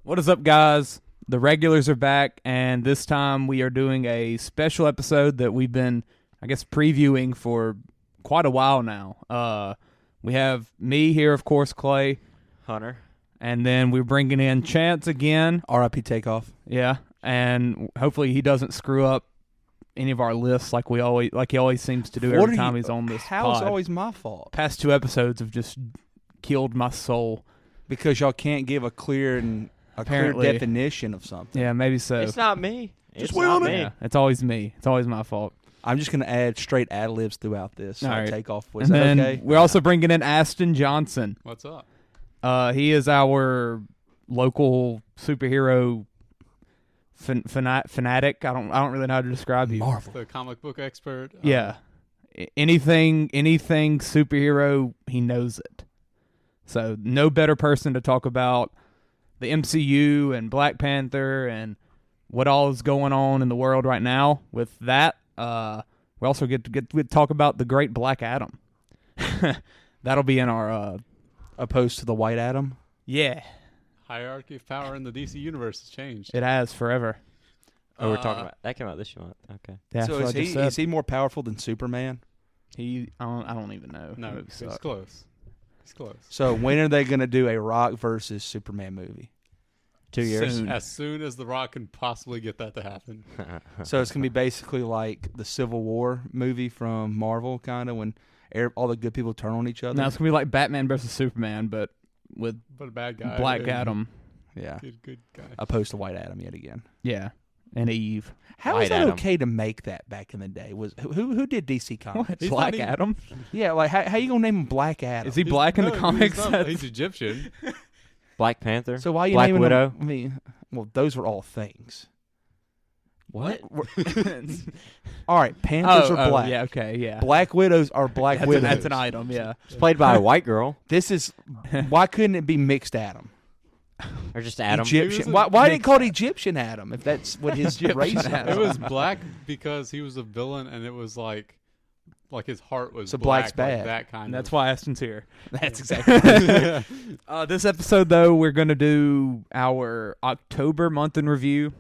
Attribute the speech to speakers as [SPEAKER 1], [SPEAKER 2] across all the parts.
[SPEAKER 1] What is up, guys? The regulars are back, and this time we are doing a special episode that we've been, I guess, previewing for quite a while now. We have me here, of course, Clay.
[SPEAKER 2] Hunter.
[SPEAKER 1] And then we're bringing in Chance again.
[SPEAKER 3] R.I.P. Takeoff.
[SPEAKER 1] Yeah, and hopefully he doesn't screw up any of our lists like he always seems to do every time he's on this
[SPEAKER 3] How's
[SPEAKER 1] pod.
[SPEAKER 3] always my fault?
[SPEAKER 1] Past 2 episodes have just killed my soul.
[SPEAKER 3] Because y'all can't give a clear
[SPEAKER 1] Apparently.
[SPEAKER 3] definition of something.
[SPEAKER 1] Yeah, maybe so.
[SPEAKER 2] It's not me.
[SPEAKER 3] Just wait on it.
[SPEAKER 1] Yeah, it's always me. It's always my fault.
[SPEAKER 3] I'm just going to add straight ad-libs throughout this.
[SPEAKER 1] All right.
[SPEAKER 3] Takeoff. Was
[SPEAKER 1] And
[SPEAKER 3] that
[SPEAKER 1] then
[SPEAKER 3] okay?
[SPEAKER 1] we're also bringing in Aston Johnson.
[SPEAKER 4] What's up?
[SPEAKER 1] He is our local superhero fanatic. I don't really know how to describe you.
[SPEAKER 3] Marvel.
[SPEAKER 4] The comic book expert.
[SPEAKER 1] Yeah, anything superhero, he knows it. So no better person to talk about the MCU and Black Panther and what all is going on in the world right now. With that, we also get to talk about the Great Black Adam. That'll be in our
[SPEAKER 3] Opposed to the White Adam.
[SPEAKER 1] yeah.
[SPEAKER 4] Hierarchy of power in the DC universe has changed.
[SPEAKER 1] It has forever.
[SPEAKER 2] Oh, we're talking about that came out this month. Okay.
[SPEAKER 1] Yeah,
[SPEAKER 3] So
[SPEAKER 1] that's what I just said.
[SPEAKER 3] is he more powerful than Superman?
[SPEAKER 1] I don't even know.
[SPEAKER 4] No,
[SPEAKER 1] That movie
[SPEAKER 4] it's
[SPEAKER 1] sucked.
[SPEAKER 4] close. It's close.
[SPEAKER 3] So when are they going to do a Rock versus Superman movie?
[SPEAKER 2] 2 years.
[SPEAKER 1] Soon.
[SPEAKER 4] As soon as The Rock can possibly get that to happen.
[SPEAKER 3] So it's going to be basically like the Civil War movie from Marvel, kind of, when all the good people turn on each other.
[SPEAKER 1] Now it's gonna be like Batman versus Superman, but with
[SPEAKER 4] But a bad guy.
[SPEAKER 1] Black
[SPEAKER 4] and
[SPEAKER 1] Adam.
[SPEAKER 3] Yeah.
[SPEAKER 4] Good guy.
[SPEAKER 3] Opposed to White Adam yet again.
[SPEAKER 1] Yeah, and Eve.
[SPEAKER 3] How
[SPEAKER 2] White
[SPEAKER 3] is that
[SPEAKER 2] Adam.
[SPEAKER 3] okay to make that back in the day? Was who did DC Comics?
[SPEAKER 1] What?
[SPEAKER 4] He's
[SPEAKER 1] Black
[SPEAKER 4] not even-
[SPEAKER 1] Adam?
[SPEAKER 3] Yeah, like how you gonna name him Black Adam?
[SPEAKER 1] Is he black in the comics?
[SPEAKER 4] He's Egyptian.
[SPEAKER 2] Black Panther.
[SPEAKER 3] So why are you
[SPEAKER 2] Black
[SPEAKER 3] naming
[SPEAKER 2] Widow.
[SPEAKER 3] him? I mean, well, those were all things.
[SPEAKER 2] What?
[SPEAKER 3] All right, Panthers are black.
[SPEAKER 1] Yeah, okay, yeah.
[SPEAKER 3] Black Widows are Black
[SPEAKER 1] That's,
[SPEAKER 3] Widows.
[SPEAKER 1] that's an item. Yeah.
[SPEAKER 2] It's played by a white girl
[SPEAKER 3] This is why couldn't it be mixed Adam?
[SPEAKER 2] or just Adam.
[SPEAKER 3] Egyptian.
[SPEAKER 4] He was a
[SPEAKER 3] Why didn't it
[SPEAKER 1] mixed
[SPEAKER 3] call it Egyptian Adam if that's what his race is?
[SPEAKER 1] Adam.
[SPEAKER 4] It was black because he was a villain, and it was like his heart was
[SPEAKER 3] So
[SPEAKER 4] black,
[SPEAKER 3] black's bad.
[SPEAKER 4] like that kind
[SPEAKER 1] And that's
[SPEAKER 4] of.
[SPEAKER 1] why Aston's here.
[SPEAKER 3] That's exactly.
[SPEAKER 1] This episode, though, we're gonna do our October month in review.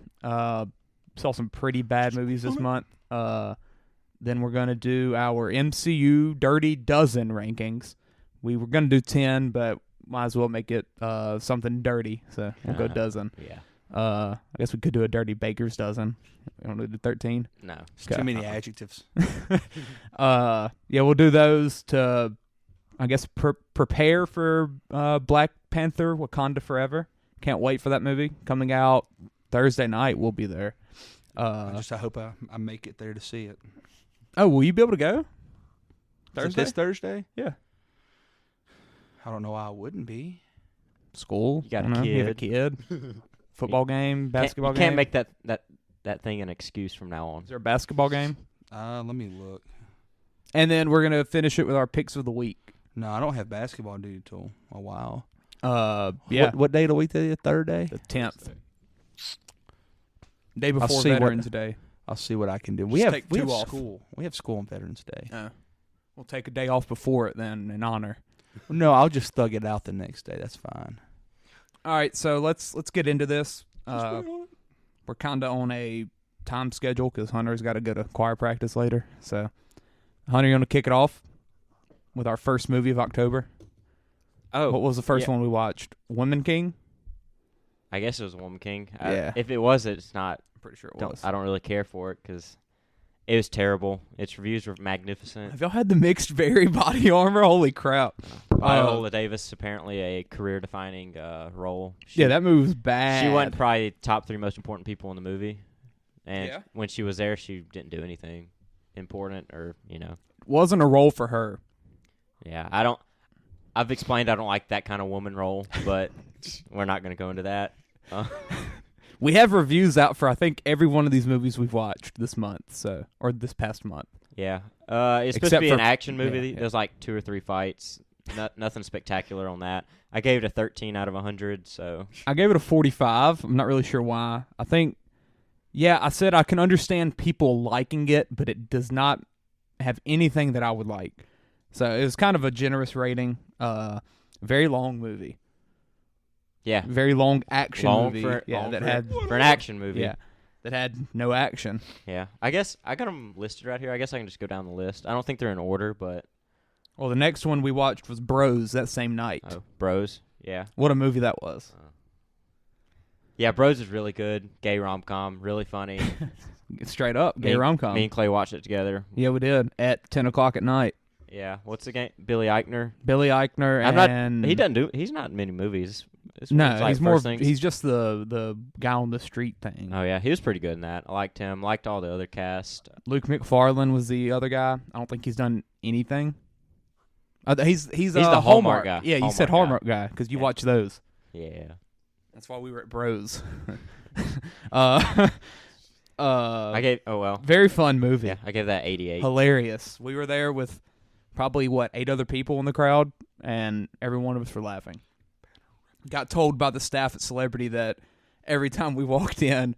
[SPEAKER 1] Saw some pretty bad movies this month. Then we're gonna do our MCU Dirty Dozen rankings. We were gonna do 10, but might as well make it something dirty. So we'll go dozen.
[SPEAKER 2] Yeah.
[SPEAKER 1] I guess we could do a Dirty Baker's Dozen. We don't do 13.
[SPEAKER 2] No.
[SPEAKER 3] It's too many adjectives.
[SPEAKER 1] Yeah, we'll do those to, I guess, prepare for Black Panther: Wakanda Forever. Can't wait for that movie coming out Thursday night. We'll be there.
[SPEAKER 3] I hope I make it there to see it.
[SPEAKER 1] Oh, will you be able to go?
[SPEAKER 3] Is it
[SPEAKER 1] Thursday?
[SPEAKER 3] this Thursday?
[SPEAKER 1] Yeah.
[SPEAKER 3] I don't know why I wouldn't be.
[SPEAKER 1] School.
[SPEAKER 2] You got
[SPEAKER 1] I
[SPEAKER 2] a
[SPEAKER 1] don't know. You have a
[SPEAKER 2] kid.
[SPEAKER 1] kid. Football game, basketball
[SPEAKER 2] you
[SPEAKER 1] game.
[SPEAKER 2] can't make that thing an excuse from now on.
[SPEAKER 1] Is there a basketball game?
[SPEAKER 3] Let me look.
[SPEAKER 1] And then we're gonna finish it with our picks of the week.
[SPEAKER 3] No, I don't have basketball due till a while.
[SPEAKER 1] Yeah,
[SPEAKER 3] What day of the week? The third day?
[SPEAKER 1] the 10th, day before
[SPEAKER 3] see what-
[SPEAKER 1] Veterans Day.
[SPEAKER 3] I'll see what I can do. We
[SPEAKER 1] Just
[SPEAKER 3] have
[SPEAKER 1] take
[SPEAKER 3] we
[SPEAKER 1] 2
[SPEAKER 3] have
[SPEAKER 1] off.
[SPEAKER 3] school. We have school on Veterans Day.
[SPEAKER 1] We'll take a day off before it then in honor.
[SPEAKER 3] No, I'll just thug it out the next day. That's fine.
[SPEAKER 1] All right, so let's get into this. We're kind of on a time schedule because Hunter's got to go to choir practice later. So, Hunter, you want to kick it off with our first movie of October?
[SPEAKER 2] Oh,
[SPEAKER 1] What was the first
[SPEAKER 2] yeah.
[SPEAKER 1] one we watched? Woman King?
[SPEAKER 2] I guess it was Woman King.
[SPEAKER 1] Yeah.
[SPEAKER 2] If it was, it's not.
[SPEAKER 1] I'm pretty sure it was.
[SPEAKER 2] I don't really care for it because it was terrible. Its reviews were magnificent.
[SPEAKER 1] Have y'all had the mixed berry body armor? Holy crap.
[SPEAKER 2] Viola Davis, apparently a career-defining role.
[SPEAKER 1] Yeah, that movie was bad.
[SPEAKER 2] She wasn't probably top 3 most important people in the movie. And
[SPEAKER 1] Yeah.
[SPEAKER 2] when she was there, she didn't do anything important or,
[SPEAKER 1] Wasn't a role for her.
[SPEAKER 2] Yeah, I've explained I don't like that kind of woman role, but we're not going to go into that.
[SPEAKER 1] We have reviews out for, I think, every one of these movies we've watched this month, or this past month.
[SPEAKER 2] Yeah. It's supposed to
[SPEAKER 1] Except
[SPEAKER 2] be
[SPEAKER 1] for-
[SPEAKER 2] an action movie.
[SPEAKER 1] yeah.
[SPEAKER 2] There's like 2 or 3 fights. Nothing spectacular on that. I gave it a 13 out of 100, so.
[SPEAKER 1] I gave it a 45. I'm not really sure why. I think, I said I can understand people liking it, but it does not have anything that I would like. So it was kind of a generous rating. Very long movie.
[SPEAKER 2] Yeah,
[SPEAKER 1] very long action
[SPEAKER 2] long
[SPEAKER 1] movie.
[SPEAKER 2] for
[SPEAKER 1] Yeah,
[SPEAKER 2] long
[SPEAKER 1] that
[SPEAKER 2] for,
[SPEAKER 1] had
[SPEAKER 2] for an action movie.
[SPEAKER 1] yeah, that had no action.
[SPEAKER 2] Yeah. I guess I got them listed right here. I guess I can just go down the list. I don't think they're in order, but
[SPEAKER 1] Well, the next one we watched was Bros that same night.
[SPEAKER 2] Bros. Yeah.
[SPEAKER 1] What a movie that was.
[SPEAKER 2] Yeah, Bros is really good. Gay rom-com, really funny.
[SPEAKER 1] Straight up, gay rom-com.
[SPEAKER 2] Me and Clay watched it together.
[SPEAKER 1] Yeah, we did at 10 o'clock at night.
[SPEAKER 2] Yeah. What's the game? Billy Eichner.
[SPEAKER 1] Billy Eichner and
[SPEAKER 2] He's not in many movies.
[SPEAKER 1] No, he's more. He's just the guy on the street thing.
[SPEAKER 2] Oh yeah, he was pretty good in that. I liked him. Liked all the other cast.
[SPEAKER 1] Luke McFarlane was the other guy. I don't think he's done anything. He's
[SPEAKER 2] the Hallmark guy.
[SPEAKER 1] Yeah, you said Hallmark guy because you watch those.
[SPEAKER 2] Yeah.
[SPEAKER 1] That's why we were at Bros.
[SPEAKER 2] I gave. Oh well.
[SPEAKER 1] Very fun movie.
[SPEAKER 2] Yeah, I gave that 88.
[SPEAKER 1] Hilarious. We were there with probably 8 other people in the crowd, and every one of us were laughing. Got told by the staff at Celebrity that every time we walked in,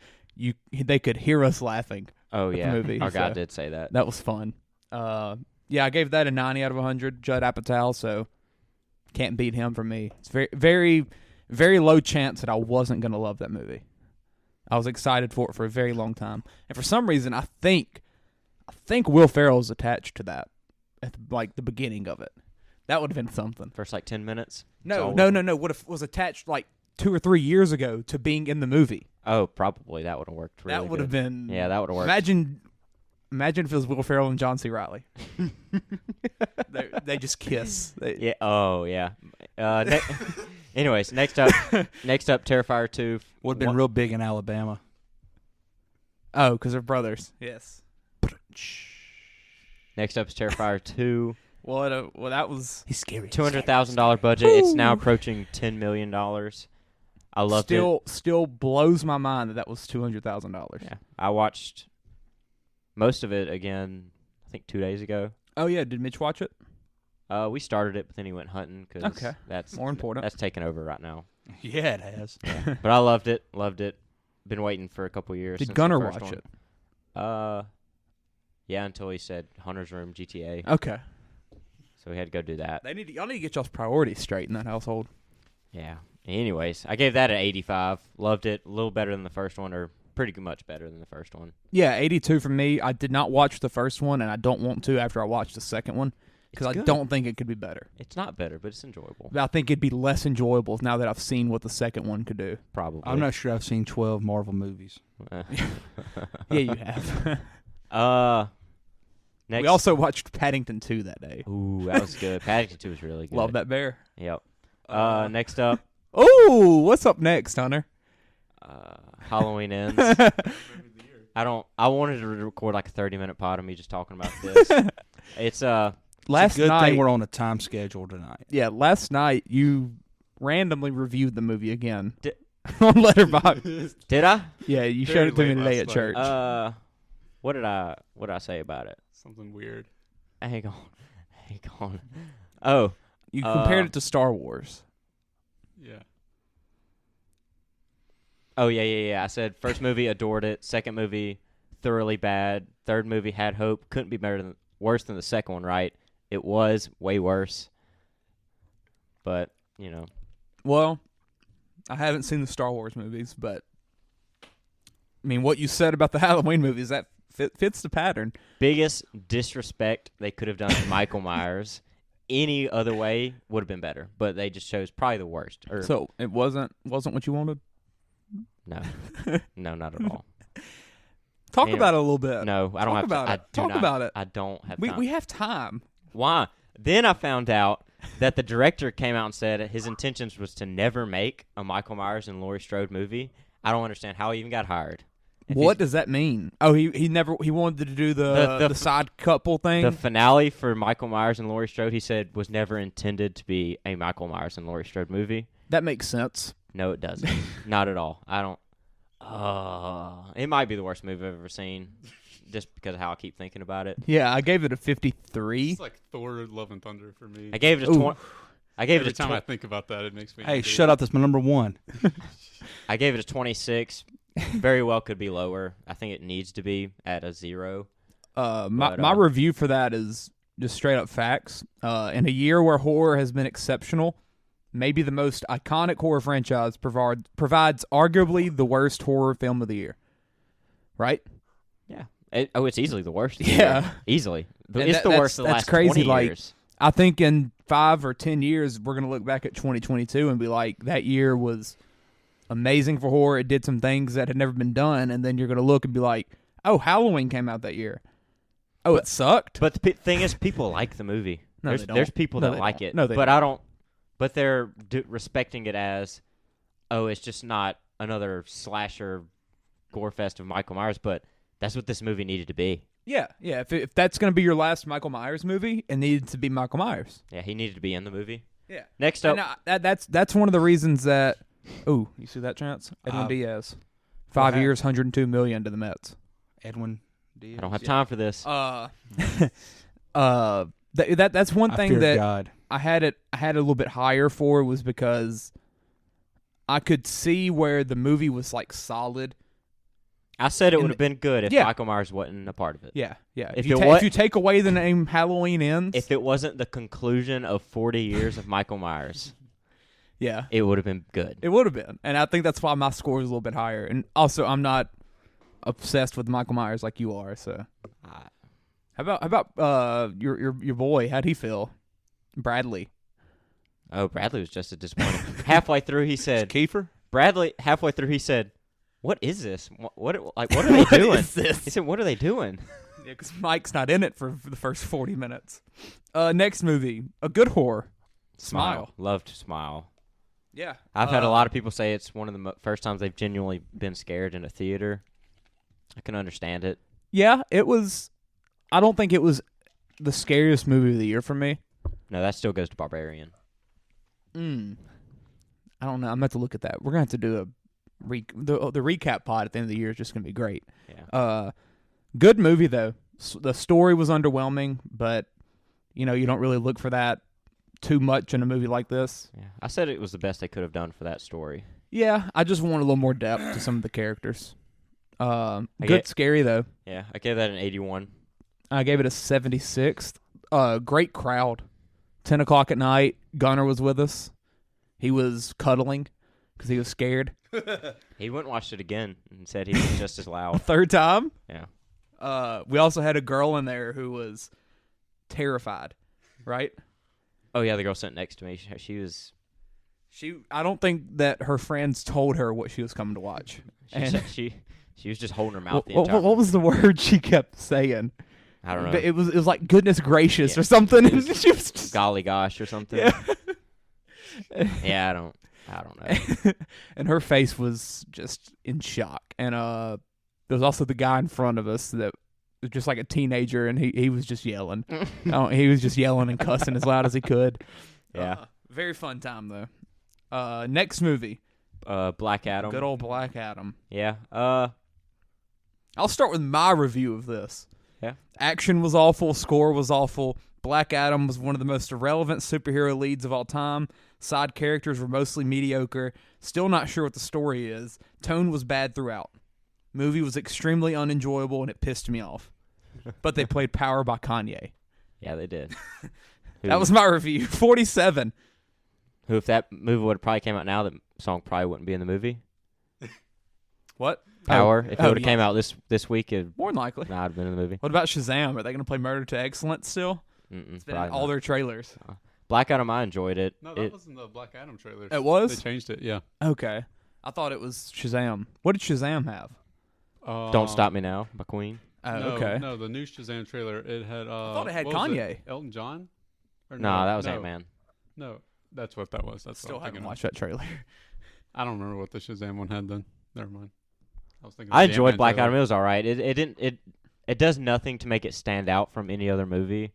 [SPEAKER 1] they could hear us laughing.
[SPEAKER 2] Oh
[SPEAKER 1] at
[SPEAKER 2] yeah,
[SPEAKER 1] the movie,
[SPEAKER 2] our guy did say that.
[SPEAKER 1] That was fun. Yeah, I gave that a 90 out of 100. Judd Apatow, so can't beat him for me. It's very, very, very low chance that I wasn't gonna love that movie. I was excited for it for a very long time, and for some reason, I think Will Ferrell's attached to that at the beginning of it. That would have been something.
[SPEAKER 2] First 10 minutes.
[SPEAKER 1] No. What if was attached 2 or 3 years ago to being in the movie?
[SPEAKER 2] Oh, probably that would have worked. Really
[SPEAKER 1] that would have been.
[SPEAKER 2] Yeah, that would have worked.
[SPEAKER 1] Imagine if it was Will Ferrell and John C. Reilly. they just kiss.
[SPEAKER 2] Yeah. Oh yeah. Anyways, next up, Terrifier 2
[SPEAKER 3] would have been real big in Alabama.
[SPEAKER 1] Oh, because they're brothers. Yes.
[SPEAKER 2] Next up is Terrifier 2.
[SPEAKER 1] Well, that was...
[SPEAKER 3] He's scary.
[SPEAKER 2] $200,000 budget. Ooh. It's now approaching $10 million. I loved it.
[SPEAKER 1] Still blows my mind that was $200,000.
[SPEAKER 2] Yeah. I watched most of it again, I think 2 days ago.
[SPEAKER 1] Oh, yeah. Did Mitch watch it?
[SPEAKER 2] We started it, but then he went hunting because that's
[SPEAKER 1] more important.
[SPEAKER 2] That's taken over right now.
[SPEAKER 3] Yeah, it has.
[SPEAKER 2] Yeah. But I loved it. Been waiting for a couple years.
[SPEAKER 1] Did Gunnar watch it?
[SPEAKER 2] Yeah, until he said Hunter's Room, GTA.
[SPEAKER 1] Okay.
[SPEAKER 2] So we had to go do that.
[SPEAKER 1] Y'all need to get y'all's priorities straight in that household.
[SPEAKER 2] Yeah. Anyways, I gave that an 85. Loved it. A little better than the first one, or pretty much better than the first one.
[SPEAKER 1] Yeah, 82 for me. I did not watch the first one, and I don't want to after I watched the second one because I don't think it could be better.
[SPEAKER 2] It's not better, but it's enjoyable.
[SPEAKER 1] But I think it'd be less enjoyable now that I've seen what the second one could do.
[SPEAKER 2] Probably.
[SPEAKER 3] I'm not sure I've seen 12 Marvel movies.
[SPEAKER 1] Yeah, you have.
[SPEAKER 2] Next.
[SPEAKER 1] We also watched Paddington 2 that day.
[SPEAKER 2] Ooh, that was good. Paddington 2 was really good.
[SPEAKER 1] Love that bear.
[SPEAKER 2] Yep. Next up.
[SPEAKER 1] Oh, what's up next, Hunter?
[SPEAKER 2] Halloween Ends. I wanted to record a 30-minute pod of me just talking about this. It's
[SPEAKER 3] a good thing we're on a time schedule tonight.
[SPEAKER 1] Yeah, last night you randomly reviewed the movie again on Letterboxd.
[SPEAKER 2] Did I?
[SPEAKER 1] Yeah, you showed it to me today at church.
[SPEAKER 2] What did I say about it?
[SPEAKER 4] Something weird.
[SPEAKER 2] Hang on. Oh,
[SPEAKER 1] you compared it to Star Wars.
[SPEAKER 4] Yeah.
[SPEAKER 2] Oh yeah. I said first movie adored it. Second movie thoroughly bad. Third movie had hope. Couldn't be worse than the second one. Right? It was way worse. But
[SPEAKER 1] Well, I haven't seen the Star Wars movies, but I mean, what you said about the Halloween movies that fits the pattern.
[SPEAKER 2] Biggest disrespect they could have done to Michael Myers. Any other way would have been better, but they just chose probably the worst.
[SPEAKER 1] So it wasn't what you wanted?
[SPEAKER 2] No, not at all.
[SPEAKER 1] Talk about it a little bit.
[SPEAKER 2] No, I don't have to.
[SPEAKER 1] Talk about it.
[SPEAKER 2] I don't have time.
[SPEAKER 1] We have time.
[SPEAKER 2] Why? Then I found out that the director came out and said his intentions was to never make a Michael Myers and Laurie Strode movie. I don't understand how he even got hired.
[SPEAKER 1] What does that mean? Oh, he wanted to do the side couple thing?
[SPEAKER 2] The finale for Michael Myers and Laurie Strode, he said, was never intended to be a Michael Myers and Laurie Strode movie.
[SPEAKER 1] That makes sense.
[SPEAKER 2] No, it doesn't. Not at all. I don't. It might be the worst movie I've ever seen, just because of how I keep thinking about it.
[SPEAKER 1] Yeah, I gave it a 53.
[SPEAKER 4] It's like Thor: Love and Thunder for me.
[SPEAKER 2] I gave it a 20.
[SPEAKER 4] Every time I think about that, it makes me.
[SPEAKER 3] Hey, shut up! That's my number one.
[SPEAKER 2] I gave it a 26. Very well could be lower. I think it needs to be at a 0.
[SPEAKER 1] My review for that is just straight up facts. In a year where horror has been exceptional, maybe the most iconic horror franchise, provides arguably the worst horror film of the year. Right?
[SPEAKER 2] Yeah. It's easily the worst.
[SPEAKER 1] Yeah.
[SPEAKER 2] Easily.
[SPEAKER 1] And
[SPEAKER 2] It's the worst of the
[SPEAKER 1] that's
[SPEAKER 2] last
[SPEAKER 1] crazy.
[SPEAKER 2] 20
[SPEAKER 1] Like,
[SPEAKER 2] years.
[SPEAKER 1] I think in 5 or 10 years, we're going to look back at 2022 and be like, that year was amazing for horror. It did some things that had never been done. And then you're going to look and be like, oh, Halloween came out that year. Oh, it sucked?
[SPEAKER 2] But the thing is, people like the movie.
[SPEAKER 1] No,
[SPEAKER 2] there's
[SPEAKER 1] they don't.
[SPEAKER 2] there's people
[SPEAKER 1] No,
[SPEAKER 2] that
[SPEAKER 1] they
[SPEAKER 2] like
[SPEAKER 1] don't.
[SPEAKER 2] it.
[SPEAKER 1] No, they
[SPEAKER 2] but
[SPEAKER 1] don't.
[SPEAKER 2] I don't. But they're respecting it as, oh, it's just not another slasher gore fest of Michael Myers. But that's what this movie needed to be.
[SPEAKER 1] Yeah. If that's going to be your last Michael Myers movie, it needed to be Michael Myers.
[SPEAKER 2] Yeah, he needed to be in the movie.
[SPEAKER 1] Yeah.
[SPEAKER 2] Next up,
[SPEAKER 1] And that's one of the reasons that. Oh, you see that, Chance? Edwin Diaz, 5 years, $102 million to the Mets.
[SPEAKER 3] Edwin Diaz.
[SPEAKER 2] I don't have time for this.
[SPEAKER 1] That's one
[SPEAKER 3] I
[SPEAKER 1] thing
[SPEAKER 3] fear
[SPEAKER 1] that
[SPEAKER 3] God.
[SPEAKER 1] I had it a little bit higher for was because I could see where the movie was like solid.
[SPEAKER 2] I said it
[SPEAKER 1] in
[SPEAKER 2] would have been good if
[SPEAKER 1] yeah.
[SPEAKER 2] Michael Myers wasn't a part of it.
[SPEAKER 1] Yeah.
[SPEAKER 2] If
[SPEAKER 1] If you take away the name Halloween Ends,
[SPEAKER 2] If it wasn't the conclusion of 40 years of Michael Myers,
[SPEAKER 1] yeah,
[SPEAKER 2] it would have been good.
[SPEAKER 1] it would have been. And I think that's why my score is a little bit higher. And also, I'm not obsessed with Michael Myers like you are. So, how about your boy? How'd he feel, Bradley?
[SPEAKER 2] Oh, Bradley was just as disappointed. Halfway through, he said,
[SPEAKER 3] Kiefer?
[SPEAKER 2] halfway through, he said, what is this? What are they doing?
[SPEAKER 1] What is this?
[SPEAKER 2] He said, what are they doing?
[SPEAKER 1] Yeah, because Mike's not in it for the first 40 minutes. Next movie, a good horror. Smile.
[SPEAKER 2] Loved Smile.
[SPEAKER 1] Yeah.
[SPEAKER 2] I've had a lot of people say it's one of the first times they've genuinely been scared in a theater. I can understand it.
[SPEAKER 1] Yeah, it was. I don't think it was the scariest movie of the year for me.
[SPEAKER 2] No, that still goes to Barbarian.
[SPEAKER 1] I don't know. I'm going to look at that. We're going to have to do the recap pod at the end of the year is just going to be great.
[SPEAKER 2] Yeah.
[SPEAKER 1] Good movie, though. The story was underwhelming, but, you don't really look for that too much in a movie like this.
[SPEAKER 2] Yeah. I said it was the best they could have done for that story.
[SPEAKER 1] Yeah, I just want a little more depth to some of the characters. Scary, though.
[SPEAKER 2] Yeah, I gave that an 81.
[SPEAKER 1] I gave it a 76. Great crowd. 10 o'clock at night. Gunnar was with us. He was cuddling because he was scared.
[SPEAKER 2] He went and watched it again and said he was just as loud.
[SPEAKER 1] Third time.
[SPEAKER 2] Yeah.
[SPEAKER 1] We also had a girl in there who was terrified, right?
[SPEAKER 2] Oh, yeah, the girl sitting next to me. She was...
[SPEAKER 1] I don't think that her friends told her what she was coming to watch.
[SPEAKER 2] She was just holding her mouth the entire
[SPEAKER 1] what was the word she kept saying?
[SPEAKER 2] I don't know.
[SPEAKER 1] It was like goodness gracious
[SPEAKER 2] Yeah.
[SPEAKER 1] or something. And she was just,
[SPEAKER 2] Golly gosh or something.
[SPEAKER 1] yeah.
[SPEAKER 2] Yeah, I don't know.
[SPEAKER 1] And her face was just in shock. And there was also the guy in front of us that was just like a teenager, and he was just yelling. He was just yelling and cussing as loud as he could.
[SPEAKER 2] Yeah.
[SPEAKER 1] Very fun time though. Next movie,
[SPEAKER 2] Black Adam.
[SPEAKER 1] good old Black Adam.
[SPEAKER 2] Yeah.
[SPEAKER 1] I'll start with my review of this.
[SPEAKER 2] Yeah.
[SPEAKER 1] Action was awful. Score was awful. Black Adam was one of the most irrelevant superhero leads of all time. Side characters were mostly mediocre. Still not sure what the story is. Tone was bad throughout. Movie was extremely unenjoyable, and it pissed me off. But they played Power by Kanye.
[SPEAKER 2] Yeah, they did.
[SPEAKER 1] That was my review. 47.
[SPEAKER 2] Who, if that movie would have probably came out now, that song probably wouldn't be in the movie.
[SPEAKER 1] What?
[SPEAKER 2] Power. If it would have
[SPEAKER 1] yeah.
[SPEAKER 2] came out this week, it
[SPEAKER 1] More than likely.
[SPEAKER 2] would have been in the movie.
[SPEAKER 1] What about Shazam? Are they going to play Murder to Excellence still? It's been in all their trailers.
[SPEAKER 2] Black Adam, I enjoyed it.
[SPEAKER 4] No, that wasn't the Black Adam trailer.
[SPEAKER 1] It was?
[SPEAKER 4] They changed it, yeah.
[SPEAKER 1] Okay. I thought it was Shazam. What did Shazam have?
[SPEAKER 2] Don't Stop Me Now by Queen.
[SPEAKER 1] Oh,
[SPEAKER 4] No,
[SPEAKER 1] okay.
[SPEAKER 4] no, the new Shazam trailer, it had... I
[SPEAKER 1] thought it had Kanye.
[SPEAKER 4] Elton John? Or
[SPEAKER 2] No, that was
[SPEAKER 4] no,
[SPEAKER 2] Ant-Man.
[SPEAKER 4] No, that's what that was. That's
[SPEAKER 1] Still
[SPEAKER 4] what I'm
[SPEAKER 1] haven't
[SPEAKER 4] thinking of.
[SPEAKER 1] watched that trailer.
[SPEAKER 4] I don't remember what the Shazam one had then. Never mind. I was thinking. of
[SPEAKER 2] I
[SPEAKER 4] the
[SPEAKER 2] enjoyed
[SPEAKER 4] Ant-Man
[SPEAKER 2] Black
[SPEAKER 4] trailer.
[SPEAKER 2] Adam. It was all right. It does nothing to make it stand out from any other movie.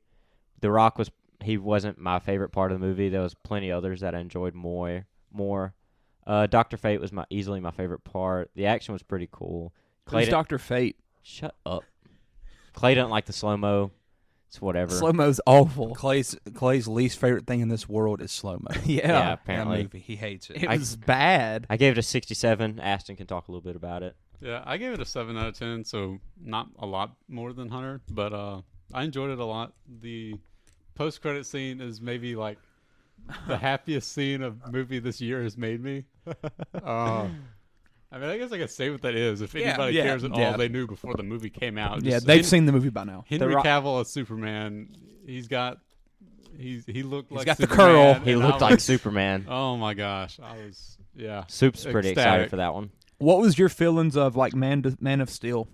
[SPEAKER 2] The Rock wasn't my favorite part of the movie. There was plenty others that I enjoyed more. Dr. Fate was easily my favorite part. The action was pretty cool.
[SPEAKER 1] Who's Dr. Fate?
[SPEAKER 2] Shut up. Clay doesn't like the slow-mo. It's whatever.
[SPEAKER 1] Slow-mo's awful.
[SPEAKER 3] Clay's least favorite thing in this world is slow mo.
[SPEAKER 2] Yeah,
[SPEAKER 1] Yeah.
[SPEAKER 2] apparently.
[SPEAKER 3] Movie. He hates it.
[SPEAKER 1] It was bad.
[SPEAKER 2] I gave it a 67. Aston can talk a little bit about it.
[SPEAKER 4] Yeah, I gave it a 7 out of 10, so not a lot more than Hunter, but I enjoyed it a lot. The post-credit scene is maybe like the happiest scene a movie this year has made me. I mean, I guess I can say what that is. If anybody cares at all, they knew before the movie came out.
[SPEAKER 1] Yeah, they've seen the movie by now.
[SPEAKER 4] Henry Cavill as Superman. He looked like
[SPEAKER 1] got the
[SPEAKER 4] Superman,
[SPEAKER 1] curl.
[SPEAKER 2] He looked like Superman.
[SPEAKER 4] Oh my gosh, I was
[SPEAKER 2] Soup's pretty
[SPEAKER 4] ecstatic.
[SPEAKER 2] excited for that one.
[SPEAKER 1] What was your feelings of like Man of Steel?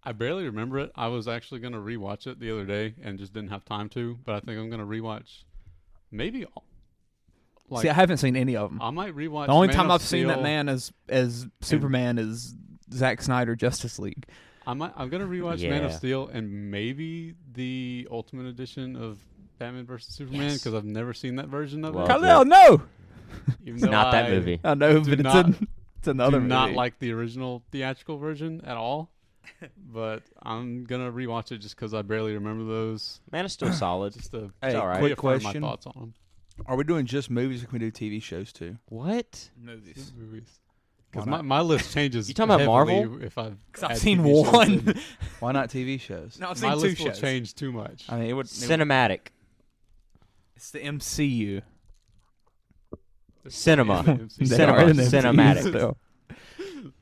[SPEAKER 4] I barely remember it. I was actually going to rewatch it the other day and just didn't have time to. But I think I'm going to rewatch. Maybe.
[SPEAKER 1] See, I haven't seen any of them.
[SPEAKER 4] I might rewatch.
[SPEAKER 1] The only
[SPEAKER 4] Man
[SPEAKER 1] time
[SPEAKER 4] of
[SPEAKER 1] I've seen that
[SPEAKER 4] Steel.
[SPEAKER 1] man as Superman is Zack Snyder Justice League.
[SPEAKER 4] I'm gonna rewatch Man of Steel and maybe the Ultimate Edition of Batman vs Superman because I've never seen that version of it.
[SPEAKER 1] Khalil, no.
[SPEAKER 4] Even
[SPEAKER 2] It's
[SPEAKER 4] though
[SPEAKER 2] not that movie.
[SPEAKER 1] I know,
[SPEAKER 4] do
[SPEAKER 1] but
[SPEAKER 4] not-
[SPEAKER 1] it's another
[SPEAKER 4] do
[SPEAKER 1] movie.
[SPEAKER 4] not like the original theatrical version at all. But I'm gonna rewatch it just because I barely remember those.
[SPEAKER 2] Man is still solid.
[SPEAKER 4] Just to
[SPEAKER 3] Hey,
[SPEAKER 2] all right.
[SPEAKER 3] quick
[SPEAKER 4] reaffirm
[SPEAKER 3] question.
[SPEAKER 4] my thoughts on them.
[SPEAKER 3] Are we doing just movies or can we do TV shows too?
[SPEAKER 2] What?
[SPEAKER 1] movies.
[SPEAKER 4] Movies. Because
[SPEAKER 3] Why not?
[SPEAKER 4] my list changes.
[SPEAKER 2] You talking about
[SPEAKER 4] heavily
[SPEAKER 2] Marvel?
[SPEAKER 4] If I've
[SPEAKER 1] I've
[SPEAKER 4] add
[SPEAKER 1] seen
[SPEAKER 4] TV shows
[SPEAKER 1] one.
[SPEAKER 4] in.
[SPEAKER 3] Why not TV shows?
[SPEAKER 1] No, I've
[SPEAKER 4] My
[SPEAKER 1] seen two
[SPEAKER 4] list will
[SPEAKER 1] shows.
[SPEAKER 4] change too much.
[SPEAKER 3] I mean, it would.
[SPEAKER 2] Cinematic.
[SPEAKER 1] It's the MCU.
[SPEAKER 2] Cinema.
[SPEAKER 4] The MCU.
[SPEAKER 1] They
[SPEAKER 2] Cinema.
[SPEAKER 1] are in the MCU
[SPEAKER 2] Cinematic.
[SPEAKER 1] still.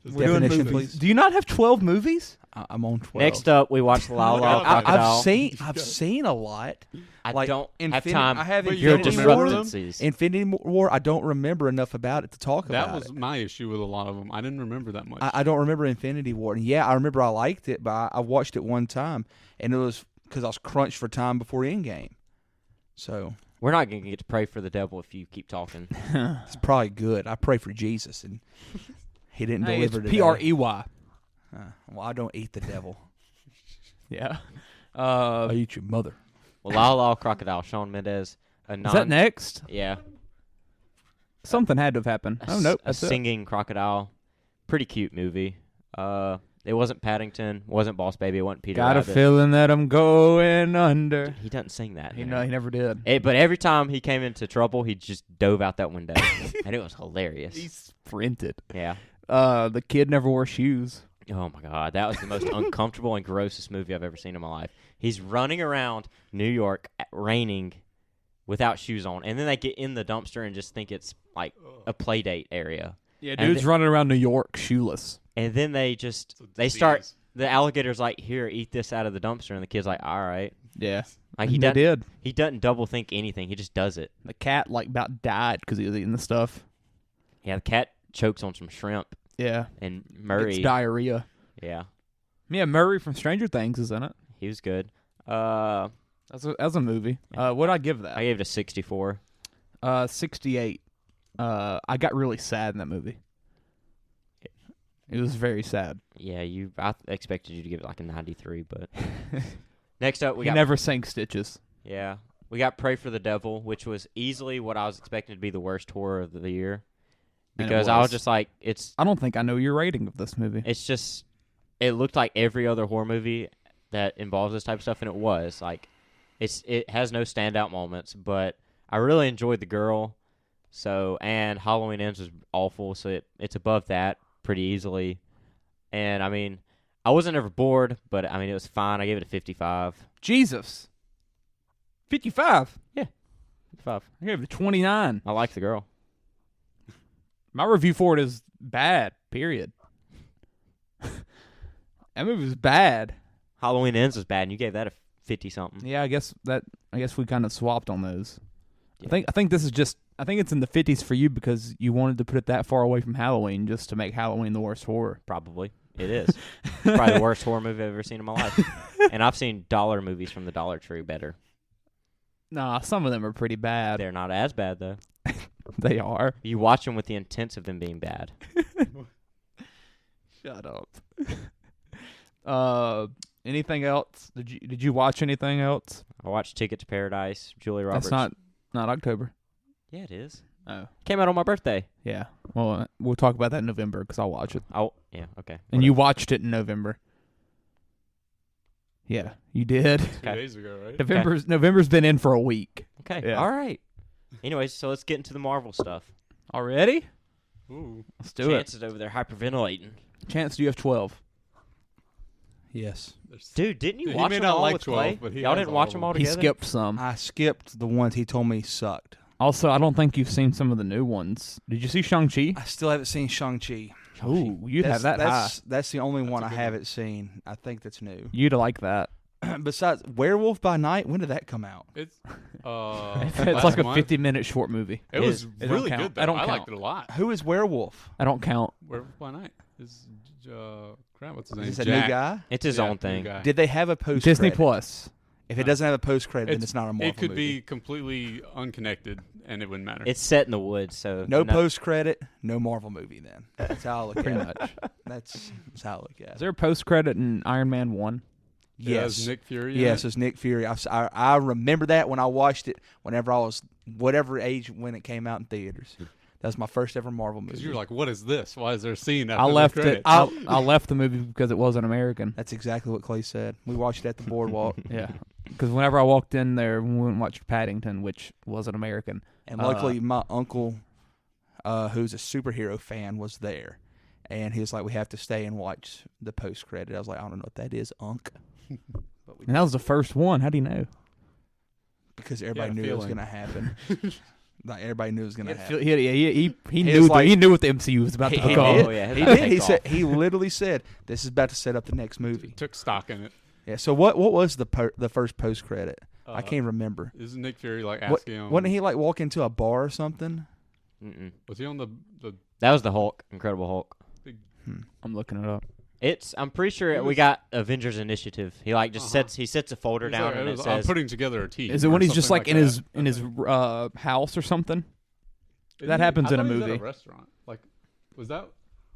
[SPEAKER 4] Just
[SPEAKER 1] We're doing
[SPEAKER 3] Definition,
[SPEAKER 1] movies.
[SPEAKER 3] please.
[SPEAKER 1] Do you not have 12 movies?
[SPEAKER 3] I'm on 12.
[SPEAKER 2] Next up, we watched La La
[SPEAKER 4] I-
[SPEAKER 2] Crocodile.
[SPEAKER 3] I've seen a lot.
[SPEAKER 2] I
[SPEAKER 3] like,
[SPEAKER 2] don't have
[SPEAKER 3] Infinity-
[SPEAKER 2] time.
[SPEAKER 3] I have
[SPEAKER 4] But
[SPEAKER 2] You're
[SPEAKER 4] you don't
[SPEAKER 3] Infinity
[SPEAKER 4] remember
[SPEAKER 3] War.
[SPEAKER 4] them?
[SPEAKER 2] discrepancies.
[SPEAKER 3] Infinity War. I don't remember enough about it to talk
[SPEAKER 4] That
[SPEAKER 3] about
[SPEAKER 4] was
[SPEAKER 3] it.
[SPEAKER 4] my issue with a lot of them. I didn't remember that much.
[SPEAKER 3] I don't remember Infinity War. And yeah, I remember I liked it, but I watched it one time, and it was because I was crunched for time before Endgame. So
[SPEAKER 2] We're not going to get to pray for the devil if you keep talking.
[SPEAKER 3] it's probably good. I pray for Jesus, and he didn't
[SPEAKER 1] Hey, it's
[SPEAKER 3] deliver today.
[SPEAKER 1] Prey.
[SPEAKER 3] Well, I don't eat the devil.
[SPEAKER 1] Yeah.
[SPEAKER 3] I eat your mother.
[SPEAKER 2] Well, La La Crocodile, Shawn Mendes.
[SPEAKER 1] Is that next?
[SPEAKER 2] Yeah.
[SPEAKER 1] Something had to have happened. Oh, nope.
[SPEAKER 2] A
[SPEAKER 1] That's it.
[SPEAKER 2] singing crocodile. Pretty cute movie. It wasn't Paddington. Wasn't Boss Baby. It wasn't Peter
[SPEAKER 1] Got a
[SPEAKER 2] Rabbit.
[SPEAKER 1] feeling that I'm going under.
[SPEAKER 2] He doesn't sing that.
[SPEAKER 1] He
[SPEAKER 2] man.
[SPEAKER 1] never did.
[SPEAKER 2] But every time he came into trouble, he just dove out that window. And it was hilarious.
[SPEAKER 1] He sprinted.
[SPEAKER 2] Yeah.
[SPEAKER 1] The kid never wore shoes.
[SPEAKER 2] Oh, my God. That was the most uncomfortable and grossest movie I've ever seen in my life. He's running around New York, raining, without shoes on. And then they get in the dumpster and just think it's like a play date area.
[SPEAKER 1] Yeah,
[SPEAKER 2] And
[SPEAKER 1] dude's running around New York shoeless.
[SPEAKER 2] And then they start, the alligator's like, here, eat this out of the dumpster. And the kid's like, all right.
[SPEAKER 1] Yeah.
[SPEAKER 2] Like
[SPEAKER 1] They did.
[SPEAKER 2] He doesn't double think anything. He just does it.
[SPEAKER 1] The cat like about died because he was eating the stuff.
[SPEAKER 2] Yeah, the cat chokes on some shrimp.
[SPEAKER 1] Yeah.
[SPEAKER 2] And Murray.
[SPEAKER 1] It's diarrhea.
[SPEAKER 2] Yeah,
[SPEAKER 1] Yeah, Murray from Stranger Things is in it.
[SPEAKER 2] he was good. I
[SPEAKER 1] That's a movie. What'd I give that?
[SPEAKER 2] gave it a 64.
[SPEAKER 1] 68. I got really sad in that movie. It was very sad.
[SPEAKER 2] Yeah, I expected you to give it like a 93, but next up we
[SPEAKER 1] He
[SPEAKER 2] got
[SPEAKER 1] never sang Stitches.
[SPEAKER 2] Yeah. We got Pray for the Devil, which was easily what I was expecting to be the worst horror of the year.
[SPEAKER 1] And it
[SPEAKER 2] Because I was
[SPEAKER 1] was.
[SPEAKER 2] just like,
[SPEAKER 1] I don't think I know your rating of this movie.
[SPEAKER 2] it looked like every other horror movie that involves this type of stuff, and it was. Like, it has no standout moments, but I really enjoyed the girl. And Halloween Ends was awful, so it's above that pretty easily. And, I mean, I wasn't ever bored, but, I mean, it was fine. I gave it a 55.
[SPEAKER 1] Jesus. 55.
[SPEAKER 2] 55.
[SPEAKER 1] I gave it a 29.
[SPEAKER 2] I like the girl.
[SPEAKER 1] My review for it is bad, period. That movie was bad.
[SPEAKER 2] Halloween Ends was bad, and you gave that a 50-something.
[SPEAKER 1] Yeah, I guess we kind of swapped on those.
[SPEAKER 2] Yeah.
[SPEAKER 1] I think this is just I think it's in the 50s for you because you wanted to put it that far away from Halloween just to make Halloween the worst horror.
[SPEAKER 2] Probably. It is. Probably the worst horror movie I've ever seen in my life. And I've seen dollar movies from the Dollar Tree better.
[SPEAKER 1] Nah, some of them are pretty bad.
[SPEAKER 2] They're not as bad, though.
[SPEAKER 1] They are.
[SPEAKER 2] You watch them with the intents of them being bad.
[SPEAKER 1] Shut up. Anything else? Did you watch anything else?
[SPEAKER 2] I watched Ticket to Paradise, Julia Roberts.
[SPEAKER 1] That's not October.
[SPEAKER 2] Yeah, it is.
[SPEAKER 1] Oh.
[SPEAKER 2] Came out on my birthday.
[SPEAKER 1] Yeah. Well, we'll talk about that in November because I'll watch it.
[SPEAKER 2] Oh, yeah, okay.
[SPEAKER 1] And you watched it in November. Yeah, you did.
[SPEAKER 4] 2 days ago, right?
[SPEAKER 1] November's been in for a week.
[SPEAKER 2] Okay,
[SPEAKER 1] Yeah.
[SPEAKER 2] all right. Anyways, so let's get into the Marvel stuff.
[SPEAKER 1] Already?
[SPEAKER 4] Ooh.
[SPEAKER 1] Let's do
[SPEAKER 2] Chance is over there hyperventilating.
[SPEAKER 1] it. Chance, do you have 12?
[SPEAKER 3] Yes.
[SPEAKER 2] Dude, didn't you
[SPEAKER 4] He
[SPEAKER 2] watch
[SPEAKER 4] may
[SPEAKER 2] them
[SPEAKER 4] not
[SPEAKER 2] all
[SPEAKER 4] like
[SPEAKER 2] with
[SPEAKER 4] 12,
[SPEAKER 2] Clay?
[SPEAKER 4] but he
[SPEAKER 2] Y'all
[SPEAKER 4] has
[SPEAKER 2] didn't
[SPEAKER 4] all
[SPEAKER 2] watch
[SPEAKER 4] of
[SPEAKER 2] them
[SPEAKER 4] them.
[SPEAKER 2] all
[SPEAKER 1] He
[SPEAKER 2] together?
[SPEAKER 1] skipped some.
[SPEAKER 3] I skipped the ones he told me sucked.
[SPEAKER 1] Also, I don't think you've seen some of the new ones. Did you see Shang-Chi?
[SPEAKER 3] I still haven't seen Shang-Chi.
[SPEAKER 1] Ooh, you'd have that high.
[SPEAKER 3] That's the only one
[SPEAKER 4] a
[SPEAKER 3] I
[SPEAKER 4] good
[SPEAKER 3] haven't seen. I think that's new.
[SPEAKER 1] You'd like that.
[SPEAKER 3] Besides Werewolf by Night, when did that come out?
[SPEAKER 4] It's
[SPEAKER 1] It's like a 50-minute short movie.
[SPEAKER 4] It was
[SPEAKER 1] It don't
[SPEAKER 4] really
[SPEAKER 1] count.
[SPEAKER 4] good though.
[SPEAKER 1] I don't
[SPEAKER 4] I
[SPEAKER 1] count.
[SPEAKER 4] liked it a lot.
[SPEAKER 3] Who is Werewolf?
[SPEAKER 1] I don't count.
[SPEAKER 4] Werewolf by Night is crap. What's his name?
[SPEAKER 3] Is this a
[SPEAKER 4] Jack.
[SPEAKER 3] new guy?
[SPEAKER 2] It's his
[SPEAKER 4] Yeah,
[SPEAKER 2] own
[SPEAKER 4] new
[SPEAKER 2] thing.
[SPEAKER 4] guy.
[SPEAKER 3] Did they have a post
[SPEAKER 1] Disney Plus.
[SPEAKER 3] If it doesn't have a post credit, then it's not a Marvel
[SPEAKER 4] It could
[SPEAKER 3] movie.
[SPEAKER 4] be completely unconnected, and it wouldn't matter.
[SPEAKER 2] It's set in the woods, so
[SPEAKER 3] No post credit, no Marvel movie. Then that's how I look
[SPEAKER 1] Pretty
[SPEAKER 3] at it.
[SPEAKER 1] much.
[SPEAKER 3] That's how I look at
[SPEAKER 1] Is
[SPEAKER 3] it.
[SPEAKER 1] there a post credit in Iron Man 1?
[SPEAKER 4] It has
[SPEAKER 3] Yes,
[SPEAKER 4] Nick Fury. in
[SPEAKER 3] yes,
[SPEAKER 4] it.
[SPEAKER 3] it's Nick Fury. I remember that when I watched it. Whenever I was whatever age when it came out in theaters. That was my first ever Marvel movie.
[SPEAKER 4] Because you're like, what is this? Why is there a scene after
[SPEAKER 1] I
[SPEAKER 4] the
[SPEAKER 1] left
[SPEAKER 4] credits?
[SPEAKER 1] it. I left the movie because it wasn't American.
[SPEAKER 3] That's exactly what Clay said. We watched it at the boardwalk,
[SPEAKER 1] Yeah, because whenever I walked in there, we went and watched Paddington, which wasn't American.
[SPEAKER 3] and luckily my uncle, who's a superhero fan, was there, and he was like, "We have to stay and watch the post credit." I was like, "I don't know what that is, Unc," but we
[SPEAKER 1] And that was the first one. How do you know?
[SPEAKER 3] because everybody knew it was
[SPEAKER 4] feeling.
[SPEAKER 3] going to happen. Like everybody knew it was going to happen.
[SPEAKER 1] He
[SPEAKER 3] He
[SPEAKER 1] knew
[SPEAKER 3] was like-
[SPEAKER 1] he knew what the MCU was about to
[SPEAKER 3] He
[SPEAKER 1] become.
[SPEAKER 3] did.
[SPEAKER 2] Oh, yeah,
[SPEAKER 3] He
[SPEAKER 2] that'll
[SPEAKER 3] did.
[SPEAKER 2] take
[SPEAKER 3] He said
[SPEAKER 2] off.
[SPEAKER 3] he literally said, "This is about to set up the next movie."
[SPEAKER 4] Took stock in it.
[SPEAKER 3] Yeah. So what was the first post credit? I can't remember.
[SPEAKER 4] Isn't Nick Fury like
[SPEAKER 3] What,
[SPEAKER 4] asking him?
[SPEAKER 3] wasn't he like walk into a bar or something?
[SPEAKER 2] Mm-mm.
[SPEAKER 4] Was he on the
[SPEAKER 2] That was the Hulk, Incredible Hulk.
[SPEAKER 1] I'm looking it up.
[SPEAKER 2] I'm pretty sure
[SPEAKER 4] It
[SPEAKER 2] we
[SPEAKER 4] was-
[SPEAKER 2] got Avengers Initiative. He like just
[SPEAKER 4] Uh-huh.
[SPEAKER 2] sets a folder
[SPEAKER 4] He's
[SPEAKER 2] down
[SPEAKER 4] like,
[SPEAKER 2] and
[SPEAKER 4] it
[SPEAKER 2] it
[SPEAKER 4] was, I'm
[SPEAKER 2] says
[SPEAKER 4] putting together a team.
[SPEAKER 1] Is it
[SPEAKER 4] or
[SPEAKER 1] when he's just
[SPEAKER 4] something
[SPEAKER 1] like in
[SPEAKER 4] that.
[SPEAKER 1] his house or something?
[SPEAKER 4] Isn't
[SPEAKER 1] that
[SPEAKER 4] he-
[SPEAKER 1] happens
[SPEAKER 4] I
[SPEAKER 1] in a
[SPEAKER 4] thought he was at
[SPEAKER 1] movie.
[SPEAKER 4] restaurant. Like,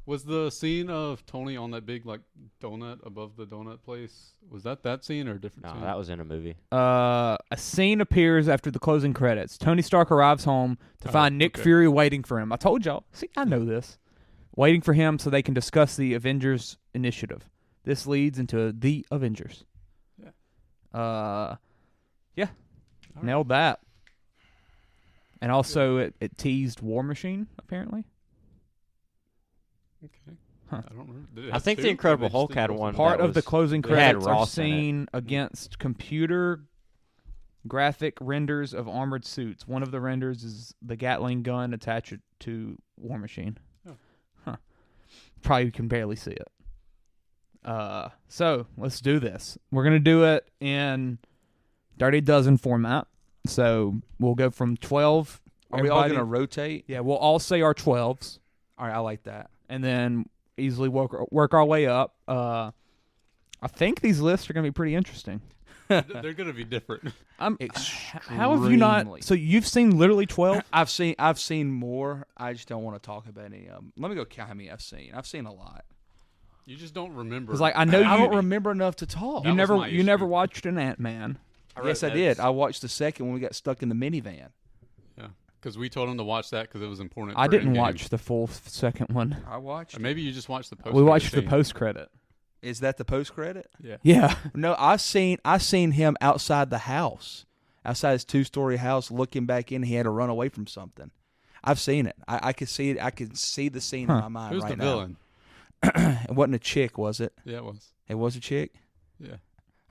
[SPEAKER 4] was the scene of Tony on that big like donut above the donut place? Was that scene or a different
[SPEAKER 2] no,
[SPEAKER 4] scene?
[SPEAKER 2] that was in a movie.
[SPEAKER 1] A scene appears after the closing credits. Tony Stark arrives home to
[SPEAKER 4] Oh,
[SPEAKER 1] find Nick
[SPEAKER 4] okay.
[SPEAKER 1] Fury waiting for him. I told y'all. See, I know this. Waiting for him so they can discuss the Avengers Initiative. This leads into the Avengers.
[SPEAKER 4] Yeah.
[SPEAKER 1] Yeah.
[SPEAKER 4] All right.
[SPEAKER 1] Nailed that. And also, it teased War Machine, apparently.
[SPEAKER 4] Okay.
[SPEAKER 1] Huh.
[SPEAKER 4] I don't remember. Did it
[SPEAKER 2] I
[SPEAKER 4] have
[SPEAKER 2] think
[SPEAKER 4] two,
[SPEAKER 2] the
[SPEAKER 4] or
[SPEAKER 2] Incredible
[SPEAKER 4] they just
[SPEAKER 2] Hulk
[SPEAKER 4] did
[SPEAKER 2] had
[SPEAKER 4] both?
[SPEAKER 2] one.
[SPEAKER 1] Part
[SPEAKER 2] that
[SPEAKER 1] of the
[SPEAKER 2] was-
[SPEAKER 1] closing
[SPEAKER 2] it had
[SPEAKER 1] credits are
[SPEAKER 2] Ross in it.
[SPEAKER 1] seen against computer graphic renders of armored suits. One of the renders is the Gatling gun attached to War Machine.
[SPEAKER 4] Oh.
[SPEAKER 1] Huh. Probably can barely see it. So let's do this. We're gonna do it in Dirty Dozen format. So we'll go from 12.
[SPEAKER 3] Are we all
[SPEAKER 1] Everybody-
[SPEAKER 3] going to rotate?
[SPEAKER 1] Yeah, we'll all say our 12s,
[SPEAKER 3] All right, I like that.
[SPEAKER 1] and then easily work our way up. I think these lists are gonna be pretty interesting.
[SPEAKER 4] They're gonna be different.
[SPEAKER 1] How have you not?
[SPEAKER 3] Extremely.
[SPEAKER 1] So you've seen literally 12?
[SPEAKER 3] I've seen more. I just don't want to talk about any of them. Let me go count how many I've seen. I've seen a lot.
[SPEAKER 4] You just don't remember.
[SPEAKER 1] Because like I know
[SPEAKER 3] I
[SPEAKER 1] you
[SPEAKER 3] don't remember enough to talk.
[SPEAKER 4] That was my
[SPEAKER 1] you never
[SPEAKER 4] issue.
[SPEAKER 1] watched an Ant-Man.
[SPEAKER 3] Yes, I did. I watched the second when we got stuck in the minivan.
[SPEAKER 4] Yeah, because we told him to watch that because it was important.
[SPEAKER 1] I
[SPEAKER 4] for
[SPEAKER 1] didn't
[SPEAKER 4] Endgame.
[SPEAKER 1] watch the full second one.
[SPEAKER 3] I watched.
[SPEAKER 4] Or maybe you just watched the post.
[SPEAKER 1] We watched the post credit.
[SPEAKER 3] Is that the post credit?
[SPEAKER 4] Yeah.
[SPEAKER 1] Yeah.
[SPEAKER 3] No, I seen him outside the house, outside his 2-story house, looking back in. He had to run away from something. I've seen it. I could see it. I can see the scene in my mind
[SPEAKER 4] Who's
[SPEAKER 3] right
[SPEAKER 4] the
[SPEAKER 3] now.
[SPEAKER 4] villain?
[SPEAKER 3] It wasn't a chick, was it?
[SPEAKER 4] Yeah, it was.
[SPEAKER 3] It was a chick.
[SPEAKER 4] Yeah.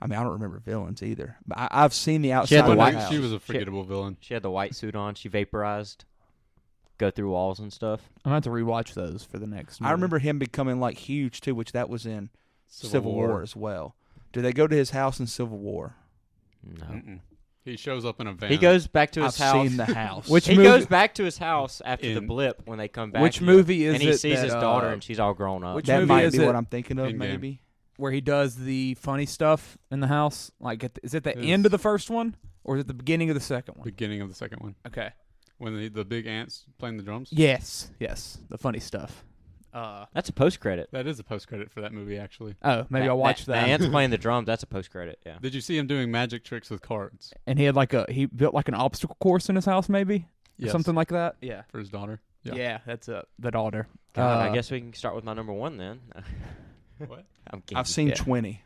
[SPEAKER 3] I mean, I don't remember villains either. But I've seen the
[SPEAKER 2] had
[SPEAKER 3] outside
[SPEAKER 2] the
[SPEAKER 3] of the
[SPEAKER 2] white-
[SPEAKER 3] house.
[SPEAKER 4] She was a forgettable villain.
[SPEAKER 2] She had the white suit on. She vaporized, go through walls and stuff.
[SPEAKER 1] I'm going to have to rewatch those for the next
[SPEAKER 3] I
[SPEAKER 1] movie.
[SPEAKER 3] remember him becoming like huge too, which that was in Civil War as well. Do they go to his house in Civil War?
[SPEAKER 2] No.
[SPEAKER 4] Mm-mm. He shows up in a van.
[SPEAKER 2] He goes back to his
[SPEAKER 3] I've
[SPEAKER 2] house.
[SPEAKER 3] seen the house.
[SPEAKER 1] Which
[SPEAKER 2] he
[SPEAKER 1] movie-
[SPEAKER 2] goes back to his house after the
[SPEAKER 4] In-
[SPEAKER 2] blip when they come back.
[SPEAKER 1] Which movie is
[SPEAKER 2] and he
[SPEAKER 1] it
[SPEAKER 2] sees
[SPEAKER 1] that,
[SPEAKER 2] his daughter and she's all grown up.
[SPEAKER 1] which
[SPEAKER 3] that
[SPEAKER 1] movie
[SPEAKER 3] might
[SPEAKER 1] is
[SPEAKER 3] be
[SPEAKER 1] it?
[SPEAKER 3] what I'm thinking of,
[SPEAKER 4] Endgame.
[SPEAKER 3] maybe.
[SPEAKER 1] where he does the funny stuff in the house? Like, is it the
[SPEAKER 4] Yes.
[SPEAKER 1] end of the first one or is it the beginning of the second one?
[SPEAKER 4] beginning of the second one
[SPEAKER 1] Okay.
[SPEAKER 4] when the big ants playing the drums.
[SPEAKER 1] Yes. The funny stuff.
[SPEAKER 2] That's a post credit.
[SPEAKER 4] That is a post credit for that movie, actually.
[SPEAKER 1] Oh, maybe I'll watch
[SPEAKER 2] The
[SPEAKER 1] that.
[SPEAKER 2] ants playing the drums. That's a post credit. Yeah.
[SPEAKER 4] Did you see him doing magic tricks with cards?
[SPEAKER 1] And he had he built like an obstacle course in his house, maybe, or
[SPEAKER 4] Yes.
[SPEAKER 1] something like that. Yeah.
[SPEAKER 4] For his daughter.
[SPEAKER 1] Yeah, that's the daughter.
[SPEAKER 2] God, I guess we can start with my number one then.
[SPEAKER 4] What?
[SPEAKER 2] I'm kidding.
[SPEAKER 3] I've seen
[SPEAKER 2] Yeah.
[SPEAKER 3] 20.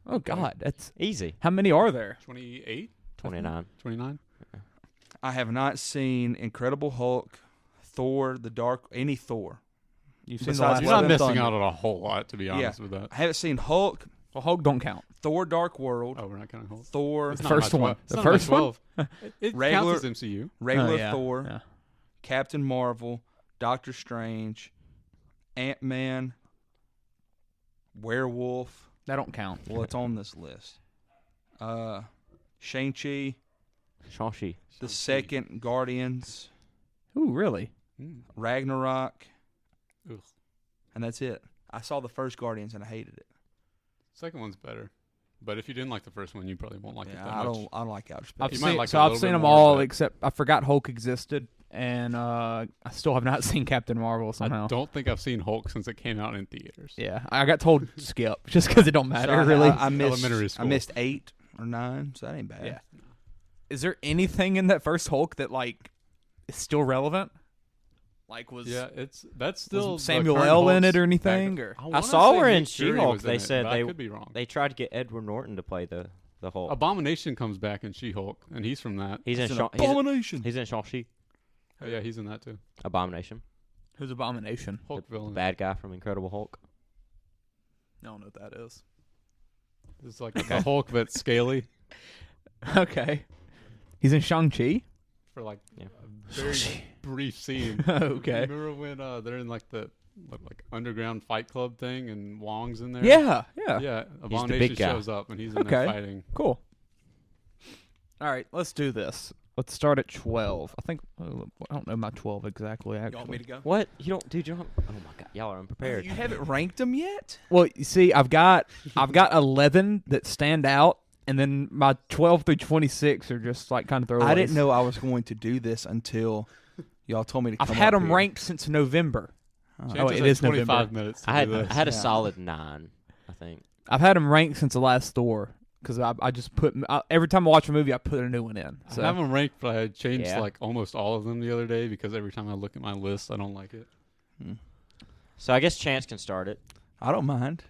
[SPEAKER 1] Oh God, that's
[SPEAKER 2] Easy.
[SPEAKER 1] how many are there?
[SPEAKER 4] 28?
[SPEAKER 2] 29.
[SPEAKER 4] 29?
[SPEAKER 3] I have not seen Incredible Hulk, Thor, any Thor.
[SPEAKER 1] You've seen the
[SPEAKER 3] Besides
[SPEAKER 1] last
[SPEAKER 4] You're
[SPEAKER 3] Love
[SPEAKER 4] not
[SPEAKER 3] and
[SPEAKER 4] missing
[SPEAKER 3] Thunder.
[SPEAKER 4] out on a whole lot, to be honest with that.
[SPEAKER 3] I haven't seen Hulk,
[SPEAKER 1] Well, Hulk don't count.
[SPEAKER 3] Thor: Dark World,
[SPEAKER 4] Oh, we're not counting Hulk.
[SPEAKER 3] Thor,
[SPEAKER 4] It's
[SPEAKER 1] The
[SPEAKER 4] not
[SPEAKER 1] first
[SPEAKER 4] my
[SPEAKER 1] one.
[SPEAKER 4] 12. It's
[SPEAKER 1] The
[SPEAKER 4] not my
[SPEAKER 1] first one?
[SPEAKER 4] 12. It
[SPEAKER 3] Regular-
[SPEAKER 4] counts as MCU.
[SPEAKER 3] regular
[SPEAKER 1] Oh, yeah.
[SPEAKER 3] Thor,
[SPEAKER 1] Yeah.
[SPEAKER 3] Captain Marvel, Doctor Strange, Ant-Man, Werewolf.
[SPEAKER 1] That don't count.
[SPEAKER 3] Well, it's on this list. Shang-Chi,
[SPEAKER 2] Shang-Chi.
[SPEAKER 3] the second Guardians,
[SPEAKER 1] Ooh, really?
[SPEAKER 4] Mm.
[SPEAKER 3] Ragnarok,
[SPEAKER 4] Ugh.
[SPEAKER 3] and that's it. I saw the first Guardians and I hated it.
[SPEAKER 4] Second one's better. But if you didn't like the first one, you probably won't like it
[SPEAKER 3] Yeah,
[SPEAKER 4] that
[SPEAKER 3] I
[SPEAKER 4] much.
[SPEAKER 3] don't like outer space.
[SPEAKER 1] I've
[SPEAKER 4] You
[SPEAKER 1] seen,
[SPEAKER 4] might like it
[SPEAKER 1] so
[SPEAKER 4] a
[SPEAKER 1] I've
[SPEAKER 4] little
[SPEAKER 1] seen
[SPEAKER 4] bit
[SPEAKER 1] them
[SPEAKER 4] more,
[SPEAKER 1] all
[SPEAKER 4] but-
[SPEAKER 1] except I forgot Hulk existed, and I still have not seen Captain Marvel somehow.
[SPEAKER 4] I don't think I've seen Hulk since it came out in theaters.
[SPEAKER 1] Yeah, I got told skip just because it don't matter
[SPEAKER 3] So
[SPEAKER 1] really.
[SPEAKER 3] I missed,
[SPEAKER 4] Elementary
[SPEAKER 3] I
[SPEAKER 4] school.
[SPEAKER 3] missed 8 or 9, so that ain't bad.
[SPEAKER 1] Yeah. Is there anything in that first Hulk that like is still relevant? Like was
[SPEAKER 4] Yeah, that's still
[SPEAKER 1] was
[SPEAKER 4] the
[SPEAKER 1] Samuel
[SPEAKER 4] current
[SPEAKER 1] L. in
[SPEAKER 4] Hulk's
[SPEAKER 1] it or anything? Or
[SPEAKER 2] I
[SPEAKER 4] wanna
[SPEAKER 2] saw
[SPEAKER 4] say
[SPEAKER 2] her in
[SPEAKER 4] Nick Fury
[SPEAKER 2] She-Hulk.
[SPEAKER 4] was in
[SPEAKER 2] They
[SPEAKER 4] it,
[SPEAKER 2] said
[SPEAKER 4] but I could be wrong.
[SPEAKER 2] they tried to get Edward Norton to play the Hulk.
[SPEAKER 4] Abomination comes back in She-Hulk, and he's from that.
[SPEAKER 2] He's in
[SPEAKER 3] It's an
[SPEAKER 2] Shang-
[SPEAKER 3] abomination.
[SPEAKER 2] he's in Shang-Chi.
[SPEAKER 4] Oh, yeah, he's in that too.
[SPEAKER 2] Abomination.
[SPEAKER 1] who's Abomination?
[SPEAKER 4] Hulk villain.
[SPEAKER 2] Bad guy from Incredible Hulk.
[SPEAKER 1] I don't know what that is.
[SPEAKER 4] It's like the Hulk that's scaly
[SPEAKER 1] Okay, he's in Shang-Chi.
[SPEAKER 4] for like
[SPEAKER 2] Yeah.
[SPEAKER 4] a very brief scene.
[SPEAKER 1] Okay.
[SPEAKER 4] Remember when they're in like the like underground fight club thing and Wong's in there?
[SPEAKER 1] Yeah.
[SPEAKER 4] Yeah,
[SPEAKER 2] big
[SPEAKER 4] Abomination
[SPEAKER 2] guy.
[SPEAKER 4] shows up and he's in
[SPEAKER 1] Okay.
[SPEAKER 4] there fighting.
[SPEAKER 1] Cool. All right, let's do this. Let's start at 12. I think I don't know my 12 exactly. Actually,
[SPEAKER 3] You want me to go?
[SPEAKER 2] What? You don't, dude? You don't. Oh my god, y'all are unprepared.
[SPEAKER 3] You haven't ranked them yet?
[SPEAKER 1] Well, you see, I've got 11 that stand out, and then my 12 through 26 are just like kind of throwaways.
[SPEAKER 3] I didn't know I was going to do this until y'all told me to come
[SPEAKER 1] I've had
[SPEAKER 3] up
[SPEAKER 1] them
[SPEAKER 3] here.
[SPEAKER 1] ranked since November.
[SPEAKER 4] Chances
[SPEAKER 1] Oh, it
[SPEAKER 4] are
[SPEAKER 1] is
[SPEAKER 4] 25
[SPEAKER 1] November.
[SPEAKER 4] minutes. To
[SPEAKER 2] I had
[SPEAKER 4] do this.
[SPEAKER 2] I had a
[SPEAKER 3] Yeah.
[SPEAKER 2] solid 9, I think.
[SPEAKER 1] I've had them ranked since the last Thor because I just put every time I watch a movie, I put a new one in. So
[SPEAKER 4] I have them ranked, but I had changed
[SPEAKER 2] Yeah.
[SPEAKER 4] like almost all of them the other day because every time I look at my list, I don't like it.
[SPEAKER 2] So I guess Chance can start it.
[SPEAKER 3] I don't mind.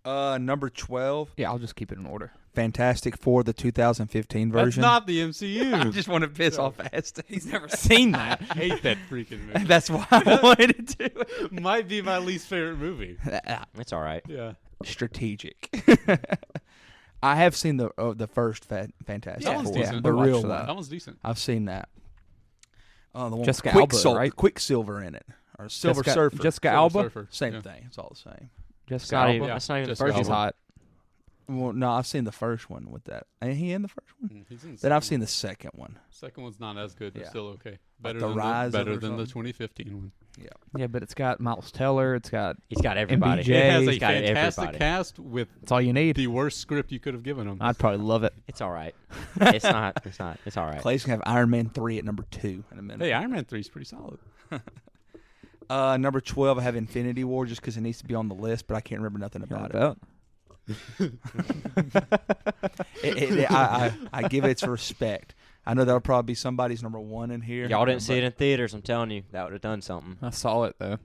[SPEAKER 3] Number 12,
[SPEAKER 1] yeah, I'll just keep it in order.
[SPEAKER 3] Fantastic Four, the 2015
[SPEAKER 4] That's
[SPEAKER 3] version.
[SPEAKER 4] not the MCU.
[SPEAKER 3] I just want to piss off Aston.
[SPEAKER 1] He's never seen that.
[SPEAKER 4] I hate that freaking movie.
[SPEAKER 3] That's why I wanted to do it.
[SPEAKER 4] Might be my least favorite movie.
[SPEAKER 2] It's all right.
[SPEAKER 4] Yeah.
[SPEAKER 3] Strategic. I have seen the first Fantastic
[SPEAKER 4] That one's
[SPEAKER 3] Four,
[SPEAKER 4] decent.
[SPEAKER 3] the
[SPEAKER 1] We
[SPEAKER 3] real
[SPEAKER 1] watched
[SPEAKER 3] one.
[SPEAKER 1] that.
[SPEAKER 4] That one's decent.
[SPEAKER 3] I've seen that. The one with
[SPEAKER 1] Jessica Alba, right?
[SPEAKER 3] Quicksilver in it, or Silver
[SPEAKER 1] Jessica,
[SPEAKER 3] Surfer.
[SPEAKER 1] Jessica
[SPEAKER 4] Silver
[SPEAKER 1] Alba.
[SPEAKER 4] Surfer.
[SPEAKER 3] Same
[SPEAKER 4] Yeah.
[SPEAKER 3] thing. It's all the same.
[SPEAKER 1] Jessica
[SPEAKER 2] Not
[SPEAKER 1] Alba.
[SPEAKER 2] even, that's not even the
[SPEAKER 4] Jessica
[SPEAKER 2] first
[SPEAKER 1] She's
[SPEAKER 2] one.
[SPEAKER 1] hot.
[SPEAKER 3] Well, no, I've seen the first one with that. Ain't he in the first one?
[SPEAKER 4] He's in the
[SPEAKER 3] Then I've
[SPEAKER 4] second
[SPEAKER 3] seen
[SPEAKER 4] one.
[SPEAKER 3] the second one.
[SPEAKER 4] Second one's not as good, but
[SPEAKER 3] Yeah.
[SPEAKER 4] still okay.
[SPEAKER 3] Like
[SPEAKER 4] Better
[SPEAKER 3] The
[SPEAKER 4] than
[SPEAKER 3] Rise
[SPEAKER 4] better
[SPEAKER 3] or
[SPEAKER 4] than the
[SPEAKER 3] something?
[SPEAKER 4] 2015 one.
[SPEAKER 1] Yeah, but it's got Miles Teller. It's got.
[SPEAKER 2] He's got everybody.
[SPEAKER 1] MBJ.
[SPEAKER 4] It has a
[SPEAKER 2] He's got
[SPEAKER 4] fantastic
[SPEAKER 2] everybody.
[SPEAKER 4] cast with
[SPEAKER 1] It's all you need.
[SPEAKER 4] the worst script you could have given him.
[SPEAKER 1] I'd probably love it.
[SPEAKER 2] It's all right. It's not. It's not. It's all right.
[SPEAKER 3] Clay's gonna have Iron Man 3 at number 2 in a minute.
[SPEAKER 4] Hey, Iron Man 3 is pretty solid.
[SPEAKER 3] Number 12, I have Infinity War just because it needs to be on the list, but I can't remember nothing about it. I give it its respect. I know that'll probably be somebody's number 1 in here.
[SPEAKER 2] Y'all didn't see it in theaters. I'm telling you, that would have done something.
[SPEAKER 1] I saw it though.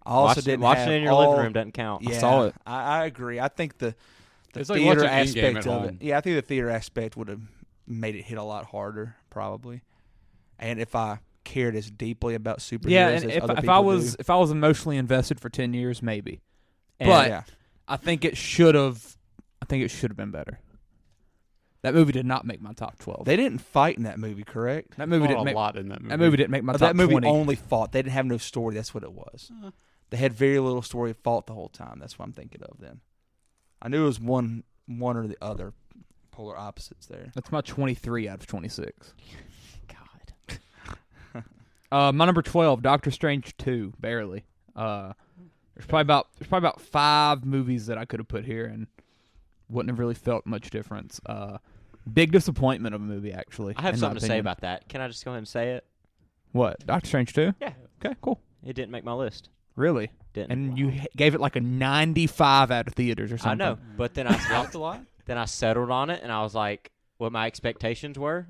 [SPEAKER 3] I also
[SPEAKER 2] Watch-
[SPEAKER 3] didn't
[SPEAKER 2] watching
[SPEAKER 3] have
[SPEAKER 2] it in your
[SPEAKER 3] all,
[SPEAKER 2] living room doesn't count.
[SPEAKER 3] Yeah,
[SPEAKER 1] saw it.
[SPEAKER 3] I agree. I think the
[SPEAKER 4] It's like
[SPEAKER 3] theater
[SPEAKER 4] watching Endgame
[SPEAKER 3] aspect
[SPEAKER 4] at
[SPEAKER 3] of
[SPEAKER 4] home.
[SPEAKER 3] it. Yeah, I think the theater aspect would have made it hit a lot harder, probably. And if I cared as deeply about superheroes
[SPEAKER 1] Yeah,
[SPEAKER 3] as
[SPEAKER 1] and
[SPEAKER 3] other
[SPEAKER 1] if
[SPEAKER 3] people
[SPEAKER 1] I was
[SPEAKER 3] do.
[SPEAKER 1] if I was emotionally invested for 10 years, maybe.
[SPEAKER 2] And
[SPEAKER 1] But
[SPEAKER 3] yeah.
[SPEAKER 1] I think it should have. I think it should have been better. That movie did not make my top 12.
[SPEAKER 3] They didn't fight in that movie, correct?
[SPEAKER 1] That movie
[SPEAKER 4] Fought
[SPEAKER 1] didn't
[SPEAKER 4] a
[SPEAKER 1] make
[SPEAKER 4] lot in that movie.
[SPEAKER 1] that movie didn't make my top
[SPEAKER 3] That movie
[SPEAKER 1] 20.
[SPEAKER 3] only fought. They didn't have no story. That's what it was. They had very little story. Fought the whole time. That's what I'm thinking of. Then I knew it was one or the other, polar opposites there.
[SPEAKER 1] That's my 23 out of 26.
[SPEAKER 2] God.
[SPEAKER 1] My number 12, Doctor Strange 2, barely. There's probably about 5 movies that I could have put here and wouldn't have really felt much difference. Big disappointment of a movie, actually.
[SPEAKER 2] I have
[SPEAKER 1] in my
[SPEAKER 2] something to say
[SPEAKER 1] opinion.
[SPEAKER 2] about that. Can I just go ahead and say it?
[SPEAKER 1] What? Doctor Strange 2?
[SPEAKER 2] Yeah.
[SPEAKER 1] Okay, cool.
[SPEAKER 2] It didn't make my list.
[SPEAKER 1] Really?
[SPEAKER 2] Didn't.
[SPEAKER 1] And you gave it like a 95 out of theaters or
[SPEAKER 2] I
[SPEAKER 1] something.
[SPEAKER 2] know, but then I
[SPEAKER 4] Dropped a lot.
[SPEAKER 2] then I settled on it, and I was like, what my expectations were.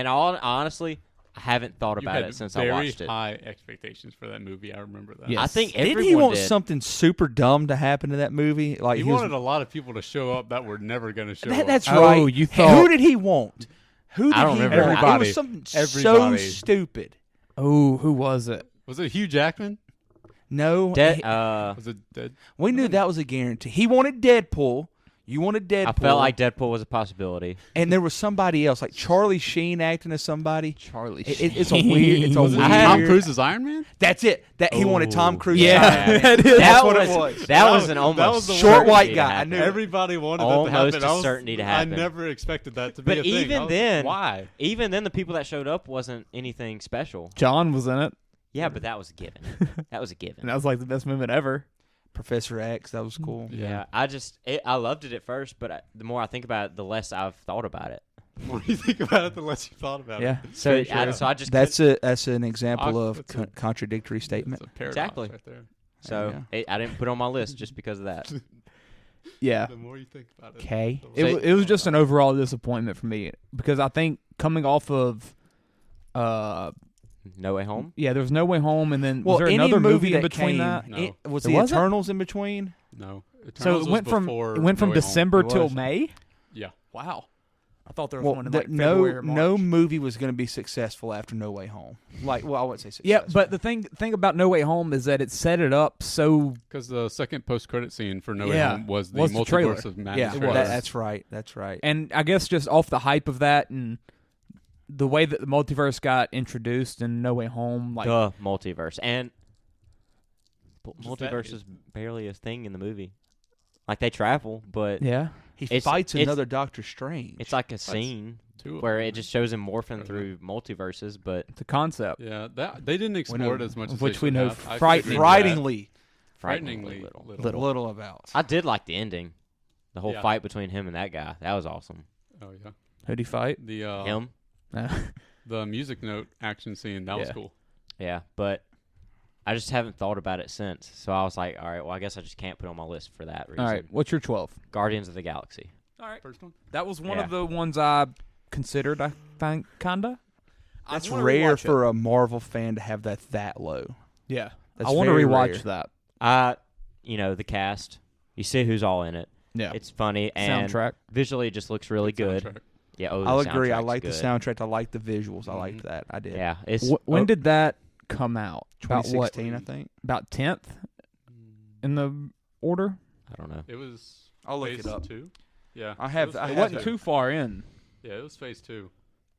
[SPEAKER 2] Honestly, I haven't thought
[SPEAKER 4] You
[SPEAKER 2] about
[SPEAKER 4] had
[SPEAKER 2] it since I watched
[SPEAKER 4] very
[SPEAKER 2] it.
[SPEAKER 4] high expectations for that movie. I remember that.
[SPEAKER 1] Yeah.
[SPEAKER 2] I think
[SPEAKER 3] Didn't
[SPEAKER 2] everyone
[SPEAKER 3] he want
[SPEAKER 2] did.
[SPEAKER 3] something super dumb to happen to that movie? Like
[SPEAKER 4] He
[SPEAKER 3] was-
[SPEAKER 4] wanted a lot of people to show up that were never going to show up.
[SPEAKER 3] That's
[SPEAKER 1] Oh,
[SPEAKER 3] right.
[SPEAKER 1] you
[SPEAKER 3] Who
[SPEAKER 1] thought-
[SPEAKER 3] did he want? Who did
[SPEAKER 2] I don't
[SPEAKER 3] he
[SPEAKER 2] remember.
[SPEAKER 3] want? It
[SPEAKER 4] Everybody.
[SPEAKER 3] was something so
[SPEAKER 4] Everybody.
[SPEAKER 3] stupid.
[SPEAKER 1] Oh, who was it?
[SPEAKER 4] Was it Hugh Jackman?
[SPEAKER 3] No,
[SPEAKER 2] Dead,
[SPEAKER 3] he-
[SPEAKER 4] Was it dead?
[SPEAKER 3] we knew that was a guarantee. He wanted Deadpool. You wanted Deadpool.
[SPEAKER 2] I felt like Deadpool was a possibility.
[SPEAKER 3] And there was somebody else, like Charlie Sheen acting as somebody.
[SPEAKER 1] Charlie
[SPEAKER 3] It's a weird. It's a
[SPEAKER 4] Was it
[SPEAKER 3] weird.
[SPEAKER 4] Tom Cruise's Iron Man?
[SPEAKER 3] That's it. That he wanted Tom
[SPEAKER 4] Oh.
[SPEAKER 3] Cruise.
[SPEAKER 1] Yeah.
[SPEAKER 3] That's
[SPEAKER 2] That
[SPEAKER 3] what
[SPEAKER 2] was,
[SPEAKER 3] it was.
[SPEAKER 2] That was an almost
[SPEAKER 4] that was the
[SPEAKER 3] Short white
[SPEAKER 2] certainty to
[SPEAKER 3] guy. I
[SPEAKER 2] happen.
[SPEAKER 3] knew.
[SPEAKER 4] Everybody wanted
[SPEAKER 2] Almost
[SPEAKER 4] that to happen.
[SPEAKER 2] a
[SPEAKER 4] I was-
[SPEAKER 2] certainty to happen.
[SPEAKER 4] I never expected that to be
[SPEAKER 2] But
[SPEAKER 4] a thing.
[SPEAKER 2] even
[SPEAKER 4] I was-
[SPEAKER 2] then-
[SPEAKER 4] why?
[SPEAKER 2] Even then, the people that showed up wasn't anything special.
[SPEAKER 1] John was in it,
[SPEAKER 2] Yeah, but that was a given. That was a given.
[SPEAKER 1] and that was like the best moment ever.
[SPEAKER 3] Professor X. That was cool.
[SPEAKER 2] Yeah, I loved it at first, but the more I think about it, the less I've thought about it.
[SPEAKER 4] The more you think about it, the less you thought about
[SPEAKER 1] Yeah.
[SPEAKER 4] it.
[SPEAKER 2] So,
[SPEAKER 1] Very true.
[SPEAKER 2] I just
[SPEAKER 3] That's an example of
[SPEAKER 4] That's a-
[SPEAKER 3] contradictory statement.
[SPEAKER 4] It's a paradox
[SPEAKER 2] Exactly.
[SPEAKER 4] right there.
[SPEAKER 2] so I didn't put it on my list just because of that.
[SPEAKER 1] Yeah.
[SPEAKER 4] The more you think about it.
[SPEAKER 3] Okay.
[SPEAKER 4] the less
[SPEAKER 1] It was
[SPEAKER 4] you
[SPEAKER 1] just
[SPEAKER 4] thought
[SPEAKER 1] an overall disappointment for me because I think coming off of,
[SPEAKER 2] No Way Home.
[SPEAKER 1] there was No Way Home, and then
[SPEAKER 3] Well,
[SPEAKER 1] was there
[SPEAKER 3] any
[SPEAKER 1] another movie in
[SPEAKER 3] that
[SPEAKER 1] between
[SPEAKER 3] came,
[SPEAKER 1] that?
[SPEAKER 4] No.
[SPEAKER 3] Was
[SPEAKER 1] There
[SPEAKER 3] the
[SPEAKER 1] wasn't?
[SPEAKER 3] Eternals in between?
[SPEAKER 4] No.
[SPEAKER 1] So
[SPEAKER 4] Eternals
[SPEAKER 1] it went
[SPEAKER 4] was
[SPEAKER 1] from
[SPEAKER 4] before
[SPEAKER 1] it went from
[SPEAKER 4] No Way Home.
[SPEAKER 1] December
[SPEAKER 3] It
[SPEAKER 1] till
[SPEAKER 3] was.
[SPEAKER 1] May.
[SPEAKER 4] Yeah.
[SPEAKER 1] Wow, I thought there was
[SPEAKER 3] Well,
[SPEAKER 1] one in
[SPEAKER 3] the-
[SPEAKER 1] like February or March.
[SPEAKER 3] no movie was going to be successful after No Way Home. Like, well, I wouldn't say successful.
[SPEAKER 1] Yeah, but the thing about No Way Home is that it set it up so
[SPEAKER 4] Because the second post-credit scene for No Way
[SPEAKER 1] Yeah,
[SPEAKER 4] Home was the
[SPEAKER 1] was the trailer.
[SPEAKER 4] Multiverse of Madness.
[SPEAKER 3] yeah,
[SPEAKER 1] it
[SPEAKER 4] trailer.
[SPEAKER 1] was.
[SPEAKER 3] that's right. That's right.
[SPEAKER 1] and I guess just off the hype of that and the way that the multiverse got introduced in No Way Home, like
[SPEAKER 2] The multiverse and
[SPEAKER 4] Just that
[SPEAKER 2] multiverse is barely a thing in the movie. Like they travel, but
[SPEAKER 1] yeah,
[SPEAKER 3] He
[SPEAKER 2] It's-
[SPEAKER 3] fights
[SPEAKER 2] it's-
[SPEAKER 3] another Doctor Strange.
[SPEAKER 2] it's like a scene
[SPEAKER 4] Two of
[SPEAKER 2] where
[SPEAKER 4] them.
[SPEAKER 2] it just shows him morphing
[SPEAKER 4] Right.
[SPEAKER 2] through multiverses. But
[SPEAKER 1] it's a concept.
[SPEAKER 4] Yeah, that they didn't explore it as much as
[SPEAKER 1] which
[SPEAKER 4] they
[SPEAKER 1] we
[SPEAKER 4] should
[SPEAKER 1] know
[SPEAKER 4] have. I
[SPEAKER 1] frighteningly-
[SPEAKER 4] agree with that.
[SPEAKER 3] frighteningly
[SPEAKER 2] frighteningly little.
[SPEAKER 3] little about.
[SPEAKER 2] I did like the ending, the whole
[SPEAKER 4] Yeah.
[SPEAKER 2] fight between him and that guy. That was awesome.
[SPEAKER 4] Oh yeah,
[SPEAKER 1] Who'd he fight?
[SPEAKER 4] the
[SPEAKER 2] Him,
[SPEAKER 4] the music note action scene that was
[SPEAKER 1] Yeah.
[SPEAKER 4] cool.
[SPEAKER 2] yeah, but I just haven't thought about it since. So I was like, all right, well, I guess I just can't put it on my list for that reason.
[SPEAKER 1] All right, what's your 12?
[SPEAKER 2] Guardians of the Galaxy.
[SPEAKER 1] All right,
[SPEAKER 4] First one.
[SPEAKER 1] that was one
[SPEAKER 2] Yeah.
[SPEAKER 1] of the ones I considered. I think kinda.
[SPEAKER 3] That's
[SPEAKER 1] I wanna
[SPEAKER 3] rare
[SPEAKER 1] rewatch it.
[SPEAKER 3] for a Marvel fan to have that low.
[SPEAKER 1] Yeah,
[SPEAKER 3] That's
[SPEAKER 1] I want to
[SPEAKER 3] very
[SPEAKER 1] rewatch
[SPEAKER 3] rare.
[SPEAKER 1] that.
[SPEAKER 2] The cast. You see who's all in it.
[SPEAKER 1] Yeah,
[SPEAKER 2] It's funny and
[SPEAKER 1] soundtrack.
[SPEAKER 2] visually it just looks really good.
[SPEAKER 4] Soundtrack.
[SPEAKER 2] Yeah, the
[SPEAKER 3] I'll agree. I
[SPEAKER 2] soundtrack's
[SPEAKER 3] like the
[SPEAKER 2] good.
[SPEAKER 3] soundtrack. I like the visuals. I
[SPEAKER 4] Mhm.
[SPEAKER 3] liked that. I did.
[SPEAKER 2] Yeah, it's
[SPEAKER 1] When did that come out? About what?
[SPEAKER 3] 2016, I think.
[SPEAKER 1] About 10th in the order.
[SPEAKER 2] I don't know.
[SPEAKER 4] It was.
[SPEAKER 3] I'll look
[SPEAKER 4] phase
[SPEAKER 3] it up.
[SPEAKER 4] 2. Yeah,
[SPEAKER 3] I have-
[SPEAKER 4] It was
[SPEAKER 3] I
[SPEAKER 1] It
[SPEAKER 4] phase
[SPEAKER 3] have
[SPEAKER 1] wasn't
[SPEAKER 4] two.
[SPEAKER 1] too far in.
[SPEAKER 4] Yeah, it was phase 2.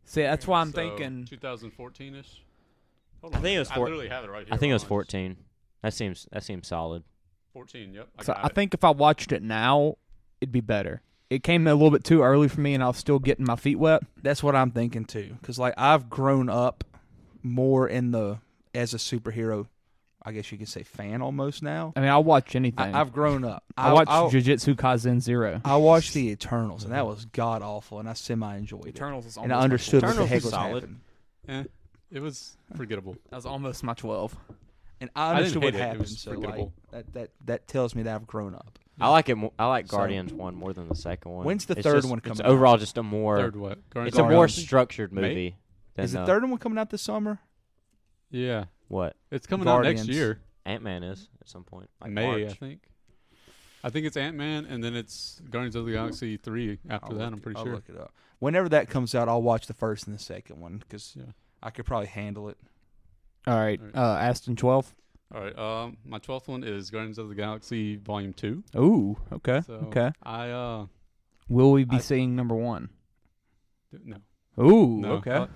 [SPEAKER 1] See, that's why I'm
[SPEAKER 4] So,
[SPEAKER 1] thinking.
[SPEAKER 4] 2014ish. Hold
[SPEAKER 2] I
[SPEAKER 4] on.
[SPEAKER 2] think it was
[SPEAKER 4] I
[SPEAKER 2] four-
[SPEAKER 4] literally have it right here.
[SPEAKER 2] I think it was
[SPEAKER 4] Hold on.
[SPEAKER 2] 14. That seems solid.
[SPEAKER 4] 14. Yep.
[SPEAKER 1] So
[SPEAKER 4] got
[SPEAKER 1] I
[SPEAKER 4] it.
[SPEAKER 1] think if I watched it now, it'd be better. It came a little bit too early for me, and I was still getting my feet wet.
[SPEAKER 3] That's what I'm thinking too. Because like I've grown up more as a superhero. I guess you could say fan almost now.
[SPEAKER 1] I mean, I'll watch anything.
[SPEAKER 3] I've grown up.
[SPEAKER 1] I watched
[SPEAKER 3] I
[SPEAKER 1] Jujutsu Kaisen 0.
[SPEAKER 3] I watched the Eternals, and that was god awful, and I semi enjoyed it.
[SPEAKER 1] Eternals is
[SPEAKER 3] And I understood what the
[SPEAKER 2] Eternals
[SPEAKER 3] heck
[SPEAKER 2] was
[SPEAKER 3] was
[SPEAKER 2] solid.
[SPEAKER 3] happening.
[SPEAKER 4] It was forgettable.
[SPEAKER 1] That was almost my 12.
[SPEAKER 3] And I
[SPEAKER 4] I didn't
[SPEAKER 3] understood what
[SPEAKER 4] hate it. It
[SPEAKER 3] happened.
[SPEAKER 4] was
[SPEAKER 3] So like,
[SPEAKER 4] forgettable.
[SPEAKER 3] that tells me that I've grown up.
[SPEAKER 2] I like it. I like
[SPEAKER 3] So-
[SPEAKER 2] Guardians 1 more than the second one.
[SPEAKER 3] When's the
[SPEAKER 2] It's
[SPEAKER 3] third
[SPEAKER 2] just-
[SPEAKER 3] one
[SPEAKER 2] It's
[SPEAKER 3] coming
[SPEAKER 2] overall
[SPEAKER 3] out?
[SPEAKER 2] just a more.
[SPEAKER 4] Third what? Guardians
[SPEAKER 2] It's a
[SPEAKER 4] of the
[SPEAKER 2] more
[SPEAKER 4] Galaxy?
[SPEAKER 2] structured
[SPEAKER 4] May?
[SPEAKER 2] movie. Than
[SPEAKER 3] Is the third one coming out this summer?
[SPEAKER 4] Yeah,
[SPEAKER 2] What?
[SPEAKER 4] it's coming out next
[SPEAKER 3] Guardians.
[SPEAKER 4] year.
[SPEAKER 2] Ant-Man is at some point. Like
[SPEAKER 4] May,
[SPEAKER 2] March.
[SPEAKER 4] I think. I think it's Ant-Man, and then it's Guardians of the Galaxy 3 after
[SPEAKER 3] I'll
[SPEAKER 4] that,
[SPEAKER 3] look
[SPEAKER 4] I'm pretty
[SPEAKER 3] I'll
[SPEAKER 4] sure.
[SPEAKER 3] look it up. Whenever that comes out, I'll watch the first and the second one because
[SPEAKER 4] Yeah.
[SPEAKER 3] I could probably handle it.
[SPEAKER 1] All right,
[SPEAKER 4] All right.
[SPEAKER 1] Aston 12.
[SPEAKER 4] All right, my 12th one is Guardians of the Galaxy Volume 2.
[SPEAKER 1] Ooh, okay,
[SPEAKER 4] So
[SPEAKER 1] okay.
[SPEAKER 4] I,
[SPEAKER 1] Will we be
[SPEAKER 4] I-
[SPEAKER 1] seeing number 1?
[SPEAKER 4] no.
[SPEAKER 1] Ooh,
[SPEAKER 4] No.
[SPEAKER 1] okay.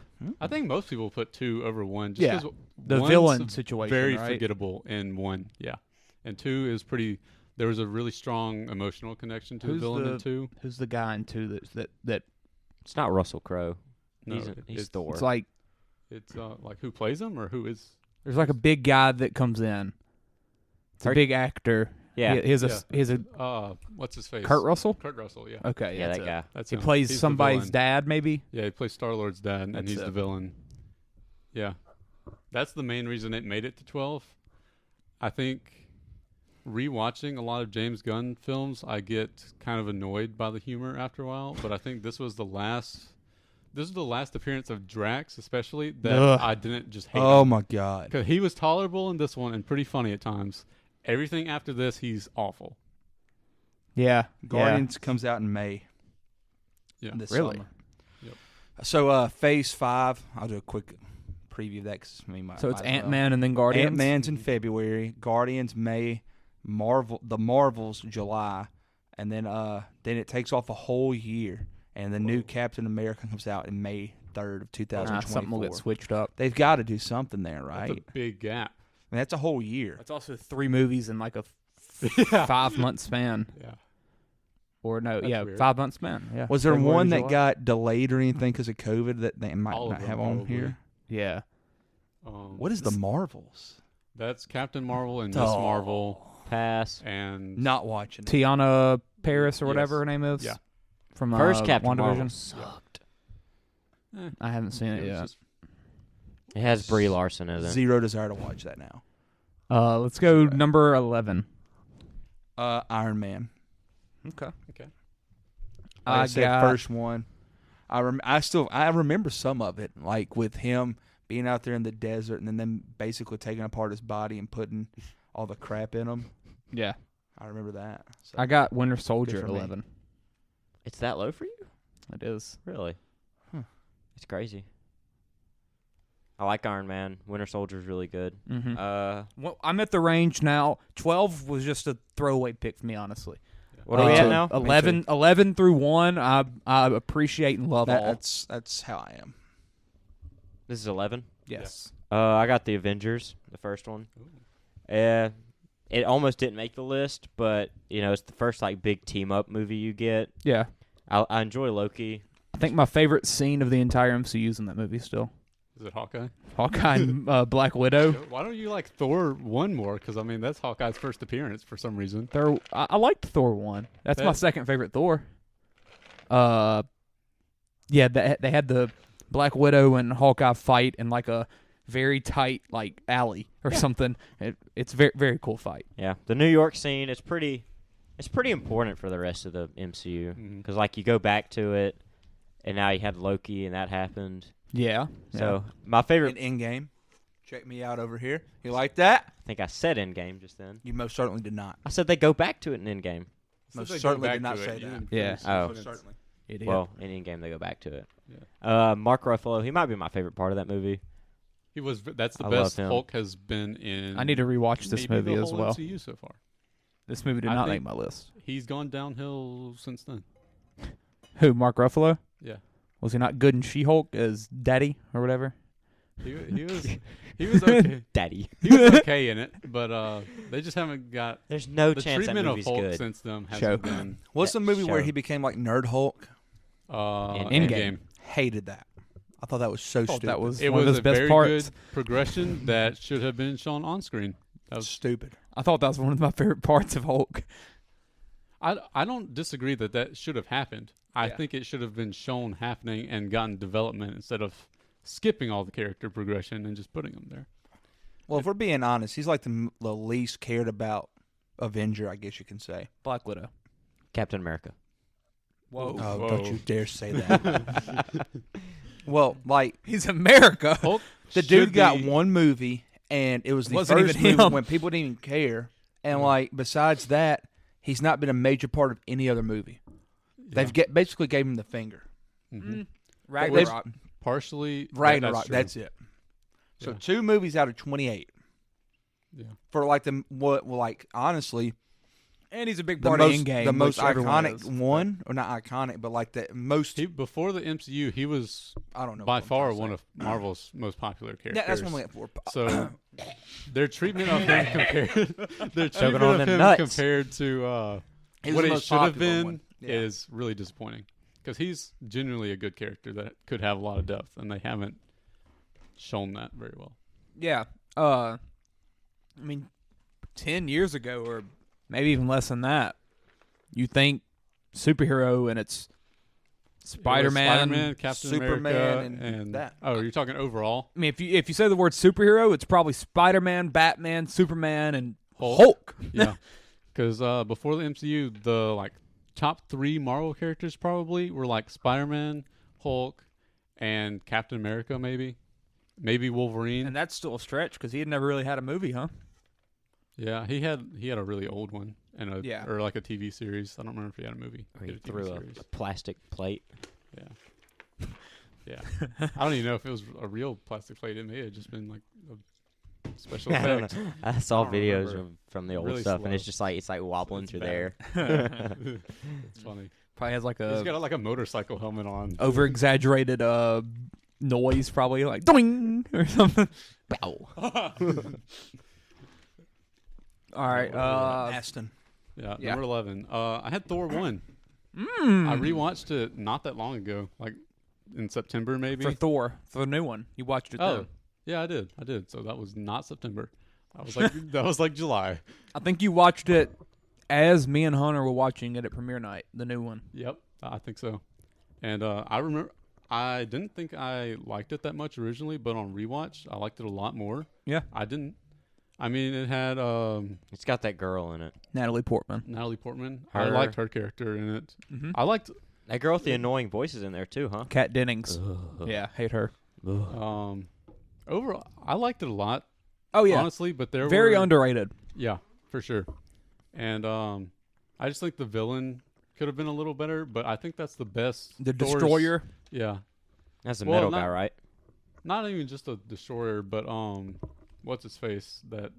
[SPEAKER 4] I think most people put 2 over 1 just
[SPEAKER 1] Yeah.
[SPEAKER 4] because
[SPEAKER 1] The villain situation,
[SPEAKER 4] very
[SPEAKER 1] right?
[SPEAKER 4] forgettable in 1, yeah. And 2 is pretty, there was a really strong emotional connection to
[SPEAKER 1] Who's
[SPEAKER 4] the villain in
[SPEAKER 1] the-
[SPEAKER 4] 2.
[SPEAKER 1] Who's the guy in 2 that
[SPEAKER 2] It's not Russell Crowe.
[SPEAKER 4] No,
[SPEAKER 2] He's
[SPEAKER 4] it's-
[SPEAKER 2] Thor.
[SPEAKER 1] it's like
[SPEAKER 4] It's like who plays him or who is?
[SPEAKER 1] there's like a big guy that comes in. It's a
[SPEAKER 2] Kurt-
[SPEAKER 1] big actor.
[SPEAKER 2] yeah,
[SPEAKER 1] He has a
[SPEAKER 4] Yeah.
[SPEAKER 1] he has a
[SPEAKER 4] What's his face?
[SPEAKER 1] Kurt Russell.
[SPEAKER 4] Kurt Russell, yeah.
[SPEAKER 1] Okay,
[SPEAKER 2] yeah,
[SPEAKER 1] that's
[SPEAKER 2] that
[SPEAKER 1] it.
[SPEAKER 2] guy.
[SPEAKER 4] That's
[SPEAKER 1] He
[SPEAKER 4] him.
[SPEAKER 1] plays
[SPEAKER 4] He's the
[SPEAKER 1] somebody's
[SPEAKER 4] villain.
[SPEAKER 1] dad, maybe.
[SPEAKER 4] Yeah, he plays Star-Lord's dad, and
[SPEAKER 1] That's
[SPEAKER 4] he's
[SPEAKER 1] it.
[SPEAKER 4] the villain. Yeah. That's the main reason it made it to 12. I think rewatching a lot of James Gunn films, I get kind of annoyed by the humor after a while, but I think this was the last appearance of Drax especially that
[SPEAKER 1] Ugh.
[SPEAKER 4] I didn't just hate
[SPEAKER 3] Oh
[SPEAKER 4] him.
[SPEAKER 3] my god!
[SPEAKER 4] Cuz he was tolerable in this one and pretty funny at times. Everything after this, he's awful.
[SPEAKER 1] Yeah,
[SPEAKER 3] Guardians comes out in May.
[SPEAKER 4] Yeah.
[SPEAKER 3] This
[SPEAKER 1] Really?
[SPEAKER 3] summer.
[SPEAKER 4] Yep.
[SPEAKER 3] So Phase 5. I'll do a quick preview of that because
[SPEAKER 1] Yeah. So it's Ant-Man and then Guardians.
[SPEAKER 3] Ant-Man's in February. Guardians May. The Marvels July, and then it takes off a whole year, and the new Captain America comes out in May 3rd of 2024.
[SPEAKER 1] Something will get switched up.
[SPEAKER 3] They've got to do something there, right?
[SPEAKER 4] That's a big gap.
[SPEAKER 3] I mean, that's a whole year.
[SPEAKER 1] It's also 3 movies in like a 5-month span.
[SPEAKER 4] Yeah.
[SPEAKER 1] Or no,
[SPEAKER 4] That's weird.
[SPEAKER 1] 5-month span. Yeah.
[SPEAKER 3] Was there
[SPEAKER 1] February,
[SPEAKER 3] one that
[SPEAKER 1] July?
[SPEAKER 3] got delayed or anything because of COVID that they might
[SPEAKER 4] All of
[SPEAKER 3] not
[SPEAKER 4] them,
[SPEAKER 3] have on
[SPEAKER 4] probably.
[SPEAKER 3] here?
[SPEAKER 1] Yeah.
[SPEAKER 3] What is the Marvels?
[SPEAKER 4] That's Captain Marvel and Miss
[SPEAKER 3] Oh.
[SPEAKER 4] Marvel
[SPEAKER 2] Pass.
[SPEAKER 4] and
[SPEAKER 3] Not watching it.
[SPEAKER 1] Tiana Paris or whatever
[SPEAKER 4] Yes.
[SPEAKER 1] her name is.
[SPEAKER 4] Yeah.
[SPEAKER 1] From
[SPEAKER 2] First Captain
[SPEAKER 1] WandaVision.
[SPEAKER 2] Marvel sucked.
[SPEAKER 1] I haven't seen it
[SPEAKER 4] was
[SPEAKER 1] yet.
[SPEAKER 4] just-
[SPEAKER 2] It has Brie Larson in it.
[SPEAKER 3] Zero desire to watch that now.
[SPEAKER 1] Let's go number 11.
[SPEAKER 3] Iron Man.
[SPEAKER 1] Okay.
[SPEAKER 4] Okay.
[SPEAKER 3] Like I said,
[SPEAKER 1] got
[SPEAKER 3] first one. I remember some of it, like with him being out there in the desert and then them basically taking apart his body and putting all the crap in him.
[SPEAKER 1] Yeah.
[SPEAKER 3] I remember that. So.
[SPEAKER 1] I got Winter Soldier
[SPEAKER 3] Good
[SPEAKER 1] at
[SPEAKER 3] for me.
[SPEAKER 1] 11.
[SPEAKER 2] It's that low for you?
[SPEAKER 1] It is.
[SPEAKER 2] Really?
[SPEAKER 3] Huh.
[SPEAKER 2] It's crazy. I like Iron Man. Winter Soldier's really good.
[SPEAKER 1] Mm-hmm.
[SPEAKER 2] What
[SPEAKER 1] I'm at the range now. 12 was just a throwaway pick for me, honestly.
[SPEAKER 2] are we at now?
[SPEAKER 1] 11 through 1, I appreciate and love all.
[SPEAKER 3] That's how I am.
[SPEAKER 2] This is 11.
[SPEAKER 1] Yes.
[SPEAKER 2] I got the Avengers, the first one. It almost didn't make the list, but it's the first like big team up movie you get.
[SPEAKER 1] Yeah.
[SPEAKER 2] I enjoy Loki.
[SPEAKER 1] I think my favorite scene of the entire MCU is in that movie still.
[SPEAKER 4] Is it Hawkeye?
[SPEAKER 1] Hawkeye and Black Widow.
[SPEAKER 4] Why don't you like Thor 1 more? Because, I mean, that's Hawkeye's first appearance for some reason.
[SPEAKER 1] I liked Thor 1. That's my
[SPEAKER 4] That-
[SPEAKER 1] second favorite Thor. Yeah, they had the Black Widow and Hawkeye fight in like a very tight like alley or something. It's very very cool fight.
[SPEAKER 2] Yeah, the New York scene is pretty important for the rest of the MCU because like you go back to it, and now you had Loki and that happened.
[SPEAKER 1] Yeah.
[SPEAKER 2] So my favorite,
[SPEAKER 3] In Endgame. Check me out over here. You like that?
[SPEAKER 2] I think I said Endgame just then.
[SPEAKER 3] You most certainly did not.
[SPEAKER 2] I said they go back to it in Endgame.
[SPEAKER 3] Most
[SPEAKER 4] So they go
[SPEAKER 3] certainly
[SPEAKER 4] back
[SPEAKER 3] did not
[SPEAKER 4] to it.
[SPEAKER 3] say
[SPEAKER 4] You
[SPEAKER 3] that.
[SPEAKER 4] didn't
[SPEAKER 1] Yeah.
[SPEAKER 4] finish the
[SPEAKER 2] Oh.
[SPEAKER 3] Most
[SPEAKER 4] sentence.
[SPEAKER 3] certainly.
[SPEAKER 1] Idiot.
[SPEAKER 2] Well, in Endgame they go back to it.
[SPEAKER 4] Yeah.
[SPEAKER 2] Mark Ruffalo, he might be my favorite part of that movie.
[SPEAKER 4] He was. That's the
[SPEAKER 2] I love
[SPEAKER 4] best
[SPEAKER 2] him.
[SPEAKER 4] Hulk has been in.
[SPEAKER 1] I need to rewatch this
[SPEAKER 4] maybe
[SPEAKER 1] movie
[SPEAKER 4] the
[SPEAKER 1] as
[SPEAKER 4] whole
[SPEAKER 1] well.
[SPEAKER 4] MCU so far.
[SPEAKER 1] This movie did
[SPEAKER 4] I
[SPEAKER 1] not
[SPEAKER 4] think-
[SPEAKER 1] make my list.
[SPEAKER 4] He's gone downhill since then.
[SPEAKER 1] Who? Mark Ruffalo?
[SPEAKER 4] Yeah.
[SPEAKER 1] Was he not good in She-Hulk as Daddy or whatever?
[SPEAKER 4] He was okay.
[SPEAKER 2] Daddy.
[SPEAKER 4] He was okay in it, but they just haven't got
[SPEAKER 2] There's no
[SPEAKER 4] the
[SPEAKER 2] chance that
[SPEAKER 4] treatment of
[SPEAKER 2] movie's
[SPEAKER 4] Hulk
[SPEAKER 2] good.
[SPEAKER 4] since then hasn't
[SPEAKER 1] Show.
[SPEAKER 4] been
[SPEAKER 3] What's the movie where
[SPEAKER 2] Show.
[SPEAKER 3] he became like Nerd Hulk?
[SPEAKER 1] Endgame.
[SPEAKER 4] Endgame.
[SPEAKER 3] Hated that. I thought that was so
[SPEAKER 1] Thought
[SPEAKER 3] stupid.
[SPEAKER 1] that was
[SPEAKER 4] It
[SPEAKER 1] one
[SPEAKER 4] was
[SPEAKER 1] of his
[SPEAKER 4] a
[SPEAKER 1] best
[SPEAKER 4] very
[SPEAKER 1] parts.
[SPEAKER 4] good progression that should have been shown on screen. That was,
[SPEAKER 3] stupid.
[SPEAKER 1] I thought that was one of my favorite parts of Hulk.
[SPEAKER 4] I don't disagree that should have happened. I
[SPEAKER 1] Yeah.
[SPEAKER 4] think it should have been shown happening and gotten development instead of skipping all the character progression and just putting them there.
[SPEAKER 3] Well, if we're being honest, he's like the least cared about Avenger, I guess you can say.
[SPEAKER 1] Black Widow.
[SPEAKER 2] Captain America.
[SPEAKER 1] Whoa.
[SPEAKER 3] Oh,
[SPEAKER 4] Whoa.
[SPEAKER 3] don't you dare say that. Well, like,
[SPEAKER 1] He's America.
[SPEAKER 4] Hulk
[SPEAKER 3] the dude
[SPEAKER 4] should
[SPEAKER 3] got
[SPEAKER 4] be-
[SPEAKER 3] one movie, and it was the
[SPEAKER 1] Wasn't
[SPEAKER 3] first
[SPEAKER 1] even
[SPEAKER 3] movie
[SPEAKER 1] him.
[SPEAKER 3] when people didn't even care. And, like, besides that, he's not been a major part of any other movie. They've basically gave him the finger.
[SPEAKER 4] Mhm.
[SPEAKER 1] Ragnarok.
[SPEAKER 4] Partially
[SPEAKER 3] Ragnarok,
[SPEAKER 4] true.
[SPEAKER 3] that's it. So
[SPEAKER 4] Yeah.
[SPEAKER 3] 2 movies out of 28.
[SPEAKER 4] Yeah.
[SPEAKER 3] For, like, honestly,
[SPEAKER 1] And he's a big
[SPEAKER 3] the
[SPEAKER 1] part
[SPEAKER 3] most,
[SPEAKER 1] of Endgame.
[SPEAKER 3] the most
[SPEAKER 1] which everyone
[SPEAKER 3] iconic
[SPEAKER 1] is.
[SPEAKER 3] one, or not iconic, but like the most.
[SPEAKER 4] Before the MCU, he was
[SPEAKER 3] I don't know.
[SPEAKER 4] by
[SPEAKER 3] what I'm
[SPEAKER 4] far
[SPEAKER 3] trying to
[SPEAKER 4] one
[SPEAKER 3] say.
[SPEAKER 4] of Marvel's most popular characters.
[SPEAKER 3] Yeah, that's what I'm looking for.
[SPEAKER 4] So their treatment of him
[SPEAKER 2] Choking on them nuts.
[SPEAKER 4] compared to
[SPEAKER 3] He was
[SPEAKER 4] what
[SPEAKER 3] the
[SPEAKER 4] it
[SPEAKER 3] most
[SPEAKER 4] should have
[SPEAKER 3] popular
[SPEAKER 4] been
[SPEAKER 3] one. Yeah.
[SPEAKER 4] is really disappointing because he's genuinely a good character that could have a lot of depth, and they haven't shown that very well.
[SPEAKER 1] Yeah. I mean, 10 years ago, or maybe even less than that, you think superhero and it's Spider-Man.
[SPEAKER 4] Spider-Man, Captain
[SPEAKER 3] Superman,
[SPEAKER 4] America,
[SPEAKER 3] and that.
[SPEAKER 4] Oh, you're talking overall?
[SPEAKER 1] I mean, if you say the word superhero, it's probably Spider-Man, Batman, Superman, and
[SPEAKER 4] Hulk.
[SPEAKER 1] Hulk.
[SPEAKER 4] Yeah, because before the MCU, the like top 3 Marvel characters probably were like Spider-Man, Hulk, and Captain America. Maybe Wolverine.
[SPEAKER 1] And that's still a stretch because he had never really had a movie, huh?
[SPEAKER 4] Yeah, he had a really old one and or like a TV series. I don't remember if he had a movie.
[SPEAKER 2] Where
[SPEAKER 4] He
[SPEAKER 2] he
[SPEAKER 4] had a TV
[SPEAKER 2] threw
[SPEAKER 4] series.
[SPEAKER 2] a plastic plate.
[SPEAKER 4] Yeah. I don't even know if it was a real plastic plate. It may have just been like special
[SPEAKER 2] I don't
[SPEAKER 4] effects.
[SPEAKER 2] know. I saw
[SPEAKER 4] don't
[SPEAKER 2] videos
[SPEAKER 4] remember.
[SPEAKER 2] from the old
[SPEAKER 4] Really
[SPEAKER 2] stuff, and
[SPEAKER 4] slow.
[SPEAKER 2] it's just like wobbling
[SPEAKER 4] It's
[SPEAKER 2] through
[SPEAKER 4] bad.
[SPEAKER 2] there.
[SPEAKER 4] It's funny.
[SPEAKER 1] Probably has like
[SPEAKER 4] He's
[SPEAKER 1] a
[SPEAKER 4] got like a motorcycle helmet on.
[SPEAKER 1] over exaggerated noise, probably like doing or something. Bow. All right.
[SPEAKER 3] Aston.
[SPEAKER 4] Yeah,
[SPEAKER 1] Yeah.
[SPEAKER 4] number 11. I had Thor 1. I rewatched it not that long ago, like in September maybe.
[SPEAKER 1] For Thor, for the new one, you watched it.
[SPEAKER 4] Oh,
[SPEAKER 1] Then.
[SPEAKER 4] yeah, I did. So that was not September. I was like, that was like July.
[SPEAKER 1] I think you watched it as me and Hunter were watching it at premiere night, the new one.
[SPEAKER 4] Yep, I think so. And I remember, I didn't think I liked it that much originally, but on rewatch, I liked it a lot more.
[SPEAKER 1] Yeah.
[SPEAKER 4] I didn't. I mean, it had
[SPEAKER 2] It's got that girl in it.
[SPEAKER 1] Natalie Portman.
[SPEAKER 4] Natalie Portman. I
[SPEAKER 2] Her.
[SPEAKER 4] liked her character in it.
[SPEAKER 1] Mm-hmm.
[SPEAKER 4] I liked
[SPEAKER 2] That girl with the annoying voices in there too, huh?
[SPEAKER 1] Kat Dennings. Yeah, hate her.
[SPEAKER 4] overall, I liked it a lot.
[SPEAKER 1] Oh yeah,
[SPEAKER 4] honestly, but there
[SPEAKER 1] very
[SPEAKER 4] were,
[SPEAKER 1] underrated.
[SPEAKER 4] Yeah, for sure. And I just think the villain could have been a little better, but I think that's the best.
[SPEAKER 1] The
[SPEAKER 4] Thor's-
[SPEAKER 1] Destroyer.
[SPEAKER 4] Yeah,
[SPEAKER 2] That's the
[SPEAKER 4] Well,
[SPEAKER 2] metal
[SPEAKER 4] not-
[SPEAKER 2] guy, right?
[SPEAKER 4] not even just a destroyer, but what's his face? That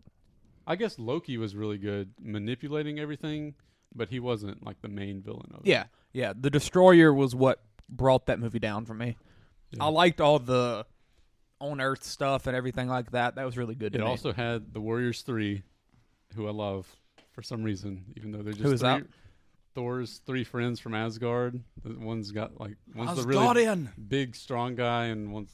[SPEAKER 4] I guess Loki was really good manipulating everything, but he wasn't like the main villain of it.
[SPEAKER 1] Yeah, yeah. The Destroyer was what brought that movie down for me.
[SPEAKER 4] Yeah.
[SPEAKER 1] I liked all the on Earth stuff and everything like that. That was really good to
[SPEAKER 4] It
[SPEAKER 1] me.
[SPEAKER 4] also had the Warriors 3, who I love for some reason, even though they're just
[SPEAKER 1] Who is
[SPEAKER 4] three,
[SPEAKER 1] that?
[SPEAKER 4] Thor's three friends from Asgard. One's got like one's the really
[SPEAKER 3] Asgardian.
[SPEAKER 4] big, strong guy, and one's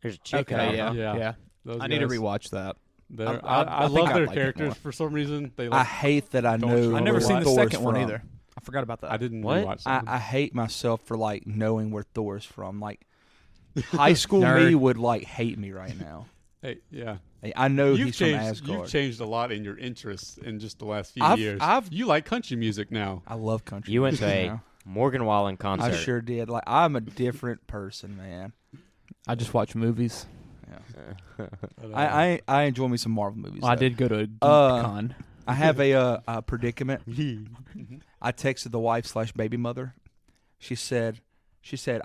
[SPEAKER 2] There's a chick. in
[SPEAKER 1] okay,
[SPEAKER 2] it, huh?
[SPEAKER 1] yeah.
[SPEAKER 4] those
[SPEAKER 1] I need to
[SPEAKER 4] guys.
[SPEAKER 1] rewatch that.
[SPEAKER 4] They're-
[SPEAKER 1] I
[SPEAKER 4] I
[SPEAKER 1] think
[SPEAKER 4] love
[SPEAKER 1] I'd
[SPEAKER 4] their
[SPEAKER 1] like it
[SPEAKER 4] characters
[SPEAKER 1] more.
[SPEAKER 4] for some reason. They
[SPEAKER 3] I
[SPEAKER 4] like.
[SPEAKER 3] hate that I
[SPEAKER 4] Don't
[SPEAKER 3] know.
[SPEAKER 4] you
[SPEAKER 1] I never
[SPEAKER 3] where
[SPEAKER 1] seen the
[SPEAKER 3] Thor's
[SPEAKER 1] second one
[SPEAKER 3] from.
[SPEAKER 1] either. I forgot about that.
[SPEAKER 4] I didn't
[SPEAKER 2] What?
[SPEAKER 4] rewatch
[SPEAKER 3] I,
[SPEAKER 4] them.
[SPEAKER 3] I hate myself for like knowing where Thor's from. Like high school me
[SPEAKER 1] Nerd.
[SPEAKER 3] would like hate me right now.
[SPEAKER 4] Hey, yeah.
[SPEAKER 3] Hey, I know
[SPEAKER 4] You've
[SPEAKER 3] he's from
[SPEAKER 4] changed. You've
[SPEAKER 3] Asgard.
[SPEAKER 4] changed a lot in your interests in just the last few
[SPEAKER 3] I've-
[SPEAKER 4] years.
[SPEAKER 3] I've-
[SPEAKER 4] You like country music now.
[SPEAKER 3] I love country.
[SPEAKER 2] You went to
[SPEAKER 3] music
[SPEAKER 2] a
[SPEAKER 3] now.
[SPEAKER 2] Morgan Wallen concert.
[SPEAKER 3] I sure did. Like I'm a different person, man.
[SPEAKER 1] I just watch movies.
[SPEAKER 3] Yeah.
[SPEAKER 4] But,
[SPEAKER 3] I enjoy me some Marvel movies.
[SPEAKER 1] Well, I
[SPEAKER 3] though.
[SPEAKER 1] did go to a
[SPEAKER 3] Uh,
[SPEAKER 1] con.
[SPEAKER 3] I have a predicament. I texted the wife/baby mother. She said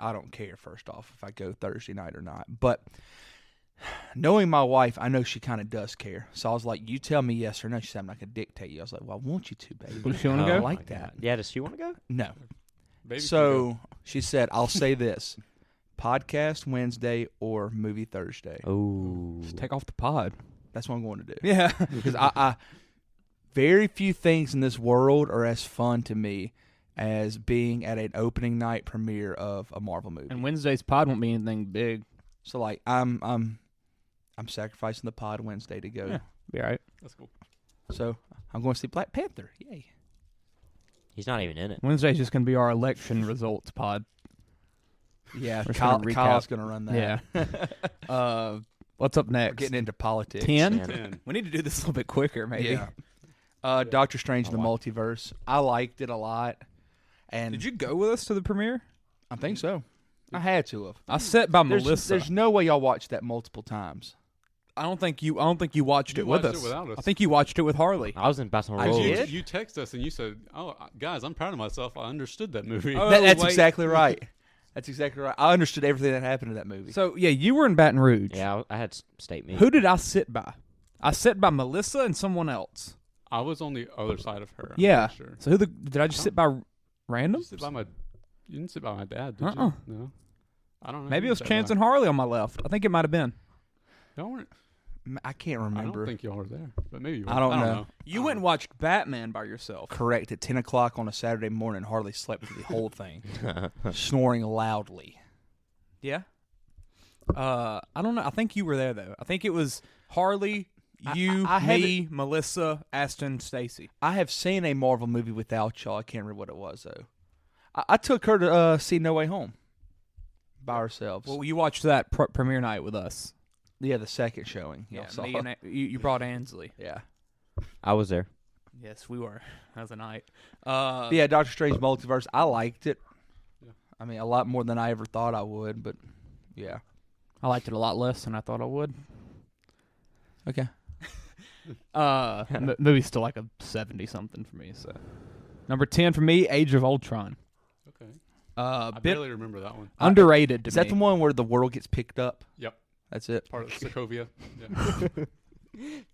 [SPEAKER 3] I don't care first off if I go Thursday night or not. But knowing my wife, I know she kind of does care. So I was like, "You tell me yes or no." She said, "I'm not gonna dictate you." I was like, "Well, I want you to, baby."
[SPEAKER 1] Does she wanna
[SPEAKER 2] Oh,
[SPEAKER 1] go?
[SPEAKER 3] I
[SPEAKER 2] my
[SPEAKER 3] like
[SPEAKER 2] God.
[SPEAKER 3] that.
[SPEAKER 2] Yeah, does she want to go?
[SPEAKER 3] No.
[SPEAKER 4] Baby can go.
[SPEAKER 3] So she said, "I'll say this: podcast Wednesday or movie Thursday."
[SPEAKER 2] Oh,
[SPEAKER 1] Just take off the pod.
[SPEAKER 3] That's what I'm going to do.
[SPEAKER 1] Yeah.
[SPEAKER 3] Because I very few things in this world are as fun to me as being at an opening night premiere of a Marvel movie.
[SPEAKER 1] And Wednesday's pod won't be anything big.
[SPEAKER 3] So like I'm sacrificing the pod Wednesday to go.
[SPEAKER 1] Yeah. Be all right.
[SPEAKER 4] That's cool.
[SPEAKER 3] So I'm going to see Black Panther. Yay.
[SPEAKER 2] he's not even in it.
[SPEAKER 1] Wednesday's just going to be our election results pod.
[SPEAKER 3] Yeah,
[SPEAKER 1] We're just gonna recap.
[SPEAKER 3] Kyle's going to run that.
[SPEAKER 1] Yeah. What's up
[SPEAKER 3] We're
[SPEAKER 1] next?
[SPEAKER 3] getting into politics.
[SPEAKER 1] 10?
[SPEAKER 4] 10.
[SPEAKER 1] We need to do this a little bit quicker, maybe.
[SPEAKER 3] Yeah. Doctor Strange in the
[SPEAKER 4] I
[SPEAKER 3] Multiverse. I liked it a lot. And
[SPEAKER 1] Did you go with us to the premiere?
[SPEAKER 3] I think so. I had to have.
[SPEAKER 1] I sat by Melissa.
[SPEAKER 3] There's no way y'all watched that multiple times.
[SPEAKER 1] I don't think you watched
[SPEAKER 4] You
[SPEAKER 1] it with
[SPEAKER 4] watched
[SPEAKER 1] us.
[SPEAKER 4] it without us.
[SPEAKER 1] I think you watched it with Harley.
[SPEAKER 2] I was in Baton
[SPEAKER 3] I
[SPEAKER 2] Rouge.
[SPEAKER 3] did?
[SPEAKER 4] You text us and you said, "Oh, guys, I'm proud of myself. I understood that movie."
[SPEAKER 1] Oh,
[SPEAKER 3] That's
[SPEAKER 1] wait.
[SPEAKER 3] exactly right. That's exactly right. I understood everything that happened in that movie.
[SPEAKER 1] So, yeah, you were in Baton Rouge.
[SPEAKER 2] Yeah, I had state meet.
[SPEAKER 1] Who did I sit by? I sat by Melissa and someone else.
[SPEAKER 4] I was on the other side of her. I'm
[SPEAKER 1] Yeah.
[SPEAKER 4] pretty sure.
[SPEAKER 1] So did I just sit by
[SPEAKER 4] You
[SPEAKER 1] randoms?
[SPEAKER 4] didn't sit by my dad, did
[SPEAKER 1] Uh-uh.
[SPEAKER 4] you? No. I don't know.
[SPEAKER 1] Maybe
[SPEAKER 4] who
[SPEAKER 1] it was
[SPEAKER 4] sat
[SPEAKER 1] Chance
[SPEAKER 4] by.
[SPEAKER 1] and Harley on my left. I think it might have been.
[SPEAKER 4] Y'all weren't.
[SPEAKER 3] I can't
[SPEAKER 4] I
[SPEAKER 3] remember.
[SPEAKER 4] don't think y'all were there, but maybe you were.
[SPEAKER 3] I don't know.
[SPEAKER 1] You went and watched Batman by yourself.
[SPEAKER 3] Correct. At 10 o'clock on a Saturday morning, Harley slept through the whole thing, snoring loudly.
[SPEAKER 1] Yeah. I don't know. I think you were there though. I think it was Harley, you,
[SPEAKER 3] I
[SPEAKER 1] me, Melissa, Aston, Stacy.
[SPEAKER 3] I have seen a Marvel movie without y'all. I can't remember what it was, though. I took her to see No Way Home by ourselves.
[SPEAKER 1] Well, you watched that premiere night with us.
[SPEAKER 3] Yeah, the second showing. Y'all saw.
[SPEAKER 1] Me and you brought Ansley.
[SPEAKER 3] Yeah.
[SPEAKER 2] I was there.
[SPEAKER 1] Yes, we were. That was a night.
[SPEAKER 3] Yeah, Doctor Strange Multiverse. I liked it.
[SPEAKER 4] Yeah.
[SPEAKER 3] I mean, a lot more than I ever thought I would, but yeah.
[SPEAKER 1] I liked it a lot less than I thought I would.
[SPEAKER 3] Okay.
[SPEAKER 1] Movie's still like a 70-something for me. So, number 10 for me, Age of Ultron.
[SPEAKER 4] Okay.
[SPEAKER 1] A
[SPEAKER 4] I
[SPEAKER 1] bit
[SPEAKER 4] barely remember that one.
[SPEAKER 1] underrated to
[SPEAKER 3] Is
[SPEAKER 1] me.
[SPEAKER 3] that the one where the world gets picked up?
[SPEAKER 4] Yep.
[SPEAKER 3] That's it.
[SPEAKER 4] Part of Sokovia. Yeah.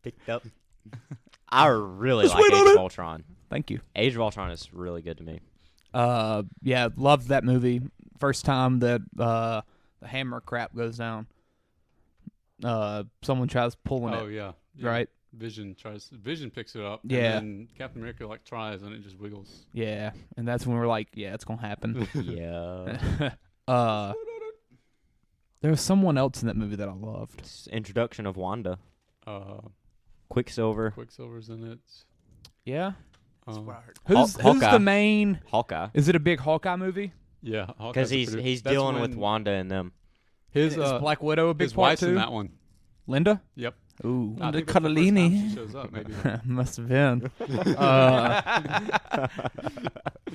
[SPEAKER 2] Picked up. I really
[SPEAKER 3] Just
[SPEAKER 2] like
[SPEAKER 3] wait
[SPEAKER 2] Age
[SPEAKER 3] on
[SPEAKER 2] of
[SPEAKER 3] it.
[SPEAKER 2] Ultron.
[SPEAKER 1] Thank you.
[SPEAKER 2] Age of Ultron is really good to me.
[SPEAKER 1] Yeah, loved that movie. First time that the hammer crap goes down. Someone tries pulling
[SPEAKER 4] Oh
[SPEAKER 1] it,
[SPEAKER 4] yeah.
[SPEAKER 1] right?
[SPEAKER 4] Vision picks it up.
[SPEAKER 1] Yeah.
[SPEAKER 4] And then Captain America tries and it just wiggles.
[SPEAKER 1] Yeah, and that's when we're like, yeah, it's gonna happen.
[SPEAKER 2] Yeah.
[SPEAKER 1] There was someone else in that movie that I loved.
[SPEAKER 2] Introduction of Wanda.
[SPEAKER 4] Uh,
[SPEAKER 2] Quicksilver.
[SPEAKER 4] Quicksilver's in it.
[SPEAKER 1] Yeah.
[SPEAKER 3] That's what I heard.
[SPEAKER 1] Who's
[SPEAKER 2] Hawkeye.
[SPEAKER 1] the main?
[SPEAKER 2] Hawkeye.
[SPEAKER 1] Is it a big Hawkeye movie?
[SPEAKER 4] Yeah.
[SPEAKER 2] Because he's dealing with Wanda and them.
[SPEAKER 4] His
[SPEAKER 1] Is Black Widow a big
[SPEAKER 4] his
[SPEAKER 1] part
[SPEAKER 4] wife's
[SPEAKER 1] too?
[SPEAKER 4] in that one.
[SPEAKER 1] Linda?
[SPEAKER 4] Yep.
[SPEAKER 1] Ooh,
[SPEAKER 4] I
[SPEAKER 3] The
[SPEAKER 4] think that's the first time
[SPEAKER 3] Cardellini.
[SPEAKER 4] she shows up, maybe.
[SPEAKER 1] must have been.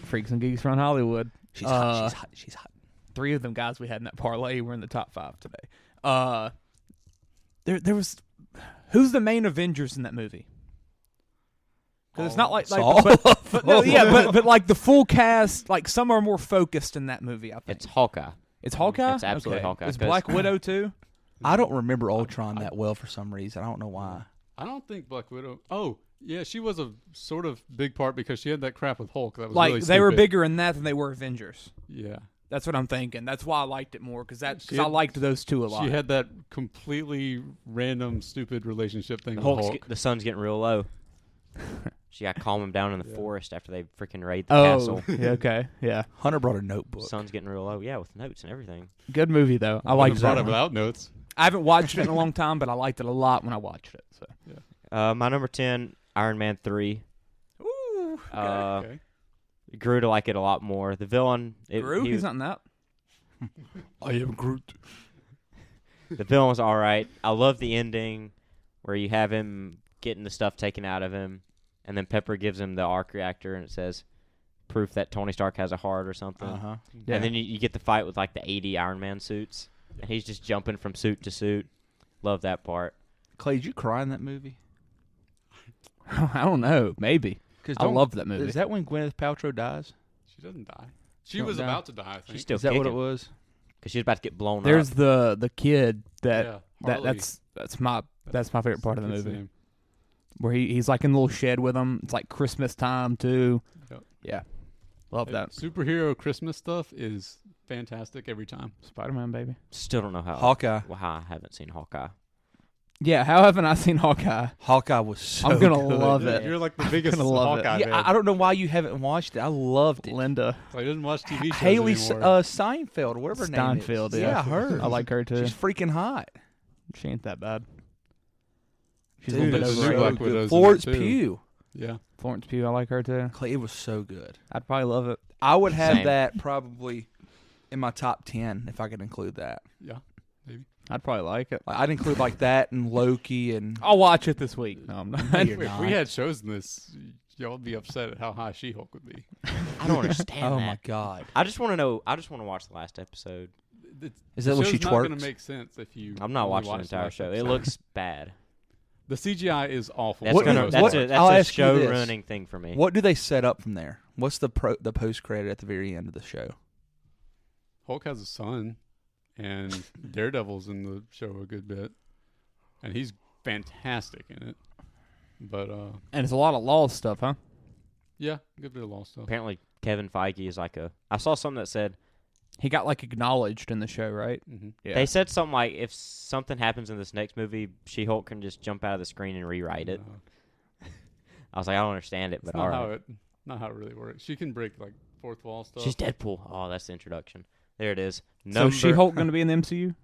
[SPEAKER 1] Freaks and Geeks from Hollywood.
[SPEAKER 3] She's hot. She's hot. She's hot.
[SPEAKER 1] 3 of them guys we had in that parlay were in the top 5 today. There was who's the main Avengers in that movie? Because it's not like
[SPEAKER 3] Saul.
[SPEAKER 1] but no, yeah, but like the full cast, like some are more focused in that movie. I think
[SPEAKER 2] It's Hawkeye.
[SPEAKER 1] it's Hawkeye.
[SPEAKER 2] It's absolutely
[SPEAKER 1] Okay.
[SPEAKER 2] Hawkeye,
[SPEAKER 1] Is
[SPEAKER 2] 'cause-
[SPEAKER 1] Black Widow too?
[SPEAKER 3] I don't remember Ultron that well for some reason. I don't know why.
[SPEAKER 4] I don't think Black Widow. Oh, yeah, she was a sort of big part because she had that crap with Hulk. That was
[SPEAKER 1] Like
[SPEAKER 4] really
[SPEAKER 1] they were
[SPEAKER 4] stupid.
[SPEAKER 1] bigger in that than they were Avengers.
[SPEAKER 4] Yeah.
[SPEAKER 1] That's what I'm thinking. That's why I liked it more because I
[SPEAKER 4] She had-
[SPEAKER 1] liked those two a lot.
[SPEAKER 4] She had that completely random, stupid relationship thing with
[SPEAKER 2] Hulk's
[SPEAKER 4] Hulk.
[SPEAKER 2] the sun's getting real low. She got to calm him down in the
[SPEAKER 4] Yeah.
[SPEAKER 2] forest after they freaking raid the castle.
[SPEAKER 1] yeah, okay, yeah,
[SPEAKER 3] Hunter brought a notebook.
[SPEAKER 2] Sun's getting real low. Yeah, with notes and everything.
[SPEAKER 1] good movie though. I
[SPEAKER 4] Wouldn't
[SPEAKER 1] liked
[SPEAKER 4] have brought
[SPEAKER 1] that.
[SPEAKER 4] it
[SPEAKER 1] One.
[SPEAKER 4] without notes.
[SPEAKER 1] I haven't watched it in a long time, but I liked it a lot when I watched it. So
[SPEAKER 2] My number 10, Iron Man 3.
[SPEAKER 1] ooh,
[SPEAKER 4] Okay.
[SPEAKER 2] Grew to like it a lot more. The villain,
[SPEAKER 1] Groot, he's not in that.
[SPEAKER 3] I am Groot.
[SPEAKER 2] the villain was all right. I love the ending where you have him getting the stuff taken out of him, and then Pepper gives him the arc reactor, and it says proof that Tony Stark has a heart or something.
[SPEAKER 3] Uh-huh.
[SPEAKER 1] Yeah.
[SPEAKER 2] And then you get the fight with like the 80 Iron Man suits, and he's just jumping from suit to suit. Love that part.
[SPEAKER 3] Clay, did you cry in that movie?
[SPEAKER 1] I don't know, maybe.
[SPEAKER 3] Because
[SPEAKER 1] I loved that movie.
[SPEAKER 3] Is that when Gwyneth Paltrow dies?
[SPEAKER 4] She doesn't die. She
[SPEAKER 3] Don't
[SPEAKER 4] was
[SPEAKER 3] die.
[SPEAKER 4] about to die, I think.
[SPEAKER 2] She's still
[SPEAKER 3] Is that what it
[SPEAKER 2] kicking.
[SPEAKER 3] was?
[SPEAKER 2] Because she's about to get blown
[SPEAKER 1] There's
[SPEAKER 2] up.
[SPEAKER 1] the kid that
[SPEAKER 4] Yeah,
[SPEAKER 1] that
[SPEAKER 4] Harley.
[SPEAKER 1] that's my favorite part of the
[SPEAKER 4] That's
[SPEAKER 1] movie
[SPEAKER 4] name.
[SPEAKER 1] where he's like in a little shed with him. It's like Christmas time too.
[SPEAKER 4] Yep.
[SPEAKER 1] Yeah, love
[SPEAKER 4] Hey,
[SPEAKER 1] that.
[SPEAKER 4] Superhero Christmas stuff is fantastic every time.
[SPEAKER 1] Spider-Man, baby.
[SPEAKER 2] Still don't know how.
[SPEAKER 3] Hawkeye.
[SPEAKER 2] Well, how I haven't seen Hawkeye.
[SPEAKER 1] Yeah, how haven't I seen Hawkeye?
[SPEAKER 3] Hawkeye was so
[SPEAKER 1] I'm gonna
[SPEAKER 3] good.
[SPEAKER 1] love
[SPEAKER 2] Yeah.
[SPEAKER 1] it.
[SPEAKER 4] You're like the biggest
[SPEAKER 1] gonna love it.
[SPEAKER 4] Hawkeye
[SPEAKER 3] Yeah,
[SPEAKER 4] fan.
[SPEAKER 3] I don't know why you haven't watched it. I loved it.
[SPEAKER 1] Linda
[SPEAKER 4] I didn't watch TV shows
[SPEAKER 3] Haley
[SPEAKER 4] anymore.
[SPEAKER 3] Seinfeld, whatever her name
[SPEAKER 1] Steinfeld.
[SPEAKER 3] is.
[SPEAKER 1] Yeah,
[SPEAKER 3] her.
[SPEAKER 1] I like her too.
[SPEAKER 3] She's freaking hot.
[SPEAKER 1] She ain't that bad. She's
[SPEAKER 3] Dude,
[SPEAKER 1] a little bit
[SPEAKER 4] so
[SPEAKER 1] over.
[SPEAKER 4] Black
[SPEAKER 1] it.
[SPEAKER 4] Widow's in it,
[SPEAKER 3] Florence
[SPEAKER 4] too.
[SPEAKER 3] Pugh.
[SPEAKER 4] Yeah.
[SPEAKER 1] Florence Pugh, I like her too.
[SPEAKER 3] Clay, it was so good.
[SPEAKER 1] I'd probably love it.
[SPEAKER 3] I would have
[SPEAKER 2] Same.
[SPEAKER 3] that probably in my top 10 if I could include that.
[SPEAKER 4] Yeah. Maybe.
[SPEAKER 1] I'd probably like it.
[SPEAKER 3] Like, I'd include like that and Loki and
[SPEAKER 1] I'll watch it this week. No, I'm not.
[SPEAKER 3] No, you're
[SPEAKER 4] If
[SPEAKER 3] not.
[SPEAKER 4] we had shows in this, y'all would be upset at how high She-Hulk would be.
[SPEAKER 2] I don't understand
[SPEAKER 3] oh
[SPEAKER 2] that.
[SPEAKER 3] my god.
[SPEAKER 2] I just want to know. I just want to watch the last episode.
[SPEAKER 3] Is that what she
[SPEAKER 4] show's not going
[SPEAKER 3] twerks?
[SPEAKER 4] to make sense if you.
[SPEAKER 2] I'm not
[SPEAKER 4] only
[SPEAKER 2] watching the
[SPEAKER 4] watch
[SPEAKER 2] entire
[SPEAKER 4] last
[SPEAKER 2] show. It
[SPEAKER 4] episode.
[SPEAKER 2] looks bad.
[SPEAKER 4] The CGI is awful.
[SPEAKER 2] That's
[SPEAKER 3] What-
[SPEAKER 2] gonna.
[SPEAKER 3] what-
[SPEAKER 2] That's
[SPEAKER 3] I'll
[SPEAKER 2] a
[SPEAKER 3] ask you this.
[SPEAKER 2] show ruining thing for me.
[SPEAKER 3] What do they set up from there? What's the post credit at the very end of the show?
[SPEAKER 4] Hulk has a son, and Daredevil's in the show a good bit, and he's fantastic in it. But
[SPEAKER 1] And it's a lot of law stuff, huh?
[SPEAKER 4] yeah, good bit of law stuff.
[SPEAKER 2] Apparently, Kevin Feige is like a. I saw something that said
[SPEAKER 1] He got like acknowledged in the show, right?
[SPEAKER 4] Mm-hmm.
[SPEAKER 1] Yeah.
[SPEAKER 2] they said something like if something happens in this next movie, She-Hulk can just jump out of the screen and rewrite it. I was like, I don't understand it,
[SPEAKER 4] It's
[SPEAKER 2] but
[SPEAKER 4] not
[SPEAKER 2] all
[SPEAKER 4] how
[SPEAKER 2] right.
[SPEAKER 4] it not how it really works. She can break like fourth wall stuff.
[SPEAKER 2] She's Deadpool. Oh, that's the introduction. There it is.
[SPEAKER 1] So She-Hulk going to be in the MCU?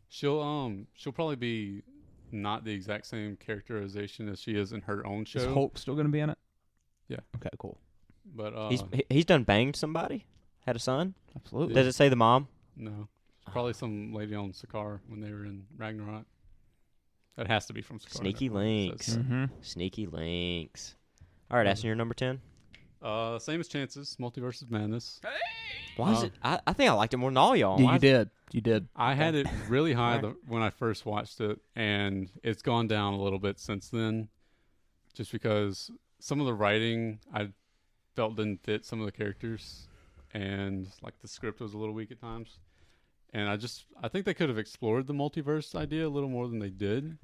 [SPEAKER 4] She'll probably be not the exact same characterization as she is in her own
[SPEAKER 1] Is
[SPEAKER 4] show.
[SPEAKER 1] Hulk still going to be in it?
[SPEAKER 4] Yeah.
[SPEAKER 1] Okay, cool.
[SPEAKER 4] But
[SPEAKER 2] He's done banged somebody. Had a son.
[SPEAKER 1] Absolutely.
[SPEAKER 2] Does it say the mom?
[SPEAKER 4] no, it's probably some lady on Sakaar when they were in Ragnarok. That has to be from Sakaar.
[SPEAKER 2] Sneaky
[SPEAKER 4] never mind. It
[SPEAKER 2] links.
[SPEAKER 4] says-
[SPEAKER 1] Mm-hmm.
[SPEAKER 2] Sneaky links. All right, Aston, your number 10.
[SPEAKER 4] Same as Chances, Multiverse of Madness.
[SPEAKER 2] Why is it? I think I liked it more than all y'all.
[SPEAKER 1] Yeah,
[SPEAKER 2] Why
[SPEAKER 1] you
[SPEAKER 2] is-
[SPEAKER 1] did. You did.
[SPEAKER 4] I had it really high
[SPEAKER 1] Alright.
[SPEAKER 4] when I first watched it, and it's gone down a little bit since then, just because some of the writing I felt didn't fit some of the characters, and like the script was a little weak at times. And I think they could have explored the multiverse idea a little more than they did.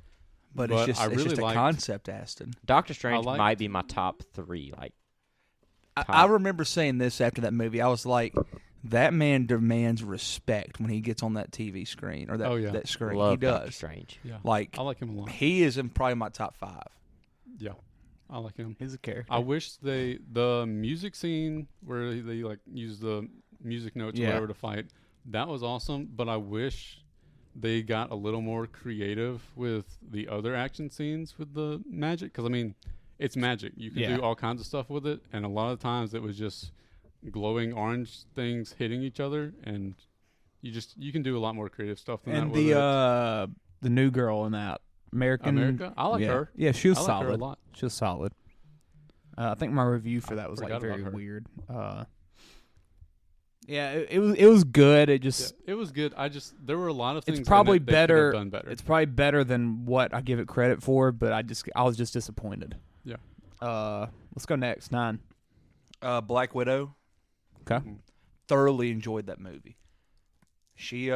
[SPEAKER 3] But
[SPEAKER 4] But
[SPEAKER 3] it's
[SPEAKER 4] I
[SPEAKER 3] just
[SPEAKER 4] really
[SPEAKER 3] a
[SPEAKER 4] liked-
[SPEAKER 3] concept, Aston.
[SPEAKER 2] Doctor Strange
[SPEAKER 4] liked-
[SPEAKER 2] might be my top 3. Like,
[SPEAKER 3] I remember saying this after that movie. I was like, that man demands respect when he gets on that TV screen or that,
[SPEAKER 4] Oh, yeah.
[SPEAKER 3] that screen.
[SPEAKER 2] love
[SPEAKER 3] He
[SPEAKER 2] Doctor
[SPEAKER 3] does.
[SPEAKER 2] Strange.
[SPEAKER 4] Yeah.
[SPEAKER 3] Like,
[SPEAKER 4] I like him a lot.
[SPEAKER 3] he is in probably my top 5.
[SPEAKER 4] Yeah. I like him.
[SPEAKER 1] He's a character.
[SPEAKER 4] I wish the music scene where they like use the music notes or
[SPEAKER 1] Yeah.
[SPEAKER 4] whatever to fight, that was awesome. But I wish they got a little more creative with the other action scenes with the magic. Because I mean, it's magic. You can
[SPEAKER 1] Yeah.
[SPEAKER 4] do all kinds of stuff with it, and a lot of times it was just glowing orange things hitting each other, and you can do a lot more creative stuff than
[SPEAKER 1] and
[SPEAKER 4] that. With
[SPEAKER 1] the new girl in that
[SPEAKER 4] America, I like
[SPEAKER 1] yeah.
[SPEAKER 4] her.
[SPEAKER 1] Yeah, she was
[SPEAKER 4] I like her a
[SPEAKER 1] solid.
[SPEAKER 4] lot.
[SPEAKER 1] She was solid. I think my review for
[SPEAKER 4] I
[SPEAKER 1] that was like
[SPEAKER 4] forgot about
[SPEAKER 1] very
[SPEAKER 4] her.
[SPEAKER 1] weird. Yeah, it was good. It just
[SPEAKER 4] Yeah, it was good. There were a lot of things.
[SPEAKER 1] it's probably
[SPEAKER 4] in it they could have
[SPEAKER 1] better.
[SPEAKER 4] done better.
[SPEAKER 1] It's probably better than what I give it credit for, but I was just disappointed.
[SPEAKER 4] Yeah.
[SPEAKER 1] Let's go next 9.
[SPEAKER 3] Black Widow.
[SPEAKER 1] Okay.
[SPEAKER 3] Thoroughly enjoyed that movie. She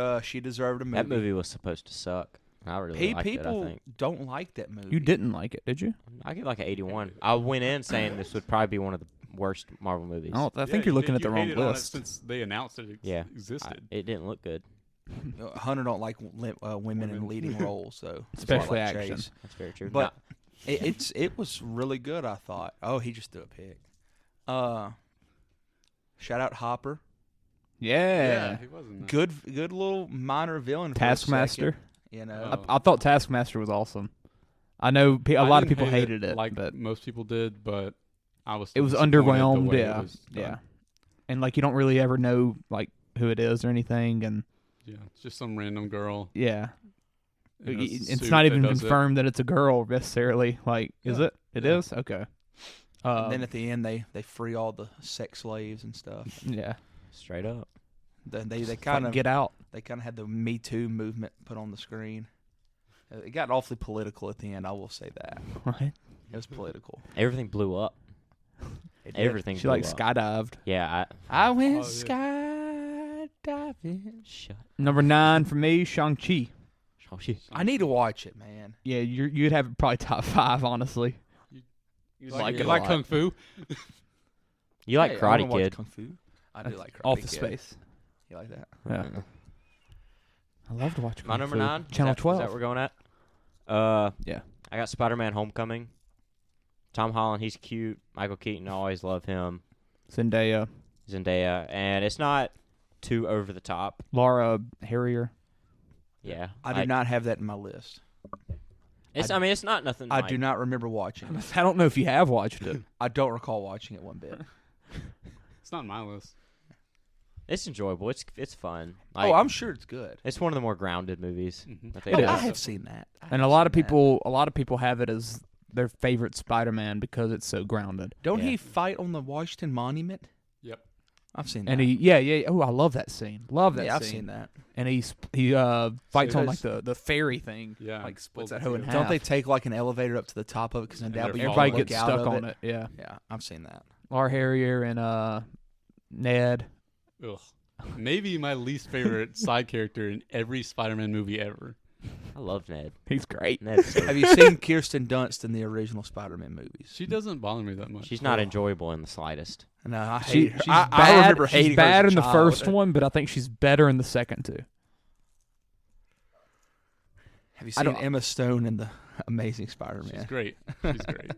[SPEAKER 3] deserved a movie.
[SPEAKER 2] That movie was supposed to suck. I really liked it, I
[SPEAKER 3] People
[SPEAKER 2] think.
[SPEAKER 3] don't like that movie.
[SPEAKER 1] You didn't like it, did you?
[SPEAKER 2] I give like an 81. I went in saying this would probably be one of the worst Marvel movies.
[SPEAKER 1] I think you're looking at the wrong
[SPEAKER 4] hated on it
[SPEAKER 1] list.
[SPEAKER 4] since they announced it
[SPEAKER 2] Yeah.
[SPEAKER 4] existed.
[SPEAKER 2] It didn't look good.
[SPEAKER 3] Hunter don't like women in leading roles, so that's
[SPEAKER 1] Especially
[SPEAKER 3] why I like
[SPEAKER 1] action.
[SPEAKER 3] Chase.
[SPEAKER 2] That's very true.
[SPEAKER 3] But it was really good. I thought. Oh, he just threw a pick. Shout out Hopper.
[SPEAKER 1] Yeah.
[SPEAKER 4] he wasn't.
[SPEAKER 3] Good little minor villain. For a
[SPEAKER 1] Taskmaster.
[SPEAKER 3] second, you know.
[SPEAKER 1] I thought Taskmaster was awesome. I know a lot of people hated it,
[SPEAKER 4] like
[SPEAKER 1] but
[SPEAKER 4] most people did, but I was.
[SPEAKER 1] it was
[SPEAKER 4] still disappointed the
[SPEAKER 1] underwhelmed.
[SPEAKER 4] way it
[SPEAKER 1] Yeah,
[SPEAKER 4] was done.
[SPEAKER 1] yeah. And like you don't really ever know like who it is or anything, and
[SPEAKER 4] Yeah, it's just some random girl.
[SPEAKER 1] yeah.
[SPEAKER 4] in a
[SPEAKER 1] It's
[SPEAKER 4] suit
[SPEAKER 1] not
[SPEAKER 4] that
[SPEAKER 1] even
[SPEAKER 4] does it.
[SPEAKER 1] confirmed that it's a girl necessarily. Like, is
[SPEAKER 4] Yeah.
[SPEAKER 1] it? It
[SPEAKER 4] Yeah.
[SPEAKER 1] is? Okay.
[SPEAKER 3] And then at the end, they free all the sex slaves and stuff.
[SPEAKER 1] yeah.
[SPEAKER 2] Straight up.
[SPEAKER 3] They kind of
[SPEAKER 1] get out.
[SPEAKER 3] had the Me Too movement put on the screen. It got awfully political at the end. I will say that
[SPEAKER 1] Right.
[SPEAKER 3] it was political.
[SPEAKER 2] Everything blew up.
[SPEAKER 3] It did.
[SPEAKER 2] Everything
[SPEAKER 1] She
[SPEAKER 2] blew
[SPEAKER 1] like
[SPEAKER 2] up.
[SPEAKER 1] skydived.
[SPEAKER 2] Yeah,
[SPEAKER 3] I went
[SPEAKER 4] Oh,
[SPEAKER 3] skydiving.
[SPEAKER 2] shut.
[SPEAKER 1] Number 9 for me, Shang-Chi.
[SPEAKER 2] Oh, shit.
[SPEAKER 3] I need to watch it, man.
[SPEAKER 1] Yeah, you'd have it probably top 5, honestly.
[SPEAKER 4] You
[SPEAKER 1] like
[SPEAKER 4] like,
[SPEAKER 1] it a
[SPEAKER 4] like
[SPEAKER 1] lot.
[SPEAKER 4] Kung Fu?
[SPEAKER 2] You like
[SPEAKER 3] Hey, I
[SPEAKER 2] Karate
[SPEAKER 3] wanna watch
[SPEAKER 2] Kid.
[SPEAKER 3] Kung Fu. I do like Karate
[SPEAKER 1] Office
[SPEAKER 3] Kid.
[SPEAKER 1] Space.
[SPEAKER 3] You like that?
[SPEAKER 1] Yeah. I love to watch
[SPEAKER 2] My
[SPEAKER 1] Kung
[SPEAKER 2] number
[SPEAKER 1] Fu.
[SPEAKER 2] 9?
[SPEAKER 1] Channel
[SPEAKER 2] Is
[SPEAKER 1] 12.
[SPEAKER 2] that we're going at?
[SPEAKER 1] Yeah.
[SPEAKER 2] I got Spider-Man Homecoming. Tom Holland, he's cute. Michael Keaton, I always love him.
[SPEAKER 1] Zendaya.
[SPEAKER 2] Zendaya. And it's not too over the top.
[SPEAKER 1] Laura Harrier.
[SPEAKER 2] Yeah.
[SPEAKER 3] I do not have that in my list.
[SPEAKER 2] I mean, it's not nothing
[SPEAKER 3] I
[SPEAKER 2] like,
[SPEAKER 3] do not remember watching it.
[SPEAKER 1] I don't know if you have watched it.
[SPEAKER 3] I don't recall watching it one bit.
[SPEAKER 4] It's not on my list.
[SPEAKER 2] It's enjoyable. It's fun.
[SPEAKER 3] Oh,
[SPEAKER 2] Like,
[SPEAKER 3] I'm sure it's good.
[SPEAKER 2] It's one of the more grounded movies.
[SPEAKER 4] Mhm.
[SPEAKER 2] that they
[SPEAKER 1] It
[SPEAKER 2] do.
[SPEAKER 1] is.
[SPEAKER 3] I have seen that.
[SPEAKER 1] And a lot of people have it as their favorite Spider-Man because it's so grounded.
[SPEAKER 3] Don't
[SPEAKER 2] Yeah.
[SPEAKER 3] he fight on the Washington Monument?
[SPEAKER 4] Yep.
[SPEAKER 3] I've seen that.
[SPEAKER 1] And he Oh, I love that scene. Love that
[SPEAKER 3] yeah,
[SPEAKER 1] scene.
[SPEAKER 3] I've seen that.
[SPEAKER 1] And he fights on like
[SPEAKER 3] does-
[SPEAKER 1] the ferry thing.
[SPEAKER 4] Yeah.
[SPEAKER 1] Like splits
[SPEAKER 4] Pulls
[SPEAKER 1] that
[SPEAKER 4] it
[SPEAKER 1] hoe in
[SPEAKER 4] together.
[SPEAKER 1] half.
[SPEAKER 3] Don't they take like an elevator up to the top of it because then
[SPEAKER 4] And
[SPEAKER 3] that
[SPEAKER 4] they're
[SPEAKER 3] way you
[SPEAKER 1] Everybody
[SPEAKER 3] can look
[SPEAKER 1] gets
[SPEAKER 3] out
[SPEAKER 1] stuck
[SPEAKER 3] of
[SPEAKER 1] on
[SPEAKER 3] it?
[SPEAKER 1] it. Yeah.
[SPEAKER 3] Yeah, I've seen that.
[SPEAKER 1] Laura Harrier and Ned.
[SPEAKER 4] Ugh. Maybe my least favorite side character in every Spider-Man movie ever.
[SPEAKER 2] I love Ned.
[SPEAKER 1] He's great.
[SPEAKER 2] Ned's so
[SPEAKER 3] Have you seen Kirsten Dunst in the original Spider-Man movies?
[SPEAKER 4] She doesn't bother me that much.
[SPEAKER 2] She's not enjoyable in the slightest.
[SPEAKER 3] No, I
[SPEAKER 1] She,
[SPEAKER 3] hate her.
[SPEAKER 1] she's
[SPEAKER 3] I
[SPEAKER 1] bad.
[SPEAKER 3] remember hating
[SPEAKER 1] She's
[SPEAKER 3] her as
[SPEAKER 1] bad
[SPEAKER 3] a
[SPEAKER 1] in the
[SPEAKER 3] child.
[SPEAKER 1] first one, but I think she's better in the second too.
[SPEAKER 3] Have you
[SPEAKER 1] I
[SPEAKER 3] seen
[SPEAKER 1] don't-
[SPEAKER 3] Emma Stone in the Amazing
[SPEAKER 4] She's
[SPEAKER 3] Spider-Man?
[SPEAKER 4] great. She's great.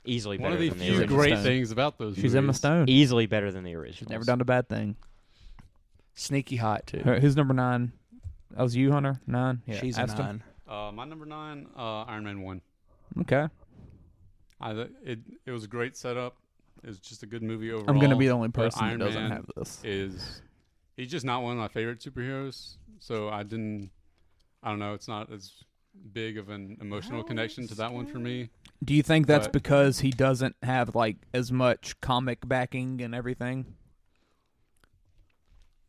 [SPEAKER 2] Easily
[SPEAKER 4] One
[SPEAKER 2] better
[SPEAKER 4] of the
[SPEAKER 2] than the
[SPEAKER 4] few
[SPEAKER 2] original.
[SPEAKER 4] great
[SPEAKER 1] Stone.
[SPEAKER 4] things about those
[SPEAKER 1] She's Emma
[SPEAKER 4] movies.
[SPEAKER 1] Stone.
[SPEAKER 2] Easily better than the original.
[SPEAKER 1] She's never done a bad thing.
[SPEAKER 3] Sneaky hot too.
[SPEAKER 1] Who's number 9? That was you, Hunter. 9. Yeah.
[SPEAKER 3] She's
[SPEAKER 1] Aston?
[SPEAKER 3] a 9.
[SPEAKER 4] My number 9, Iron Man 1.
[SPEAKER 1] Okay.
[SPEAKER 4] It was a great setup. It was just a good movie overall.
[SPEAKER 1] I'm gonna be the only
[SPEAKER 4] but
[SPEAKER 1] person that
[SPEAKER 4] Iron
[SPEAKER 1] doesn't
[SPEAKER 4] Man
[SPEAKER 1] have this.
[SPEAKER 4] He's just not one of my favorite superheroes. So I don't know. It's not as big of an emotional connection to that one for me.
[SPEAKER 1] Do you think that's
[SPEAKER 4] but-
[SPEAKER 1] because he doesn't have like as much comic backing and everything?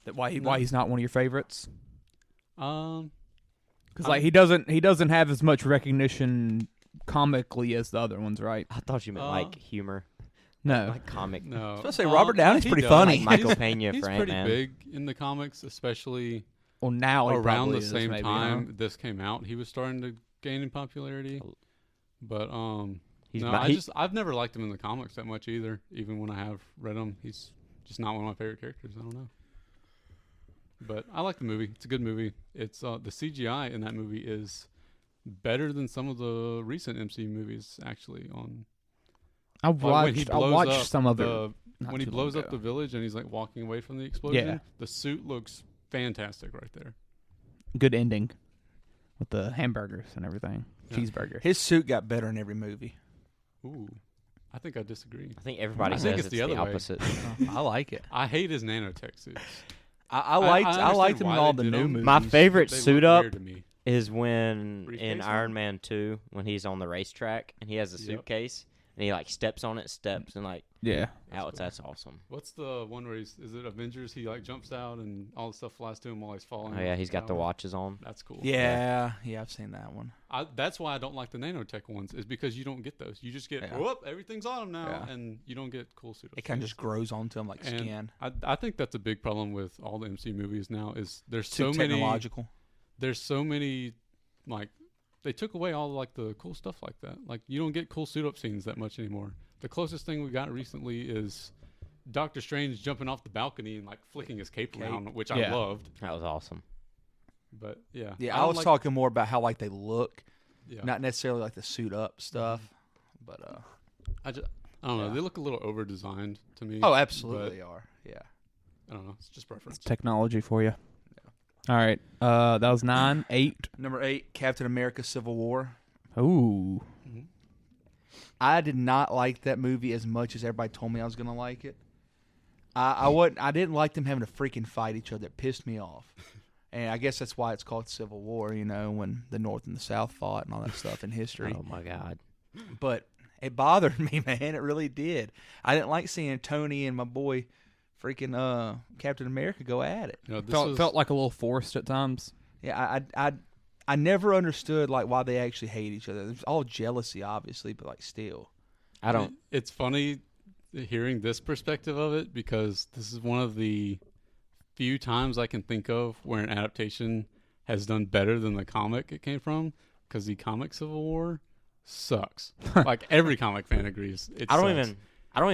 [SPEAKER 1] That why he's not one of your favorites?
[SPEAKER 4] Um,
[SPEAKER 1] Because like he doesn't have as much recognition comically as the other ones, right?
[SPEAKER 2] I thought you meant like humor,
[SPEAKER 1] No.
[SPEAKER 2] like comic.
[SPEAKER 4] no.
[SPEAKER 3] I was gonna say, Robert Downey's
[SPEAKER 4] he
[SPEAKER 3] pretty
[SPEAKER 4] does.
[SPEAKER 3] funny.
[SPEAKER 2] Like Michael
[SPEAKER 4] He's-
[SPEAKER 2] Pena
[SPEAKER 4] He's
[SPEAKER 2] for
[SPEAKER 4] pretty
[SPEAKER 2] Ant-Man.
[SPEAKER 4] big in the comics, especially
[SPEAKER 1] Well, now he
[SPEAKER 4] around
[SPEAKER 1] probably
[SPEAKER 4] the
[SPEAKER 1] is,
[SPEAKER 4] same
[SPEAKER 1] maybe,
[SPEAKER 4] time
[SPEAKER 1] huh?
[SPEAKER 4] this came out, he was starting to gain in popularity. But
[SPEAKER 2] He's
[SPEAKER 4] no,
[SPEAKER 2] not- he-
[SPEAKER 4] I've never liked him in the comics that much either. Even when I have read him, he's just not one of my favorite characters. I don't know. But I like the movie. It's a good movie. It's the CGI in that movie is better than some of the recent MCU movies actually.
[SPEAKER 1] I
[SPEAKER 4] When he
[SPEAKER 1] watched. I
[SPEAKER 4] blows
[SPEAKER 1] watched
[SPEAKER 4] up
[SPEAKER 1] some of it.
[SPEAKER 4] the- when he
[SPEAKER 1] too
[SPEAKER 4] blows
[SPEAKER 1] long
[SPEAKER 4] up the
[SPEAKER 1] ago.
[SPEAKER 4] village and he's like walking away from the explosion,
[SPEAKER 1] Yeah.
[SPEAKER 4] the suit looks fantastic right there.
[SPEAKER 1] Good ending with the hamburgers and everything.
[SPEAKER 4] Yeah.
[SPEAKER 1] Cheeseburger.
[SPEAKER 3] His suit got better in every movie.
[SPEAKER 4] Ooh, I think I disagree.
[SPEAKER 2] I think everybody
[SPEAKER 4] I
[SPEAKER 2] says
[SPEAKER 4] think
[SPEAKER 2] it's
[SPEAKER 4] it's the
[SPEAKER 2] the,
[SPEAKER 4] other way.
[SPEAKER 2] opposite.
[SPEAKER 3] I like it.
[SPEAKER 4] I hate his nanotech suits.
[SPEAKER 3] I liked
[SPEAKER 4] understand
[SPEAKER 3] him in
[SPEAKER 4] why
[SPEAKER 3] all
[SPEAKER 4] they
[SPEAKER 3] the
[SPEAKER 4] did
[SPEAKER 3] new
[SPEAKER 4] them.
[SPEAKER 3] movies.
[SPEAKER 2] My favorite
[SPEAKER 4] They
[SPEAKER 2] suit
[SPEAKER 4] look
[SPEAKER 2] up
[SPEAKER 4] weird to me.
[SPEAKER 2] is when in
[SPEAKER 4] Briefcase
[SPEAKER 2] Iron
[SPEAKER 4] one?
[SPEAKER 2] Man 2 when he's on the racetrack and he has a
[SPEAKER 4] Yep.
[SPEAKER 2] suitcase and he like steps on it, steps and like
[SPEAKER 1] Yeah.
[SPEAKER 2] out.
[SPEAKER 4] cool.
[SPEAKER 2] That's awesome.
[SPEAKER 4] What's the one where is it Avengers? He like jumps out and all the stuff flies to him while he's falling.
[SPEAKER 2] Oh yeah,
[SPEAKER 4] off
[SPEAKER 2] he's got the
[SPEAKER 4] tower.
[SPEAKER 2] watches on.
[SPEAKER 4] That's cool.
[SPEAKER 3] Yeah, I've seen that one.
[SPEAKER 4] That's why I don't like the nanotech ones. Is because you don't get those. You just get
[SPEAKER 3] Yeah.
[SPEAKER 4] whoop, everything's on him now,
[SPEAKER 3] Yeah.
[SPEAKER 4] and you don't get cool suit.
[SPEAKER 3] It kind of just grows onto him like
[SPEAKER 4] And
[SPEAKER 3] skin.
[SPEAKER 4] I think that's a big problem with all the MCU movies now. Is there's
[SPEAKER 3] Too
[SPEAKER 4] so many
[SPEAKER 3] technological.
[SPEAKER 4] there's so many like they took away all like the cool stuff like that. Like you don't get cool suit up scenes that much anymore. The closest thing we got recently is Doctor Strange jumping off the balcony and like flicking his cape around, which I
[SPEAKER 1] Yeah.
[SPEAKER 4] loved.
[SPEAKER 2] That was awesome.
[SPEAKER 4] But yeah,
[SPEAKER 3] Yeah, I
[SPEAKER 4] don't
[SPEAKER 3] was
[SPEAKER 4] like-
[SPEAKER 3] talking more about how like they look,
[SPEAKER 4] Yeah.
[SPEAKER 3] not necessarily like the suit up stuff. But
[SPEAKER 4] I don't know.
[SPEAKER 3] Yeah.
[SPEAKER 4] They look a little over designed to me.
[SPEAKER 3] oh, absolutely they are. Yeah.
[SPEAKER 4] I don't know. It's just preference.
[SPEAKER 1] It's technology for you. All right. That was 9, 8.
[SPEAKER 3] Number 8, Captain America: Civil War.
[SPEAKER 1] Ooh.
[SPEAKER 4] Mhm.
[SPEAKER 3] I did not like that movie as much as everybody told me I was gonna like it. I didn't like them having to freaking fight each other. It pissed me off. And I guess that's why it's called Civil War, you know, when the North and the South fought and all that stuff in history.
[SPEAKER 2] Oh my god.
[SPEAKER 3] But it bothered me, man. It really did. I didn't like seeing Tony and my boy freaking Captain America go at it.
[SPEAKER 4] You know, this
[SPEAKER 1] Felt like a little forced at times.
[SPEAKER 3] Yeah, I never understood like why they actually hate each other. It's all jealousy, obviously, but like still.
[SPEAKER 2] I don't.
[SPEAKER 4] It's funny hearing this perspective of it because this is one of the few times I can think of where an adaptation has done better than the comic it came from. Because the comic Civil War sucks. Like every comic fan agrees. It
[SPEAKER 2] I don't
[SPEAKER 4] sucks.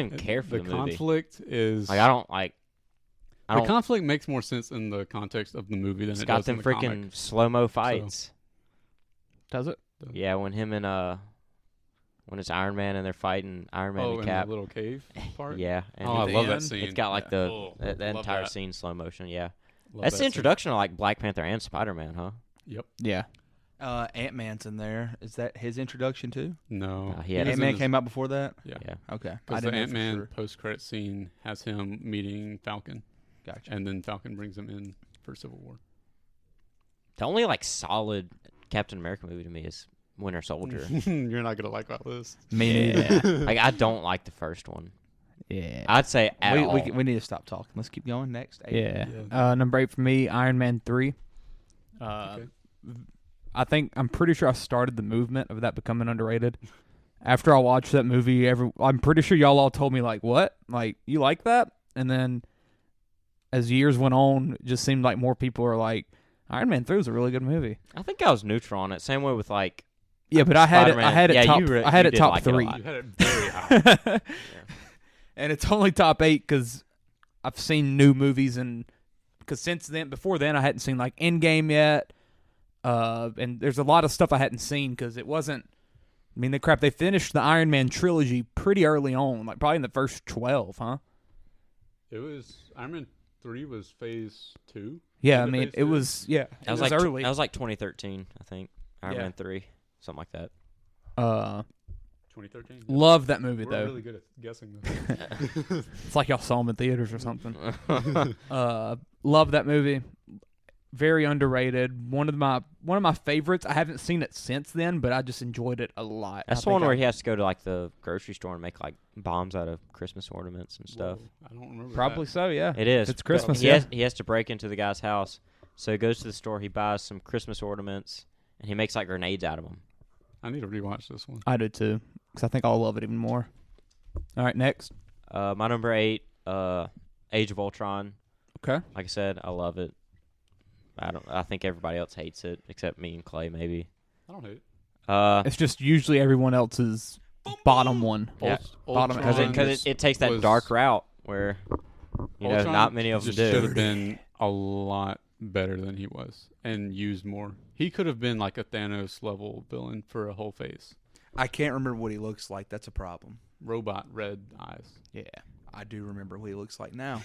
[SPEAKER 2] even care for the movie.
[SPEAKER 4] conflict is
[SPEAKER 2] Like I don't like. I
[SPEAKER 4] the
[SPEAKER 2] don't.
[SPEAKER 4] conflict makes more sense in the context of the movie than
[SPEAKER 2] It's
[SPEAKER 4] it
[SPEAKER 2] got
[SPEAKER 4] does in
[SPEAKER 2] them
[SPEAKER 4] the
[SPEAKER 2] freaking
[SPEAKER 4] comic.
[SPEAKER 2] slow mo fights.
[SPEAKER 1] Does it?
[SPEAKER 2] Yeah, when him and when it's Iron Man and they're fighting Iron Man
[SPEAKER 4] Oh,
[SPEAKER 2] and
[SPEAKER 4] in
[SPEAKER 2] Cap.
[SPEAKER 4] the little cave part.
[SPEAKER 2] Yeah, and
[SPEAKER 4] Oh, I
[SPEAKER 1] the
[SPEAKER 4] love that
[SPEAKER 1] end,
[SPEAKER 4] scene.
[SPEAKER 2] it's got like the
[SPEAKER 4] Oh,
[SPEAKER 2] that
[SPEAKER 4] love
[SPEAKER 2] entire
[SPEAKER 4] that.
[SPEAKER 2] scene slow motion. Yeah,
[SPEAKER 4] Love
[SPEAKER 2] that's
[SPEAKER 4] that
[SPEAKER 2] the
[SPEAKER 4] scene.
[SPEAKER 2] introduction of like Black Panther and Spider Man, huh?
[SPEAKER 4] Yep.
[SPEAKER 1] Yeah.
[SPEAKER 3] Ant-Man's in there. Is that his introduction too?
[SPEAKER 4] No.
[SPEAKER 2] He had
[SPEAKER 4] It was in
[SPEAKER 3] Ant-Man
[SPEAKER 4] his-
[SPEAKER 3] came out before that.
[SPEAKER 4] Yeah.
[SPEAKER 2] Yeah.
[SPEAKER 3] Okay, I
[SPEAKER 4] Because the
[SPEAKER 3] didn't know for
[SPEAKER 4] Ant-Man
[SPEAKER 3] sure.
[SPEAKER 4] post-credit scene has him meeting Falcon,
[SPEAKER 3] Gotcha.
[SPEAKER 4] and then Falcon brings him in for Civil War.
[SPEAKER 2] The only like solid Captain America movie to me is Winter Soldier.
[SPEAKER 4] You're not gonna like that list.
[SPEAKER 1] Me neither.
[SPEAKER 2] Like I don't like the first one.
[SPEAKER 1] Yeah.
[SPEAKER 2] I'd say at all.
[SPEAKER 3] We need to stop talking. Let's keep going. Next. 8.
[SPEAKER 1] Yeah.
[SPEAKER 4] Yeah.
[SPEAKER 1] Number 8 for me, Iron Man 3.
[SPEAKER 4] Okay.
[SPEAKER 1] I'm pretty sure I started the movement of that becoming underrated. After I watched that movie, I'm pretty sure y'all all told me, like, what? Like, you like that? And then as years went on, it just seemed like more people are like, Iron Man 3 was a really good movie.
[SPEAKER 2] I think I was neutral on it. Same way with like
[SPEAKER 1] Yeah, but I had it
[SPEAKER 2] Spider-Man.
[SPEAKER 1] top.
[SPEAKER 2] You
[SPEAKER 1] I had
[SPEAKER 2] you
[SPEAKER 1] it
[SPEAKER 2] did
[SPEAKER 1] top
[SPEAKER 2] like it a
[SPEAKER 1] 3.
[SPEAKER 2] lot.
[SPEAKER 4] You had it very high.
[SPEAKER 1] And it's only top 8 because I've seen new movies, and because before then, I hadn't seen like Endgame yet, and there's a lot of stuff I hadn't seen because it wasn't. I mean, they finished the Iron Man trilogy pretty early on, like probably in the first 12, huh?
[SPEAKER 4] It was Iron Man 3 was Phase 2.
[SPEAKER 1] Yeah, I
[SPEAKER 4] End of
[SPEAKER 1] mean,
[SPEAKER 4] phase
[SPEAKER 1] it
[SPEAKER 4] 2?
[SPEAKER 1] was
[SPEAKER 2] That was
[SPEAKER 1] it was
[SPEAKER 2] like
[SPEAKER 1] early.
[SPEAKER 2] that was like 2013, I think. Iron
[SPEAKER 1] Yeah.
[SPEAKER 2] Man 3, something like that.
[SPEAKER 4] 2013.
[SPEAKER 1] Love that movie
[SPEAKER 4] We're
[SPEAKER 1] though.
[SPEAKER 4] really good at guessing this.
[SPEAKER 1] It's like y'all saw them in theaters or something. Love that movie. Very underrated. One of my favorites. I haven't seen it since then, but I just enjoyed it a lot.
[SPEAKER 2] That's
[SPEAKER 1] I
[SPEAKER 2] the one
[SPEAKER 1] think
[SPEAKER 2] where he has to go to like the grocery store and make like bombs out of Christmas ornaments and stuff.
[SPEAKER 4] Whoa, I don't remember.
[SPEAKER 1] Probably so. Yeah.
[SPEAKER 2] It is.
[SPEAKER 1] It's Christmas.
[SPEAKER 2] He
[SPEAKER 1] Yeah.
[SPEAKER 2] has to break into the guy's house, so he goes to the store. He buys some Christmas ornaments, and he makes like grenades out of them.
[SPEAKER 4] I need to rewatch this one.
[SPEAKER 1] I do too, because I think I'll love it even more. All right, next.
[SPEAKER 2] My number 8, Age of Ultron.
[SPEAKER 1] Okay.
[SPEAKER 2] Like I said, I love it. I think everybody else hates it except me and Clay, maybe.
[SPEAKER 4] I don't hate it.
[SPEAKER 1] It's just usually everyone else's bottom one.
[SPEAKER 2] Yeah.
[SPEAKER 1] Bottom
[SPEAKER 2] Because it takes that dark route where
[SPEAKER 4] Ultron
[SPEAKER 2] not many of them
[SPEAKER 4] just should
[SPEAKER 2] do.
[SPEAKER 4] have been a lot better than he was and used more. He could have been like a Thanos level villain for a whole phase.
[SPEAKER 3] I can't remember what he looks like. That's a problem.
[SPEAKER 4] Robot red eyes.
[SPEAKER 1] Yeah.
[SPEAKER 3] I do remember what he looks like now.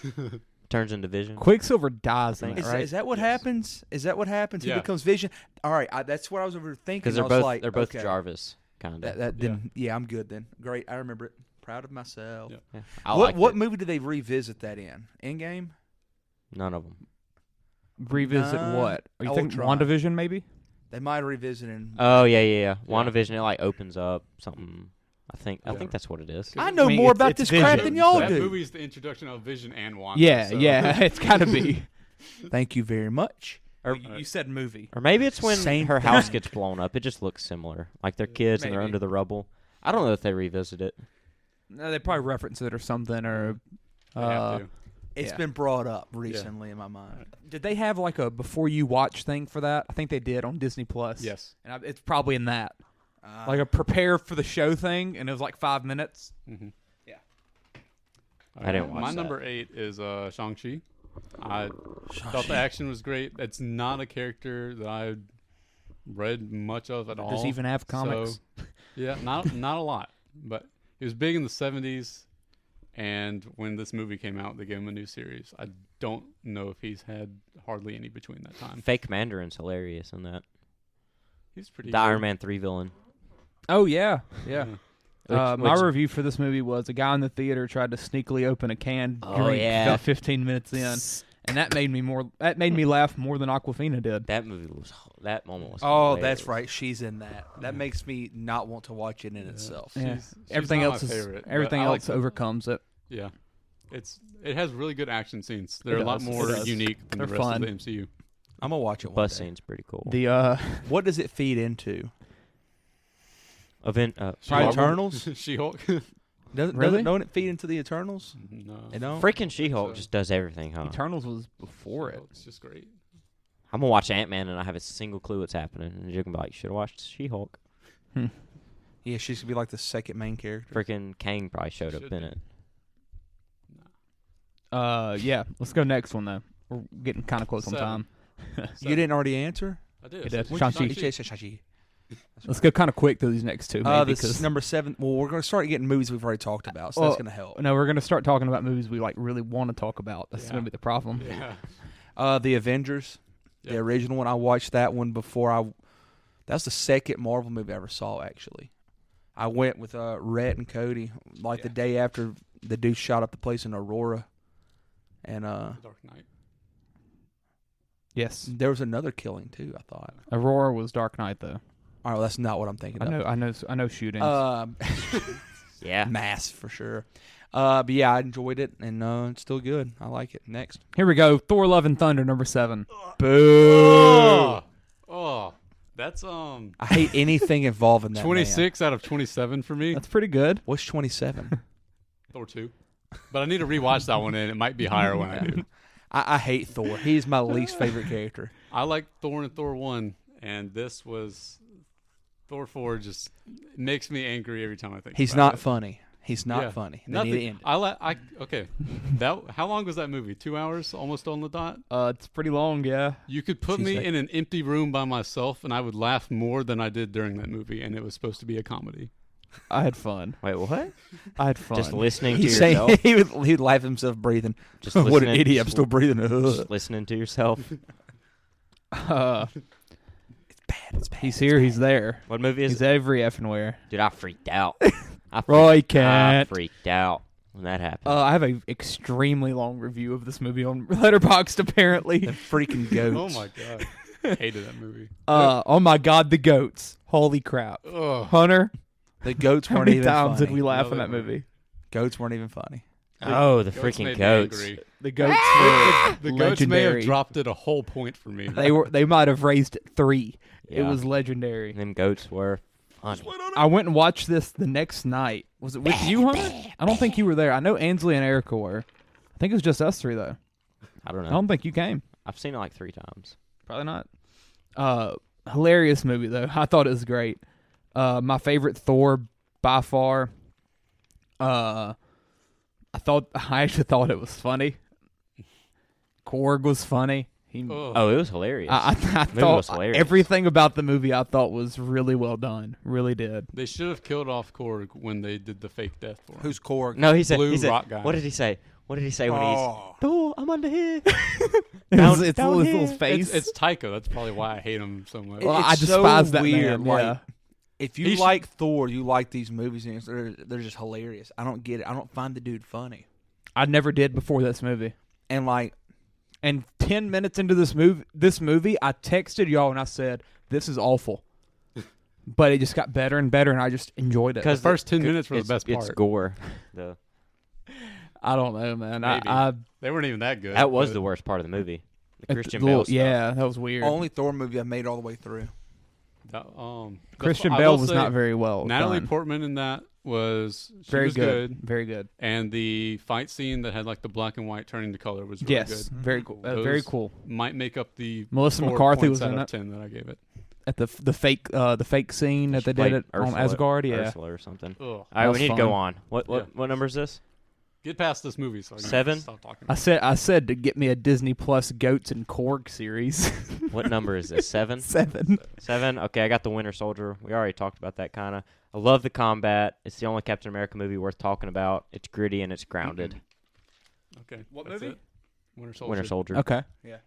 [SPEAKER 2] Turns into Vision.
[SPEAKER 1] Quicksilver dies in it, right?
[SPEAKER 3] Is that what
[SPEAKER 4] Yes.
[SPEAKER 3] happens? Is that what happens? He
[SPEAKER 4] Yeah.
[SPEAKER 3] becomes Vision. All right, that's what I was overthinking.
[SPEAKER 2] Because they're
[SPEAKER 3] I was
[SPEAKER 2] both
[SPEAKER 3] like,
[SPEAKER 2] they're both
[SPEAKER 3] okay,
[SPEAKER 2] Jarvis, kind of.
[SPEAKER 3] Then I'm good then. Great, I remember it. Proud of myself.
[SPEAKER 4] Yeah.
[SPEAKER 2] Yeah. I
[SPEAKER 3] What
[SPEAKER 2] liked
[SPEAKER 3] what
[SPEAKER 2] it.
[SPEAKER 3] movie did they revisit that in? Endgame?
[SPEAKER 2] None of them.
[SPEAKER 1] Revisit what? Are you thinking
[SPEAKER 3] Ultron.
[SPEAKER 1] WandaVision, maybe?
[SPEAKER 3] They might have revisited.
[SPEAKER 2] Oh yeah. WandaVision, it like opens up something. I think that's what it is.
[SPEAKER 3] I know
[SPEAKER 1] I mean,
[SPEAKER 3] more
[SPEAKER 1] it's-
[SPEAKER 3] about
[SPEAKER 1] it's
[SPEAKER 3] this crap
[SPEAKER 1] Vision,
[SPEAKER 3] than y'all
[SPEAKER 4] That
[SPEAKER 3] do.
[SPEAKER 4] movie is the introduction of Vision and Wanda.
[SPEAKER 1] Yeah,
[SPEAKER 4] so-
[SPEAKER 1] yeah. It's got to be.
[SPEAKER 3] Thank you very much.
[SPEAKER 2] Or,
[SPEAKER 1] You said movie.
[SPEAKER 2] or maybe it's when
[SPEAKER 3] Same
[SPEAKER 2] her house
[SPEAKER 3] thing.
[SPEAKER 2] gets blown up. It just looks similar. Like they're kids and they're
[SPEAKER 1] Maybe.
[SPEAKER 2] under the rubble. I don't know if they revisit it.
[SPEAKER 1] No, they probably reference it or something. Or
[SPEAKER 4] They have to.
[SPEAKER 3] It's
[SPEAKER 1] Yeah.
[SPEAKER 3] been brought up recently in my mind.
[SPEAKER 1] did they have like a before you watch thing for that? I think they did on Disney Plus.
[SPEAKER 4] Yes.
[SPEAKER 1] And it's probably in that. Like a prepare for the show thing, and it was like 5 minutes.
[SPEAKER 4] Mm-hmm.
[SPEAKER 1] Yeah.
[SPEAKER 2] I didn't watch
[SPEAKER 4] My
[SPEAKER 2] that.
[SPEAKER 4] number 8 is Shang-Chi. I thought the action was great. It's not a character that I read much of at all.
[SPEAKER 1] Does he even have comics?
[SPEAKER 4] So, yeah, not a lot. But he was big in the 70s. And when this movie came out, they gave him a new series. I don't know if he's had hardly any between that time.
[SPEAKER 2] Fake Mandarin's hilarious in that.
[SPEAKER 4] He's pretty
[SPEAKER 2] The
[SPEAKER 4] good.
[SPEAKER 2] Iron Man 3 villain.
[SPEAKER 1] Oh yeah, yeah. My
[SPEAKER 2] Which-
[SPEAKER 1] review for this movie was a guy in the theater tried to sneakily open a canned
[SPEAKER 2] Oh,
[SPEAKER 1] drink
[SPEAKER 2] yeah.
[SPEAKER 1] about 15 minutes in, and that made me laugh more than Aquafina did.
[SPEAKER 2] That moment was
[SPEAKER 3] Oh,
[SPEAKER 2] hilarious.
[SPEAKER 3] that's right. She's in that. That makes me not want to watch it in itself.
[SPEAKER 1] Yeah.
[SPEAKER 4] She's
[SPEAKER 1] Everything
[SPEAKER 4] not
[SPEAKER 1] else
[SPEAKER 4] my
[SPEAKER 1] is
[SPEAKER 4] favorite, but
[SPEAKER 1] everything
[SPEAKER 4] I like
[SPEAKER 1] else
[SPEAKER 4] it.
[SPEAKER 1] overcomes it.
[SPEAKER 4] Yeah. It has really good action scenes. They're
[SPEAKER 1] It
[SPEAKER 4] a lot
[SPEAKER 1] does.
[SPEAKER 4] more
[SPEAKER 1] It does.
[SPEAKER 4] unique than
[SPEAKER 1] They're
[SPEAKER 4] the rest
[SPEAKER 1] fun.
[SPEAKER 4] of the MCU.
[SPEAKER 3] I'm gonna watch it one
[SPEAKER 2] Bus
[SPEAKER 3] day.
[SPEAKER 2] scene's pretty cool.
[SPEAKER 1] The
[SPEAKER 3] What does it feed into?
[SPEAKER 2] Event.
[SPEAKER 3] Probably
[SPEAKER 4] She-Hulk.
[SPEAKER 3] Eternals?
[SPEAKER 4] She-Hulk.
[SPEAKER 1] Really?
[SPEAKER 3] Don't it feed into the Eternals?
[SPEAKER 4] No.
[SPEAKER 3] It don't?
[SPEAKER 2] Freaking She-Hulk
[SPEAKER 4] So-
[SPEAKER 2] just does everything, huh?
[SPEAKER 1] Eternals was before it.
[SPEAKER 4] It's just great.
[SPEAKER 2] I'm gonna watch Ant-Man and I have a single clue what's happening, and you're gonna be like, "Should have watched She-Hulk."
[SPEAKER 3] Yeah, she's gonna be like the second main character.
[SPEAKER 2] Freaking Kang probably showed up
[SPEAKER 4] Should
[SPEAKER 2] in
[SPEAKER 4] be.
[SPEAKER 2] it.
[SPEAKER 1] Yeah. Let's go next one though. We're getting kind of close on
[SPEAKER 4] 7.
[SPEAKER 1] time.
[SPEAKER 3] You didn't already answer?
[SPEAKER 4] I did.
[SPEAKER 1] It does.
[SPEAKER 4] What'd you
[SPEAKER 1] Shang-Chi.
[SPEAKER 4] say?
[SPEAKER 3] Shang-Chi.
[SPEAKER 1] Let's go kind of quick through these next two. Maybe,
[SPEAKER 3] This is
[SPEAKER 1] because
[SPEAKER 3] number 7. Well, we're gonna start getting movies we've already talked about, so that's
[SPEAKER 1] Well,
[SPEAKER 3] gonna help.
[SPEAKER 1] no, we're gonna start talking about movies we like really want to talk about. That's
[SPEAKER 4] Yeah.
[SPEAKER 1] gonna be the problem.
[SPEAKER 4] Yeah.
[SPEAKER 3] The Avengers, the
[SPEAKER 4] Yep.
[SPEAKER 3] original one. I watched that one before That's the second Marvel movie I ever saw. Actually, I went with Rhett and Cody the day after the dude shot up the place in Aurora, and
[SPEAKER 4] Dark Knight.
[SPEAKER 1] Yes.
[SPEAKER 3] there was another killing too. I thought.
[SPEAKER 1] Aurora was Dark Knight though.
[SPEAKER 3] All right, well, that's not what I'm thinking.
[SPEAKER 1] I know shootings.
[SPEAKER 2] Yeah.
[SPEAKER 3] Mass for sure. But yeah, I enjoyed it, and it's still good. I like it. Next,
[SPEAKER 1] Here we go. Thor: Love and Thunder, number 7.
[SPEAKER 3] boo!
[SPEAKER 4] Oh, that's
[SPEAKER 3] I hate anything involving that.
[SPEAKER 4] 26 out of 27 for me.
[SPEAKER 1] That's pretty good.
[SPEAKER 3] What's 27?
[SPEAKER 4] Thor 2. But I need to rewatch that one, and it might be higher when I do.
[SPEAKER 3] I hate Thor. He's my least favorite character.
[SPEAKER 4] I like Thor and Thor 1, and this was Thor 4 just makes me angry every time I think
[SPEAKER 3] He's
[SPEAKER 4] about
[SPEAKER 3] not
[SPEAKER 4] it.
[SPEAKER 3] funny. He's not
[SPEAKER 4] Yeah.
[SPEAKER 3] funny. They
[SPEAKER 4] Nothing.
[SPEAKER 3] need to end it.
[SPEAKER 4] Okay. How long was that movie? 2 hours, almost on the dot.
[SPEAKER 1] It's pretty long, yeah.
[SPEAKER 4] You could put
[SPEAKER 3] She's
[SPEAKER 4] me
[SPEAKER 3] like-
[SPEAKER 4] in an empty room by myself, and I would laugh more than I did during that movie. And it was supposed to be a comedy.
[SPEAKER 1] I had fun.
[SPEAKER 2] Wait, what?
[SPEAKER 1] I had fun.
[SPEAKER 2] Just listening to
[SPEAKER 3] He's
[SPEAKER 2] yourself.
[SPEAKER 3] saying he'd laugh himself breathing.
[SPEAKER 2] Just
[SPEAKER 3] What an
[SPEAKER 2] listening-
[SPEAKER 3] idiot! I'm still breathing.
[SPEAKER 2] Just listening to yourself.
[SPEAKER 3] It's bad.
[SPEAKER 1] He's here. He's there.
[SPEAKER 2] What movie is
[SPEAKER 1] He's
[SPEAKER 2] it?
[SPEAKER 1] every effing where.
[SPEAKER 2] Dude, I freaked out.
[SPEAKER 1] Roy
[SPEAKER 2] I
[SPEAKER 1] can't.
[SPEAKER 2] freaked out when that happened.
[SPEAKER 1] I have a extremely long review of this movie on Letterboxd. Apparently.
[SPEAKER 3] The freaking goats.
[SPEAKER 4] Oh my god, hated that movie.
[SPEAKER 1] Oh my God, the goats! Holy crap,
[SPEAKER 4] Ugh.
[SPEAKER 1] Hunter!
[SPEAKER 3] The goats
[SPEAKER 1] How
[SPEAKER 3] weren't
[SPEAKER 1] many
[SPEAKER 3] even
[SPEAKER 1] times
[SPEAKER 3] funny.
[SPEAKER 1] did we laugh
[SPEAKER 4] No,
[SPEAKER 1] in
[SPEAKER 4] they
[SPEAKER 1] that
[SPEAKER 4] weren't.
[SPEAKER 1] movie?
[SPEAKER 3] Goats weren't even funny.
[SPEAKER 2] Oh, the
[SPEAKER 4] Goats
[SPEAKER 2] freaking
[SPEAKER 4] made me
[SPEAKER 2] goats.
[SPEAKER 4] angry.
[SPEAKER 1] The goats
[SPEAKER 4] The
[SPEAKER 1] were
[SPEAKER 4] goats may have
[SPEAKER 1] legendary.
[SPEAKER 4] dropped it a whole point for me.
[SPEAKER 1] They might have raised it 3. It
[SPEAKER 2] Yeah.
[SPEAKER 1] was legendary.
[SPEAKER 2] Them goats were funny.
[SPEAKER 1] I went and watched this the next night. Was it with you, Hunter? I don't think you were there. I know Ansley and Erica were. I think it was just us 3 though.
[SPEAKER 2] I don't
[SPEAKER 1] I
[SPEAKER 2] know.
[SPEAKER 1] don't think you came.
[SPEAKER 2] I've seen it like 3 times.
[SPEAKER 1] Probably not. Hilarious movie though. I thought it was great. My favorite Thor by far. I actually thought it was funny. Korg was funny.
[SPEAKER 2] Oh, it was hilarious.
[SPEAKER 1] I
[SPEAKER 2] Movie
[SPEAKER 1] thought
[SPEAKER 2] was hilarious.
[SPEAKER 1] everything about the movie I thought was really well done. Really did.
[SPEAKER 4] They should have killed off Korg when they did the fake death for him.
[SPEAKER 3] Who's Korg?
[SPEAKER 2] No, he said.
[SPEAKER 4] Blue
[SPEAKER 2] He said.
[SPEAKER 4] rock guy.
[SPEAKER 2] What did he say? What did he say when he's?
[SPEAKER 3] Oh.
[SPEAKER 2] Oh, I'm under here.
[SPEAKER 1] It's
[SPEAKER 2] down
[SPEAKER 1] his little
[SPEAKER 2] here.
[SPEAKER 1] face.
[SPEAKER 4] It's Taika. That's probably why I hate him so much.
[SPEAKER 1] Well,
[SPEAKER 3] It's
[SPEAKER 1] I despise
[SPEAKER 3] so
[SPEAKER 1] that
[SPEAKER 3] weird,
[SPEAKER 1] man.
[SPEAKER 3] like,
[SPEAKER 1] Yeah.
[SPEAKER 3] If
[SPEAKER 4] He
[SPEAKER 3] you
[SPEAKER 4] should-
[SPEAKER 3] like Thor, you like these movies, and they're just hilarious. I don't get it. I don't find the dude funny.
[SPEAKER 1] I never did before this movie.
[SPEAKER 3] And like,
[SPEAKER 1] And 10 minutes into this movie, I texted y'all and I said, "This is awful." But it just got better and better, and I just enjoyed it.
[SPEAKER 4] The first 10 minutes were the best part.
[SPEAKER 2] It's gore. The
[SPEAKER 1] I don't know, man.
[SPEAKER 4] Maybe.
[SPEAKER 1] I
[SPEAKER 4] They weren't even that good.
[SPEAKER 2] that was
[SPEAKER 4] but
[SPEAKER 2] the worst part of the movie. The
[SPEAKER 1] at
[SPEAKER 2] Christian
[SPEAKER 1] little-
[SPEAKER 2] Bale stuff.
[SPEAKER 1] Yeah, that was weird.
[SPEAKER 3] only Thor movie I made all the way through.
[SPEAKER 4] that-
[SPEAKER 1] Christian
[SPEAKER 4] I
[SPEAKER 1] Bale
[SPEAKER 4] will
[SPEAKER 1] was
[SPEAKER 4] say
[SPEAKER 1] not very well
[SPEAKER 4] Natalie
[SPEAKER 1] done.
[SPEAKER 4] Portman in that was
[SPEAKER 1] Very
[SPEAKER 4] good.
[SPEAKER 1] Very good.
[SPEAKER 4] And the fight scene that had like the black and white turning to color was really
[SPEAKER 1] Yes,
[SPEAKER 4] good.
[SPEAKER 1] very cool. Very
[SPEAKER 4] Those-
[SPEAKER 1] cool.
[SPEAKER 4] Might make up the
[SPEAKER 1] Melissa
[SPEAKER 4] 4
[SPEAKER 1] McCarthy
[SPEAKER 4] points
[SPEAKER 1] was
[SPEAKER 4] out
[SPEAKER 1] in
[SPEAKER 4] of
[SPEAKER 1] it
[SPEAKER 4] 10 that I gave it.
[SPEAKER 1] at the fake scene that
[SPEAKER 2] She
[SPEAKER 1] they did
[SPEAKER 2] played
[SPEAKER 1] it on
[SPEAKER 2] Ursula-
[SPEAKER 1] Asgard. Yeah,
[SPEAKER 2] Ursula or something.
[SPEAKER 4] Ugh.
[SPEAKER 2] All right,
[SPEAKER 1] was
[SPEAKER 2] we need to
[SPEAKER 1] fun.
[SPEAKER 2] go on. What
[SPEAKER 4] Yeah.
[SPEAKER 2] what number is this?
[SPEAKER 4] Get past this movie so I can
[SPEAKER 2] 7?
[SPEAKER 4] stop talking.
[SPEAKER 1] I said to get me a Disney Plus Goats and Korg series.
[SPEAKER 2] What number is this? 7?
[SPEAKER 1] 7.
[SPEAKER 2] 7. Okay, I got the Winter Soldier. We already talked about that kind of. I love the combat. It's the only Captain America movie worth talking about. It's gritty and it's grounded.
[SPEAKER 4] Okay.
[SPEAKER 3] What
[SPEAKER 4] that's
[SPEAKER 3] movie?
[SPEAKER 4] it. Winter Soldier.
[SPEAKER 2] Winter Soldier.
[SPEAKER 1] Okay.
[SPEAKER 3] Yeah.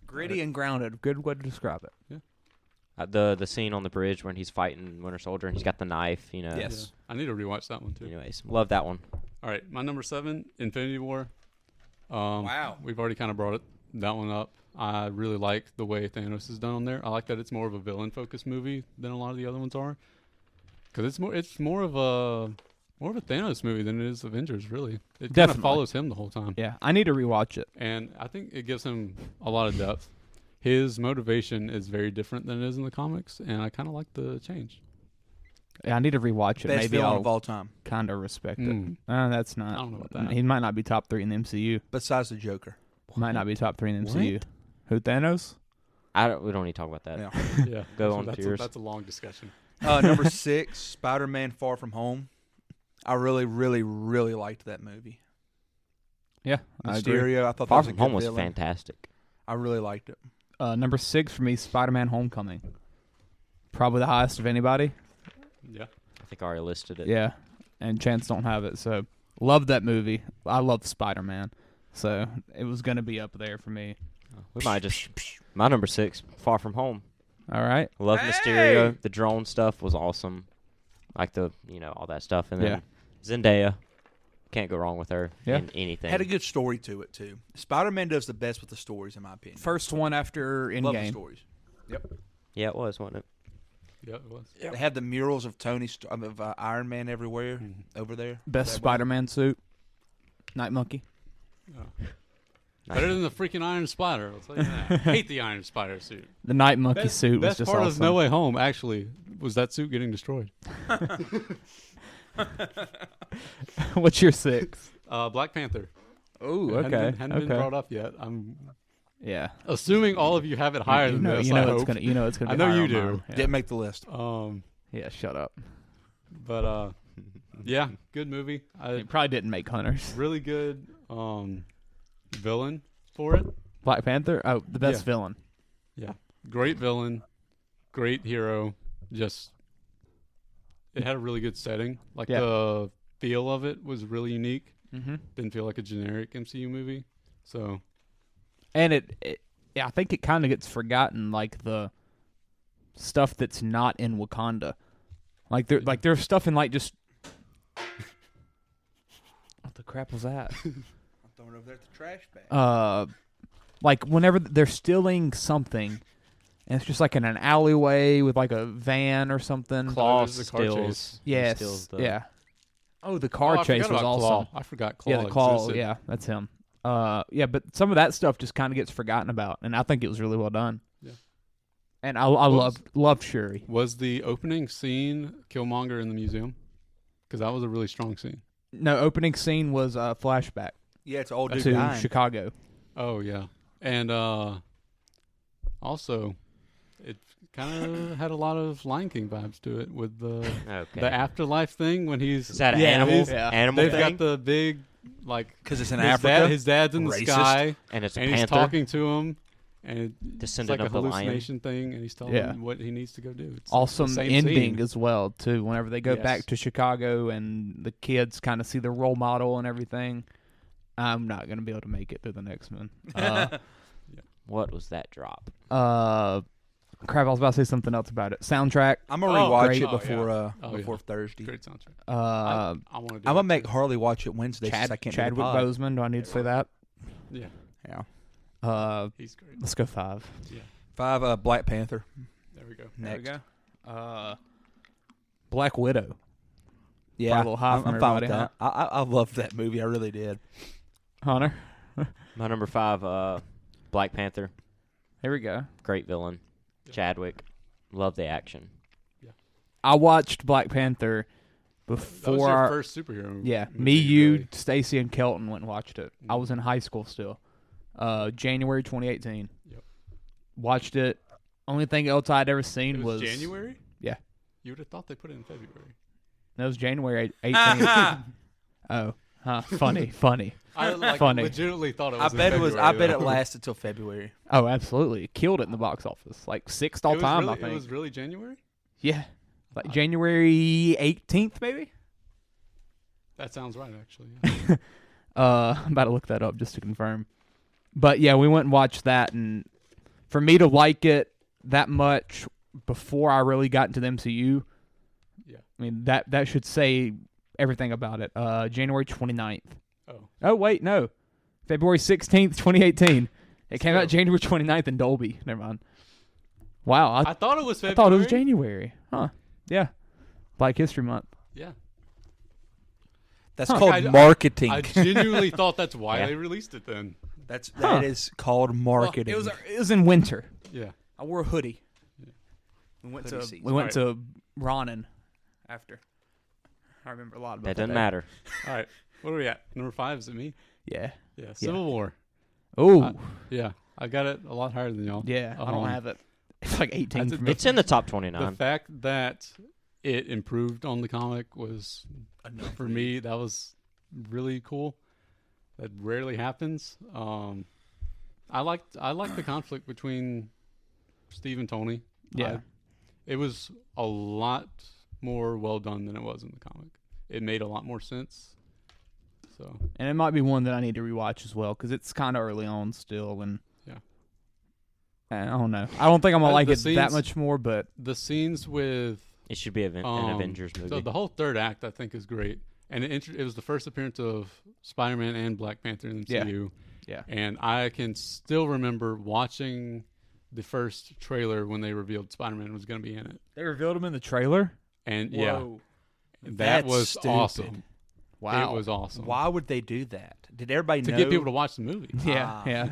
[SPEAKER 1] Gritty and grounded. Good way to describe it.
[SPEAKER 2] The scene on the bridge when he's fighting Winter Soldier and he's got the knife. You know.
[SPEAKER 1] Yes.
[SPEAKER 4] Yeah. I need to rewatch that one too.
[SPEAKER 2] Anyways, love that one.
[SPEAKER 4] All right, my number 7, Infinity War.
[SPEAKER 3] Wow.
[SPEAKER 4] We've already kind of brought that one up. I really like the way Thanos is done on there. I like that it's more of a villain-focused movie than a lot of the other ones are, because it's more of a Thanos movie than it is Avengers. Really, it kind of
[SPEAKER 1] Definitely.
[SPEAKER 4] follows him the whole time,
[SPEAKER 1] Yeah, I need to rewatch it.
[SPEAKER 4] and I think it gives him a lot of depth. His motivation is very different than it is in the comics, and I kind of like the change.
[SPEAKER 1] Yeah, I need to rewatch it.
[SPEAKER 3] Best
[SPEAKER 1] Maybe
[SPEAKER 3] villain
[SPEAKER 1] I'll
[SPEAKER 3] of all time,
[SPEAKER 1] kind of respect
[SPEAKER 4] Mm.
[SPEAKER 1] it. That's not.
[SPEAKER 4] I don't know about that.
[SPEAKER 1] He might not be top 3 in the MCU.
[SPEAKER 3] besides the Joker.
[SPEAKER 1] Might not be top 3 in the MCU. Who, Thanos?
[SPEAKER 2] We don't need to talk about that.
[SPEAKER 3] Yeah.
[SPEAKER 4] Yeah,
[SPEAKER 2] Go on
[SPEAKER 4] that's
[SPEAKER 2] to yours.
[SPEAKER 4] That's a long discussion.
[SPEAKER 3] Number 6, Spider-Man: Far From Home. I really, really, really liked that movie.
[SPEAKER 1] Yeah, I agree.
[SPEAKER 3] Mysterio. I thought
[SPEAKER 2] Far
[SPEAKER 3] that was a
[SPEAKER 2] From
[SPEAKER 3] good
[SPEAKER 2] Home was
[SPEAKER 3] villain.
[SPEAKER 2] fantastic.
[SPEAKER 3] I really liked it.
[SPEAKER 1] Number 6 for me, Spider-Man: Homecoming. Probably the highest of anybody.
[SPEAKER 4] Yeah.
[SPEAKER 2] I think I already listed it.
[SPEAKER 1] Yeah, and Chance don't have it, so love that movie. I love Spider-Man, so it was gonna be up there for me.
[SPEAKER 2] We might just. My number 6, Far From Home.
[SPEAKER 1] All right,
[SPEAKER 2] Love
[SPEAKER 3] Hey!
[SPEAKER 2] Mysterio. The drone stuff was awesome. Like all that stuff. And then Zendaya. Can't go wrong with her
[SPEAKER 1] Yeah.
[SPEAKER 2] in anything.
[SPEAKER 3] Had a good story to it too. Spider-Man does the best with the stories, in my opinion.
[SPEAKER 1] first one after
[SPEAKER 3] Love the
[SPEAKER 1] Endgame.
[SPEAKER 3] stories.
[SPEAKER 2] Yeah, it was, wasn't it?
[SPEAKER 4] Yeah, it was.
[SPEAKER 3] They had the murals of of Iron Man everywhere
[SPEAKER 4] Mhm.
[SPEAKER 3] over there.
[SPEAKER 1] Best
[SPEAKER 3] That
[SPEAKER 1] Spider-Man suit, Night Monkey.
[SPEAKER 4] Better than the freaking Iron Spider. I'll tell you that. Hate the Iron Spider suit.
[SPEAKER 1] The Night Monkey suit was
[SPEAKER 4] Best
[SPEAKER 1] just
[SPEAKER 4] part
[SPEAKER 1] awesome.
[SPEAKER 4] of No Way Home actually was that suit getting destroyed.
[SPEAKER 1] What's your 6?
[SPEAKER 4] Black Panther.
[SPEAKER 1] Oh,
[SPEAKER 4] It
[SPEAKER 1] okay,
[SPEAKER 4] hadn't been brought up yet. I'm
[SPEAKER 1] Yeah,
[SPEAKER 4] assuming all of you have it higher than this.
[SPEAKER 1] you know
[SPEAKER 4] I
[SPEAKER 1] it's
[SPEAKER 4] hope.
[SPEAKER 1] gonna. You know it's gonna.
[SPEAKER 4] I
[SPEAKER 1] Be
[SPEAKER 4] know
[SPEAKER 1] higher
[SPEAKER 4] you
[SPEAKER 1] on
[SPEAKER 4] do.
[SPEAKER 1] mine. Yeah.
[SPEAKER 3] Didn't make the list.
[SPEAKER 1] Yeah, shut up.
[SPEAKER 4] But yeah, good movie.
[SPEAKER 1] It probably didn't make Hunters.
[SPEAKER 4] Really good villain for it.
[SPEAKER 1] Black Panther. Oh, the best
[SPEAKER 4] Yeah.
[SPEAKER 1] villain.
[SPEAKER 4] Yeah, great villain, great hero. Just it had a really good setting. Like
[SPEAKER 1] Yeah.
[SPEAKER 4] the feel of it was really unique.
[SPEAKER 1] Mm-hmm.
[SPEAKER 4] Didn't feel like a generic MCU movie. So
[SPEAKER 1] And yeah, I think it kind of gets forgotten, like the stuff that's not in Wakanda. Like there's stuff in like just. What the crap was that?
[SPEAKER 3] I'm throwing it over there at the trash bag.
[SPEAKER 1] Like whenever they're stealing something, and it's just like in an alleyway with like a van or something.
[SPEAKER 2] Claw
[SPEAKER 4] there's the car
[SPEAKER 2] steals.
[SPEAKER 4] chase.
[SPEAKER 2] he
[SPEAKER 1] Yes.
[SPEAKER 2] steals the-
[SPEAKER 1] Yeah. Oh, the
[SPEAKER 4] Oh,
[SPEAKER 1] car
[SPEAKER 4] I
[SPEAKER 1] chase
[SPEAKER 4] forgot
[SPEAKER 1] was
[SPEAKER 4] about
[SPEAKER 1] awesome.
[SPEAKER 4] Claw. I forgot Claw.
[SPEAKER 1] Yeah, the claw.
[SPEAKER 4] existed.
[SPEAKER 1] Yeah, that's him. Yeah, but some of that stuff just kind of gets forgotten about, and I think it was really well done.
[SPEAKER 4] Yeah.
[SPEAKER 1] And I
[SPEAKER 4] was-
[SPEAKER 1] loved Shuri.
[SPEAKER 4] Was the opening scene Killmonger in the museum? Because that was a really strong scene.
[SPEAKER 1] No, opening scene was a flashback
[SPEAKER 3] Yeah, it's an old dude
[SPEAKER 1] to
[SPEAKER 3] dying.
[SPEAKER 1] Chicago.
[SPEAKER 4] Oh yeah, and Also, it kind of had a lot of Lion King vibes to it with the
[SPEAKER 2] Okay.
[SPEAKER 4] afterlife thing when he's
[SPEAKER 2] Is that
[SPEAKER 3] Yeah,
[SPEAKER 2] animal?
[SPEAKER 1] yeah.
[SPEAKER 2] Animal
[SPEAKER 4] they've
[SPEAKER 2] thing?
[SPEAKER 4] got the big
[SPEAKER 3] Because it's in
[SPEAKER 4] his
[SPEAKER 3] Africa.
[SPEAKER 4] his dad's in the
[SPEAKER 3] Racist.
[SPEAKER 4] sky
[SPEAKER 2] and it's a
[SPEAKER 4] and he's
[SPEAKER 2] panther.
[SPEAKER 4] talking to him and it's
[SPEAKER 2] Descendant
[SPEAKER 4] like a
[SPEAKER 2] of the lion.
[SPEAKER 4] hallucination thing and he's telling
[SPEAKER 1] Yeah.
[SPEAKER 4] him what he needs to go do. It's
[SPEAKER 1] Awesome
[SPEAKER 4] the same
[SPEAKER 1] ending
[SPEAKER 4] scene.
[SPEAKER 1] as well too. Whenever they go
[SPEAKER 4] Yes.
[SPEAKER 1] back to Chicago and the kids kind of see the role model and everything. I'm not gonna be able to make it through the next one.
[SPEAKER 2] What was that drop?
[SPEAKER 1] Crap, I was about to say something else about it. Soundtrack.
[SPEAKER 3] I'm gonna
[SPEAKER 4] Oh,
[SPEAKER 3] rewatch
[SPEAKER 1] great.
[SPEAKER 3] it
[SPEAKER 4] Oh,
[SPEAKER 3] before
[SPEAKER 4] yeah. Oh,
[SPEAKER 3] before
[SPEAKER 4] yeah.
[SPEAKER 3] Thursday.
[SPEAKER 4] Great soundtrack.
[SPEAKER 1] Uh,
[SPEAKER 4] I want to do
[SPEAKER 3] I'm
[SPEAKER 4] that
[SPEAKER 3] gonna make
[SPEAKER 4] too.
[SPEAKER 3] Harley watch it Wednesday. since I can't do the
[SPEAKER 1] Chadwick
[SPEAKER 3] pod.
[SPEAKER 1] Boseman. Do I need to say that?
[SPEAKER 4] Yeah,
[SPEAKER 3] Yeah.
[SPEAKER 4] he's great.
[SPEAKER 1] Let's go 5.
[SPEAKER 3] 5. Black Panther.
[SPEAKER 4] There we go.
[SPEAKER 3] Next.
[SPEAKER 1] There we go. Black Widow.
[SPEAKER 3] Yeah,
[SPEAKER 1] Probably a little high
[SPEAKER 3] I'm
[SPEAKER 1] from
[SPEAKER 3] fine with
[SPEAKER 1] everybody,
[SPEAKER 3] that. I loved that movie. I really did.
[SPEAKER 1] Hunter.
[SPEAKER 2] My number 5, Black Panther.
[SPEAKER 1] Here we go.
[SPEAKER 2] Great villain.
[SPEAKER 4] Yeah.
[SPEAKER 2] Chadwick. Love the action.
[SPEAKER 1] I watched Black Panther
[SPEAKER 4] That was
[SPEAKER 1] before.
[SPEAKER 4] your
[SPEAKER 1] our-
[SPEAKER 4] first superhero movie.
[SPEAKER 1] Yeah,
[SPEAKER 4] movie,
[SPEAKER 1] me, you,
[SPEAKER 4] really.
[SPEAKER 1] Stacy, and Kelton went and watched it. I was in high school still. January 2018.
[SPEAKER 4] Yep.
[SPEAKER 1] Watched it. Only thing else I'd ever seen
[SPEAKER 4] It was January?
[SPEAKER 1] Yeah.
[SPEAKER 4] You would have thought they put it in February.
[SPEAKER 1] That was January 18th. Oh, huh. Funny.
[SPEAKER 4] I
[SPEAKER 1] Funny.
[SPEAKER 4] legitimately thought it
[SPEAKER 3] I
[SPEAKER 4] was
[SPEAKER 3] bet
[SPEAKER 4] in
[SPEAKER 3] it was.
[SPEAKER 4] February,
[SPEAKER 3] I bet it
[SPEAKER 4] though.
[SPEAKER 3] lasted till February.
[SPEAKER 1] Oh, absolutely. It killed it in the box office. Like 6th all
[SPEAKER 4] It was
[SPEAKER 1] time,
[SPEAKER 4] really,
[SPEAKER 1] I think.
[SPEAKER 4] It was really January?
[SPEAKER 1] Yeah. Like January 18th, maybe?
[SPEAKER 4] That sounds right, actually. Yeah.
[SPEAKER 1] I'm about to look that up just to confirm. But yeah, we went and watched that, and for me to like it that much before I really got into the MCU,
[SPEAKER 4] Yeah.
[SPEAKER 1] I mean that should say everything about it. January 29th.
[SPEAKER 4] Oh.
[SPEAKER 1] Oh wait, no, February 16th, 2018. It came
[SPEAKER 4] So-
[SPEAKER 1] out January 29th in Dolby. Never mind. Wow,
[SPEAKER 4] I thought it was
[SPEAKER 1] I
[SPEAKER 4] February.
[SPEAKER 1] thought it was January. Huh? Yeah, Black History Month.
[SPEAKER 4] Yeah.
[SPEAKER 3] That's
[SPEAKER 1] Huh.
[SPEAKER 3] called
[SPEAKER 4] I-
[SPEAKER 3] marketing.
[SPEAKER 4] I genuinely thought that's why
[SPEAKER 2] Yeah.
[SPEAKER 4] they released it then.
[SPEAKER 3] That
[SPEAKER 1] Huh.
[SPEAKER 3] is called marketing.
[SPEAKER 1] Well, it was in winter.
[SPEAKER 4] Yeah.
[SPEAKER 1] I wore a hoodie.
[SPEAKER 4] Yeah.
[SPEAKER 1] We went
[SPEAKER 3] Hoodie
[SPEAKER 1] to
[SPEAKER 3] season.
[SPEAKER 1] we went to Ronin after. I remember a lot about
[SPEAKER 2] That
[SPEAKER 1] that.
[SPEAKER 2] doesn't
[SPEAKER 1] day.
[SPEAKER 2] matter.
[SPEAKER 4] All right. What are we at? Number 5, is it me?
[SPEAKER 1] Yeah.
[SPEAKER 4] Yeah. Civil War.
[SPEAKER 1] Oh.
[SPEAKER 4] Yeah. I got it a lot higher than y'all.
[SPEAKER 1] Yeah. I don't
[SPEAKER 4] Um,
[SPEAKER 1] have it. It's like 18
[SPEAKER 4] I
[SPEAKER 1] for me.
[SPEAKER 2] It's in the top
[SPEAKER 4] The
[SPEAKER 2] 29.
[SPEAKER 4] fact that it improved on the comic was, for me, that was really cool. That rarely happens. I liked the conflict between Steve and Tony.
[SPEAKER 1] Yeah.
[SPEAKER 4] It was a lot more well done than it was in the comic. It made a lot more sense. So
[SPEAKER 1] And it might be one that I need to rewatch as well because it's kind of early on still, and
[SPEAKER 4] Yeah.
[SPEAKER 1] I don't know. I don't think I'm gonna like
[SPEAKER 4] The
[SPEAKER 1] it that
[SPEAKER 4] scenes-
[SPEAKER 1] much more, but
[SPEAKER 4] the scenes with
[SPEAKER 2] It should be an Avengers movie.
[SPEAKER 4] so the whole third act I think is great, and it was the first appearance of Spider-Man and Black Panther in the MCU.
[SPEAKER 1] Yeah.
[SPEAKER 4] And I can still remember watching the first trailer when they revealed Spider-Man was going to be in it,
[SPEAKER 1] they revealed him in the trailer.
[SPEAKER 4] and
[SPEAKER 1] Whoa.
[SPEAKER 4] that
[SPEAKER 3] That's
[SPEAKER 4] was
[SPEAKER 3] stupid.
[SPEAKER 4] awesome.
[SPEAKER 1] Wow.
[SPEAKER 4] It was awesome.
[SPEAKER 3] Why would they do that? Did everybody
[SPEAKER 4] To
[SPEAKER 3] know?
[SPEAKER 4] get people to watch the movie,
[SPEAKER 1] Yeah.
[SPEAKER 3] Ah.
[SPEAKER 1] Yeah.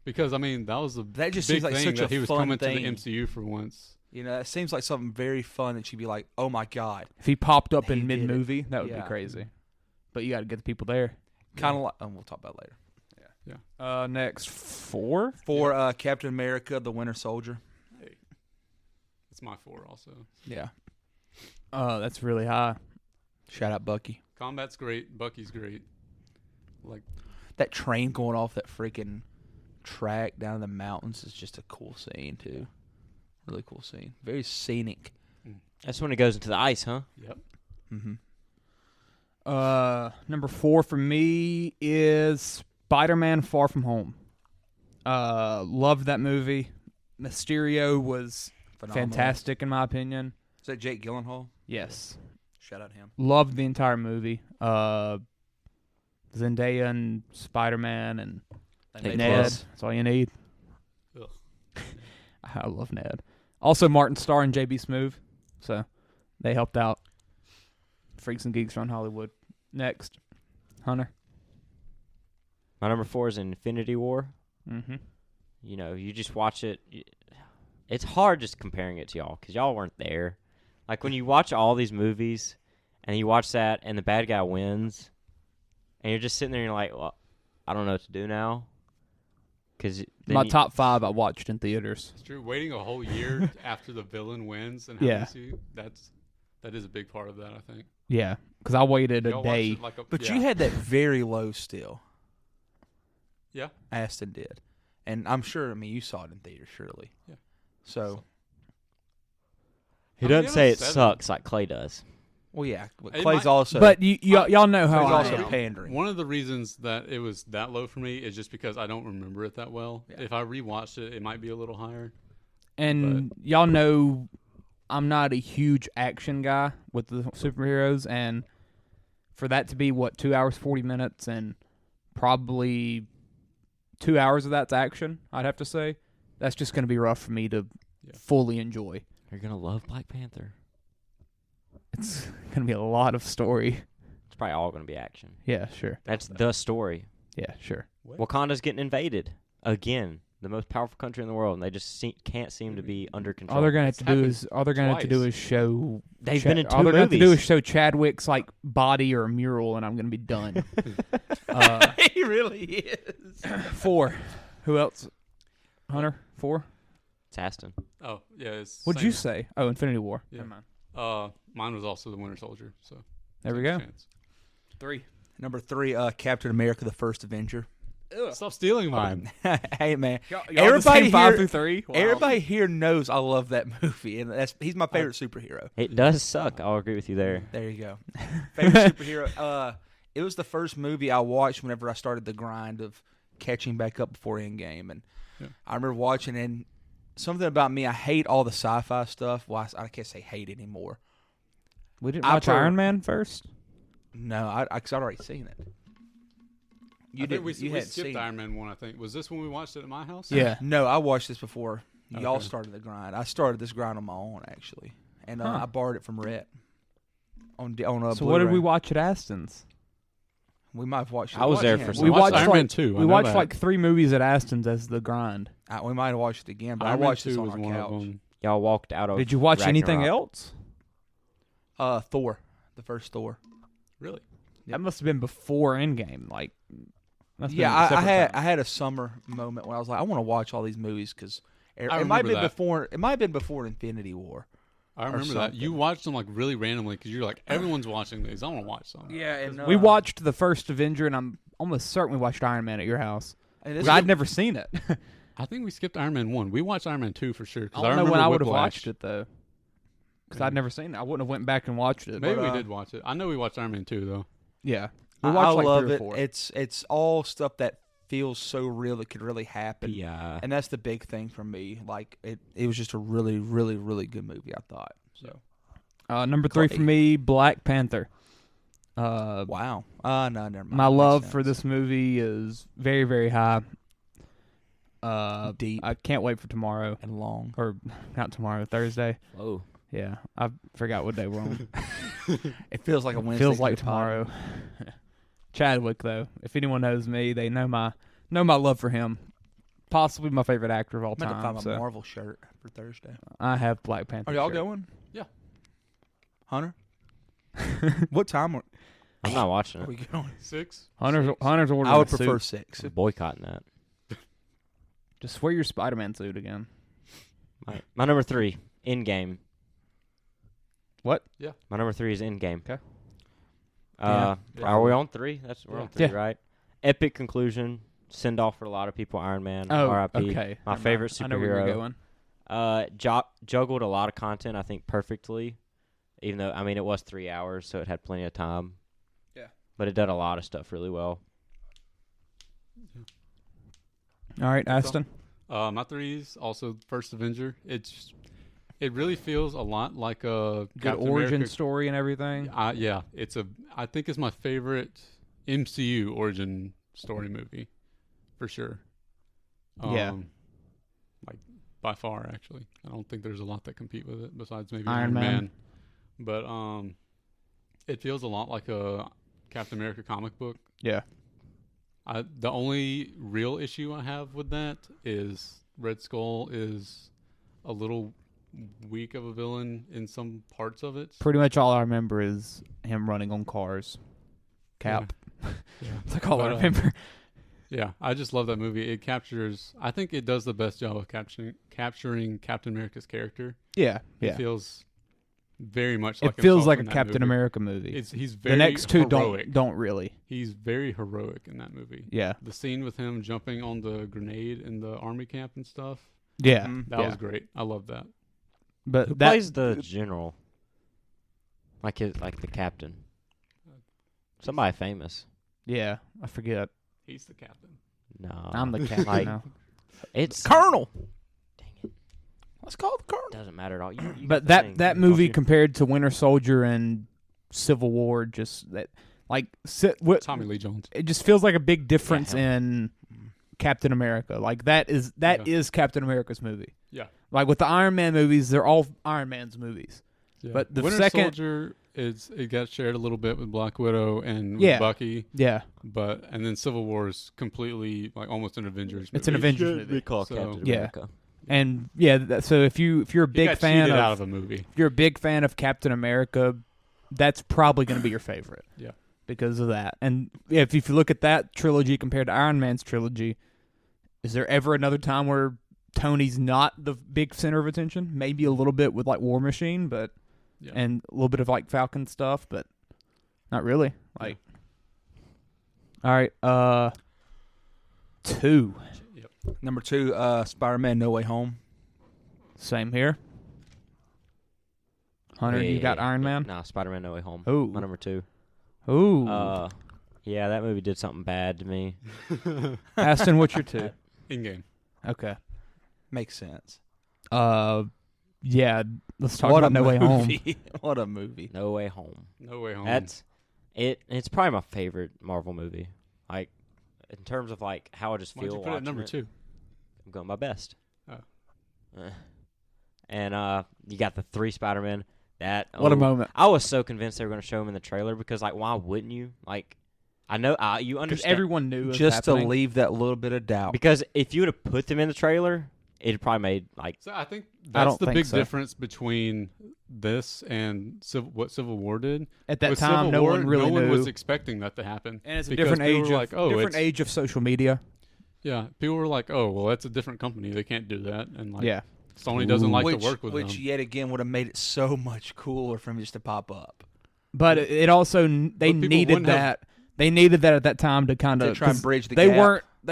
[SPEAKER 4] because I mean that was a
[SPEAKER 3] That just
[SPEAKER 4] big
[SPEAKER 3] seems like
[SPEAKER 4] thing
[SPEAKER 3] such
[SPEAKER 4] that
[SPEAKER 3] a
[SPEAKER 4] he was
[SPEAKER 3] fun
[SPEAKER 4] coming
[SPEAKER 3] thing.
[SPEAKER 4] to the MCU for once.
[SPEAKER 3] You know, that seems like something very fun that you'd be like, oh my god.
[SPEAKER 1] If he popped up
[SPEAKER 3] He
[SPEAKER 1] in
[SPEAKER 3] did it.
[SPEAKER 1] mid movie, that would
[SPEAKER 3] Yeah.
[SPEAKER 1] be crazy. But you got to get the people there.
[SPEAKER 3] Kind of like. We'll talk about it later.
[SPEAKER 1] Next 4.
[SPEAKER 3] For Captain America: The Winter Soldier.
[SPEAKER 4] Hey, it's my 4 also.
[SPEAKER 3] Yeah.
[SPEAKER 1] That's really high.
[SPEAKER 3] Shout out Bucky.
[SPEAKER 4] Combat's great. Bucky's great. Like
[SPEAKER 3] That train going off that freaking track down in the mountains is just a cool scene too. Really cool scene. Very scenic.
[SPEAKER 2] That's when it goes into the ice, huh?
[SPEAKER 4] yep.
[SPEAKER 3] Mm-hmm.
[SPEAKER 1] Number 4 for me is Spider-Man: Far From Home. Loved that movie. Mysterio was fantastic in my opinion.
[SPEAKER 3] Is that Jake Gyllenhaal?
[SPEAKER 1] Yes.
[SPEAKER 3] Shout out him.
[SPEAKER 1] Loved the entire movie. Zendaya and Spider-Man and
[SPEAKER 2] Take
[SPEAKER 1] Ned.
[SPEAKER 2] plus.
[SPEAKER 1] That's all you need.
[SPEAKER 4] Ugh.
[SPEAKER 1] I love Ned. Also, Martin Starr and JB Smoove. So, they helped out. Freaks and Geeks around Hollywood. Next. Hunter.
[SPEAKER 2] My number 4 is Infinity War.
[SPEAKER 1] Mm-hmm.
[SPEAKER 2] You know, you just watch it. It's hard just comparing it to y'all because y'all weren't there. Like when you watch all these movies and you watch that and the bad guy wins and you're just sitting there and you're like, well, I don't know what to do now. Because
[SPEAKER 1] My top 5 I watched in theaters.
[SPEAKER 4] It's true. Waiting a whole year after the villain wins and
[SPEAKER 1] Yeah.
[SPEAKER 4] having to see that is a big part of that, I think.
[SPEAKER 1] Yeah, because I waited a
[SPEAKER 4] Y'all watched
[SPEAKER 1] day.
[SPEAKER 4] it like
[SPEAKER 3] But
[SPEAKER 4] yeah.
[SPEAKER 3] you had that very low still.
[SPEAKER 4] Yeah.
[SPEAKER 3] Aston did. And I'm sure, you saw it in theater, surely.
[SPEAKER 4] Yeah.
[SPEAKER 3] So,
[SPEAKER 2] He
[SPEAKER 4] I'm
[SPEAKER 2] doesn't
[SPEAKER 4] giving
[SPEAKER 2] say
[SPEAKER 4] it
[SPEAKER 2] it
[SPEAKER 4] 7.
[SPEAKER 2] sucks like Clay does.
[SPEAKER 3] well, yeah. But
[SPEAKER 4] It
[SPEAKER 3] Clay's
[SPEAKER 4] might-
[SPEAKER 3] also.
[SPEAKER 1] But y'all know how
[SPEAKER 3] Clay's
[SPEAKER 1] I
[SPEAKER 3] also
[SPEAKER 1] am.
[SPEAKER 3] pandering.
[SPEAKER 4] One of the reasons that it was that low for me is just because I don't remember it that well.
[SPEAKER 3] Yeah.
[SPEAKER 4] If I rewatched it, it might be a little higher.
[SPEAKER 1] And y'all know I'm not a huge action guy with the superheroes, and for that to be 2 hours 40 minutes, and probably 2 hours of that's action, I'd have to say that's just going to be rough for me to fully enjoy.
[SPEAKER 2] You're gonna love Black Panther.
[SPEAKER 1] It's going to be a lot of story.
[SPEAKER 2] It's probably all gonna be action.
[SPEAKER 1] Yeah, sure.
[SPEAKER 2] That's the story.
[SPEAKER 1] Yeah, sure.
[SPEAKER 2] Wakanda's getting invaded again. The most powerful country in the world, and they just can't seem to be under control.
[SPEAKER 1] All they're going to have to do
[SPEAKER 4] It's
[SPEAKER 1] is show.
[SPEAKER 2] They've been in
[SPEAKER 1] all
[SPEAKER 2] 2
[SPEAKER 1] they're gonna have to do
[SPEAKER 2] movies.
[SPEAKER 1] is show Chadwick's body or a mural, and I'm going to be done.
[SPEAKER 3] He really is.
[SPEAKER 1] 4. Who else? Hunter. 4.
[SPEAKER 2] It's Aston.
[SPEAKER 4] Oh, yeah. It's
[SPEAKER 1] What'd
[SPEAKER 4] same.
[SPEAKER 1] you say? Oh, Infinity War.
[SPEAKER 4] Yeah.
[SPEAKER 1] Never mind.
[SPEAKER 4] Mine was also the Winter Soldier. So
[SPEAKER 1] There we go.
[SPEAKER 4] chance.
[SPEAKER 1] 3.
[SPEAKER 3] Number 3, Captain America: The First Avenger.
[SPEAKER 4] Stop stealing mine.
[SPEAKER 3] Hey, man.
[SPEAKER 1] Everybody 5
[SPEAKER 3] here-
[SPEAKER 1] through 3. Wow.
[SPEAKER 3] Everybody here knows I love that movie, and he's my favorite superhero.
[SPEAKER 2] It does suck. I'll agree with you there.
[SPEAKER 3] There you go. Favorite superhero. It was the first movie I watched whenever I started the grind of catching back up before Endgame, and I remember watching. And something about me, I hate all the sci-fi stuff. Well, I can't say hate anymore.
[SPEAKER 1] We didn't
[SPEAKER 3] I
[SPEAKER 1] watch Iron Man first.
[SPEAKER 3] No, because I'd already seen it.
[SPEAKER 4] I think we
[SPEAKER 3] hadn't
[SPEAKER 4] skipped
[SPEAKER 3] seen
[SPEAKER 4] Iron Man 1, I think. Was this when we watched it at my house?
[SPEAKER 1] Yeah.
[SPEAKER 3] No, I watched this before y'all
[SPEAKER 4] Okay.
[SPEAKER 3] started the grind. I started this grind on my own, actually, and I borrowed it from Rhett on a
[SPEAKER 1] So what did we
[SPEAKER 3] Blu-ray.
[SPEAKER 1] watch at Aston's?
[SPEAKER 3] We might have watched it.
[SPEAKER 2] I was there
[SPEAKER 3] again.
[SPEAKER 2] for some.
[SPEAKER 1] We
[SPEAKER 4] watched
[SPEAKER 1] watched
[SPEAKER 4] Iron
[SPEAKER 1] like
[SPEAKER 4] Man 2. I
[SPEAKER 1] we
[SPEAKER 4] know
[SPEAKER 1] watched
[SPEAKER 4] that.
[SPEAKER 1] 3 movies at Aston's as the grind.
[SPEAKER 3] We might have watched it again, but
[SPEAKER 4] Iron
[SPEAKER 3] I
[SPEAKER 4] Man
[SPEAKER 3] watched this
[SPEAKER 4] 2
[SPEAKER 3] on
[SPEAKER 4] was
[SPEAKER 3] our
[SPEAKER 4] one of
[SPEAKER 3] couch.
[SPEAKER 4] them.
[SPEAKER 2] Y'all walked out of.
[SPEAKER 1] Did you watch anything
[SPEAKER 2] Ragnarok.
[SPEAKER 1] else?
[SPEAKER 3] Thor, the first Thor.
[SPEAKER 4] Really?
[SPEAKER 1] That must have been before Endgame. Must have been
[SPEAKER 3] Yeah,
[SPEAKER 1] a
[SPEAKER 3] I
[SPEAKER 1] separate
[SPEAKER 3] had
[SPEAKER 1] time.
[SPEAKER 3] I had a summer moment when I was like, I want to watch all these movies because it might have
[SPEAKER 4] remember
[SPEAKER 3] been
[SPEAKER 4] that.
[SPEAKER 3] before. It might have been before Infinity War.
[SPEAKER 4] I remember that. You
[SPEAKER 3] something.
[SPEAKER 4] watched them really randomly because you're like, everyone's watching these. I want to watch some.
[SPEAKER 3] Yeah, and
[SPEAKER 1] We watched the first Avenger, and I'm almost certain we watched Iron Man at your house.
[SPEAKER 3] And
[SPEAKER 1] Because I'd never seen it.
[SPEAKER 4] I think we skipped Iron Man 1. We watched Iron Man 2 for sure.
[SPEAKER 1] I don't know when I would have watched it though, because I'd never seen it. I wouldn't have went back and watched it.
[SPEAKER 4] Maybe
[SPEAKER 1] but,
[SPEAKER 4] we did watch it. I know we watched Iron Man 2 though.
[SPEAKER 1] Yeah, we
[SPEAKER 3] I
[SPEAKER 1] watched like
[SPEAKER 3] love
[SPEAKER 1] 3 or
[SPEAKER 3] it.
[SPEAKER 1] 4.
[SPEAKER 3] It's all stuff that feels so real it could really happen.
[SPEAKER 2] Yeah.
[SPEAKER 3] And that's the big thing for me. Like it was just a really, really, really good movie. I thought. So
[SPEAKER 1] Number 3 for
[SPEAKER 3] Clay.
[SPEAKER 1] me, Black Panther.
[SPEAKER 3] wow. No, never mind.
[SPEAKER 1] My
[SPEAKER 3] Makes
[SPEAKER 1] love
[SPEAKER 3] sense.
[SPEAKER 1] for this movie is very, very high.
[SPEAKER 3] Deep
[SPEAKER 1] I can't wait for tomorrow,
[SPEAKER 3] and long.
[SPEAKER 1] or not tomorrow, Thursday.
[SPEAKER 2] Whoa.
[SPEAKER 1] Yeah, I forgot what day we're on.
[SPEAKER 3] It feels like a Wednesday.
[SPEAKER 1] Feels like
[SPEAKER 3] to the pod.
[SPEAKER 1] tomorrow. Chadwick, though, if anyone knows me, they know my love for him. Possibly my favorite actor of all
[SPEAKER 3] I'm going to
[SPEAKER 1] time.
[SPEAKER 3] find my
[SPEAKER 1] So
[SPEAKER 3] Marvel shirt for Thursday.
[SPEAKER 1] I have Black Panther.
[SPEAKER 3] Are y'all
[SPEAKER 1] shirt.
[SPEAKER 3] going?
[SPEAKER 4] Yeah.
[SPEAKER 3] Hunter? What time are
[SPEAKER 2] I'm not watching
[SPEAKER 3] we
[SPEAKER 2] it.
[SPEAKER 3] going?
[SPEAKER 4] 6.
[SPEAKER 1] Hunter's ordering
[SPEAKER 3] I would
[SPEAKER 1] a suit.
[SPEAKER 3] prefer 6.
[SPEAKER 2] I'm boycotting that.
[SPEAKER 1] Just wear your Spider-Man suit again.
[SPEAKER 2] My number 3, Endgame.
[SPEAKER 1] What?
[SPEAKER 2] My number 3 is Endgame.
[SPEAKER 1] Okay.
[SPEAKER 3] Yeah.
[SPEAKER 2] Are we on 3? We're on 3,
[SPEAKER 1] Yeah.
[SPEAKER 2] right? Epic conclusion. Send off for a lot of people. Iron Man.
[SPEAKER 1] Oh,
[SPEAKER 2] R.I.P.
[SPEAKER 1] okay.
[SPEAKER 2] My
[SPEAKER 1] Never
[SPEAKER 2] favorite
[SPEAKER 1] mind. I know where you're
[SPEAKER 2] superhero.
[SPEAKER 1] going.
[SPEAKER 2] Juggled a lot of content, I think, perfectly. Even though, it was 3 hours, so it had plenty of time.
[SPEAKER 3] Yeah.
[SPEAKER 2] But it did a lot of stuff really well.
[SPEAKER 1] All right, Aston.
[SPEAKER 4] My 3 is also First Avenger. It really feels a lot like a
[SPEAKER 1] Good
[SPEAKER 4] Captain
[SPEAKER 1] origin
[SPEAKER 4] America.
[SPEAKER 1] story and everything.
[SPEAKER 4] Yeah, I think it's my favorite MCU origin story movie, for sure.
[SPEAKER 1] Yeah.
[SPEAKER 4] Like by far, actually. I don't think there's a lot that compete with it besides maybe
[SPEAKER 1] Iron
[SPEAKER 4] Iron
[SPEAKER 1] Man.
[SPEAKER 4] Man. But it feels a lot like a Captain America comic book.
[SPEAKER 1] Yeah.
[SPEAKER 4] The only real issue I have with that is Red Skull is a little weak of a villain in some parts of it.
[SPEAKER 1] Pretty much all I remember is him running on cars. Cap.
[SPEAKER 4] Yeah.
[SPEAKER 1] That's like all I
[SPEAKER 4] But,
[SPEAKER 1] remember.
[SPEAKER 4] Yeah, I just love that movie. It captures. I think it does the best job of capturing Captain America's character.
[SPEAKER 1] Yeah,
[SPEAKER 4] It feels very much like
[SPEAKER 1] it feels
[SPEAKER 4] himself
[SPEAKER 1] like a
[SPEAKER 4] in that
[SPEAKER 1] Captain
[SPEAKER 4] movie.
[SPEAKER 1] America movie.
[SPEAKER 4] He's very
[SPEAKER 1] The next two
[SPEAKER 4] heroic.
[SPEAKER 1] don't really.
[SPEAKER 4] He's very heroic in that movie.
[SPEAKER 1] Yeah,
[SPEAKER 4] The scene with him jumping on the grenade in the army camp and stuff.
[SPEAKER 1] yeah.
[SPEAKER 4] That was great. I love that.
[SPEAKER 1] But
[SPEAKER 2] Who
[SPEAKER 1] that
[SPEAKER 2] plays the general? Like the captain. Somebody famous.
[SPEAKER 1] yeah, I forget.
[SPEAKER 4] He's the captain.
[SPEAKER 2] No,
[SPEAKER 1] I'm the captain
[SPEAKER 2] like,
[SPEAKER 1] now.
[SPEAKER 2] It's
[SPEAKER 3] Colonel.
[SPEAKER 2] Dang it!
[SPEAKER 3] Let's call it the Colonel.
[SPEAKER 2] Doesn't matter at all. You
[SPEAKER 1] But
[SPEAKER 2] got the thing.
[SPEAKER 1] that
[SPEAKER 2] You
[SPEAKER 1] movie
[SPEAKER 2] don't
[SPEAKER 1] compared to Winter Soldier and Civil War, just that like
[SPEAKER 4] Tommy Lee Jones.
[SPEAKER 1] it just feels like a big difference
[SPEAKER 2] Yeah.
[SPEAKER 1] in Captain America. Like that is Captain America's movie.
[SPEAKER 4] Yeah.
[SPEAKER 1] Like with the Iron Man movies, they're all Iron Man's movies.
[SPEAKER 4] Yeah.
[SPEAKER 1] But the
[SPEAKER 4] Winter
[SPEAKER 1] second-
[SPEAKER 4] Soldier it got shared a little bit with Black Widow and with
[SPEAKER 1] Yeah.
[SPEAKER 4] Bucky,
[SPEAKER 1] Yeah,
[SPEAKER 4] and then Civil War is completely like almost an Avengers movie.
[SPEAKER 1] it's an Avengers movie.
[SPEAKER 2] recall
[SPEAKER 4] So-
[SPEAKER 2] Captain
[SPEAKER 1] Yeah.
[SPEAKER 2] America.
[SPEAKER 1] And yeah, so if you're a
[SPEAKER 4] He
[SPEAKER 1] big
[SPEAKER 4] got
[SPEAKER 1] fan
[SPEAKER 4] cheated
[SPEAKER 1] of,
[SPEAKER 4] out of a movie.
[SPEAKER 1] if you're a big fan of Captain America, that's probably going to be your favorite.
[SPEAKER 4] Yeah.
[SPEAKER 1] Because of that. And if you look at that trilogy compared to Iron Man's trilogy, is there ever another time where Tony's not the big center of attention? Maybe a little bit with like War Machine, but
[SPEAKER 4] Yeah.
[SPEAKER 1] and a little bit of like Falcon stuff, but not really. Like, all right, 2.
[SPEAKER 3] Number 2, Spider-Man: No Way Home.
[SPEAKER 1] Same here. Hunter, you got Iron Man?
[SPEAKER 2] No, Spider-Man: No Way Home.
[SPEAKER 1] Ooh.
[SPEAKER 2] My number 2.
[SPEAKER 1] Ooh.
[SPEAKER 2] Yeah, that movie did something bad to me.
[SPEAKER 1] Aston, what's your 2?
[SPEAKER 4] In game.
[SPEAKER 1] Okay.
[SPEAKER 3] Makes sense.
[SPEAKER 1] Yeah, let's talk
[SPEAKER 3] What
[SPEAKER 1] about
[SPEAKER 3] a
[SPEAKER 1] No Way Home.
[SPEAKER 3] movie. What a movie.
[SPEAKER 2] No Way Home.
[SPEAKER 4] No Way Home.
[SPEAKER 2] That's it. It's probably my favorite Marvel movie. Like in terms of like how I just
[SPEAKER 4] Why'd
[SPEAKER 2] feel.
[SPEAKER 4] you put it at number 2?
[SPEAKER 2] I'm going my best.
[SPEAKER 4] Oh.
[SPEAKER 2] And you got the 3 Spider-Man.
[SPEAKER 1] What a moment.
[SPEAKER 2] I was so convinced they were going to show him in the trailer because like why wouldn't you? Like I know you
[SPEAKER 1] Because
[SPEAKER 2] understand
[SPEAKER 1] everyone knew it was
[SPEAKER 3] Just to
[SPEAKER 1] happening.
[SPEAKER 3] leave that little bit of doubt.
[SPEAKER 2] because if you would have put them in the trailer, it'd probably made like
[SPEAKER 4] So I think
[SPEAKER 1] I
[SPEAKER 4] that's
[SPEAKER 1] don't
[SPEAKER 4] the
[SPEAKER 1] think
[SPEAKER 4] big
[SPEAKER 1] so.
[SPEAKER 4] difference between this and what Civil War did.
[SPEAKER 1] At that
[SPEAKER 4] With
[SPEAKER 1] time,
[SPEAKER 4] Civil
[SPEAKER 1] no
[SPEAKER 4] War,
[SPEAKER 1] one really
[SPEAKER 4] no one
[SPEAKER 1] knew.
[SPEAKER 4] was expecting that to happen.
[SPEAKER 1] And it's a
[SPEAKER 4] because
[SPEAKER 1] different
[SPEAKER 4] people
[SPEAKER 1] age
[SPEAKER 4] were
[SPEAKER 1] of
[SPEAKER 4] like, oh,
[SPEAKER 1] different
[SPEAKER 4] it's-
[SPEAKER 1] age of social media.
[SPEAKER 4] Yeah, people were like, "Oh, well, that's a different company. They can't do that." And like,
[SPEAKER 1] Yeah.
[SPEAKER 4] Sony doesn't like
[SPEAKER 3] which,
[SPEAKER 4] to work with
[SPEAKER 3] which
[SPEAKER 4] them.
[SPEAKER 3] yet again would have made it so much cooler for him just to pop up.
[SPEAKER 1] But it also they
[SPEAKER 4] But people
[SPEAKER 1] needed
[SPEAKER 4] wouldn't have-
[SPEAKER 1] that. They needed that at that time to kind
[SPEAKER 3] To
[SPEAKER 1] of
[SPEAKER 3] try and bridge the
[SPEAKER 1] they
[SPEAKER 3] gap.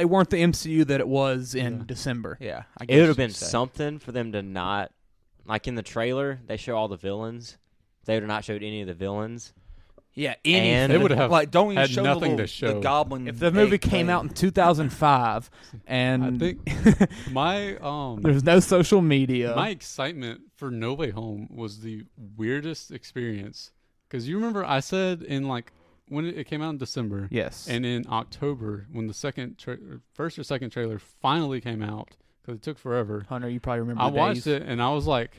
[SPEAKER 1] weren't the MCU that it was in
[SPEAKER 4] Yeah.
[SPEAKER 1] December.
[SPEAKER 3] Yeah, I
[SPEAKER 2] it
[SPEAKER 3] guess
[SPEAKER 2] would
[SPEAKER 3] you
[SPEAKER 2] have been
[SPEAKER 3] could say.
[SPEAKER 2] something for them to not like in the trailer. They show all the villains. They would have not showed any of the villains.
[SPEAKER 3] Yeah,
[SPEAKER 2] And-
[SPEAKER 3] anything.
[SPEAKER 2] They
[SPEAKER 4] would have
[SPEAKER 3] like don't even
[SPEAKER 4] had
[SPEAKER 3] show
[SPEAKER 4] nothing
[SPEAKER 3] the,
[SPEAKER 4] to show.
[SPEAKER 3] the goblin.
[SPEAKER 1] If the movie
[SPEAKER 3] egg
[SPEAKER 1] came
[SPEAKER 3] thing.
[SPEAKER 1] out in 2005 and
[SPEAKER 4] I think my
[SPEAKER 1] there's no social media,
[SPEAKER 4] my excitement for No Way Home was the weirdest experience because you remember I said in like when it came out in December,
[SPEAKER 1] yes,
[SPEAKER 4] and in October when the first or second trailer finally came out because it took forever.
[SPEAKER 1] Hunter, you probably remember.
[SPEAKER 4] I
[SPEAKER 1] the
[SPEAKER 4] watched
[SPEAKER 1] days.
[SPEAKER 4] it and I was like,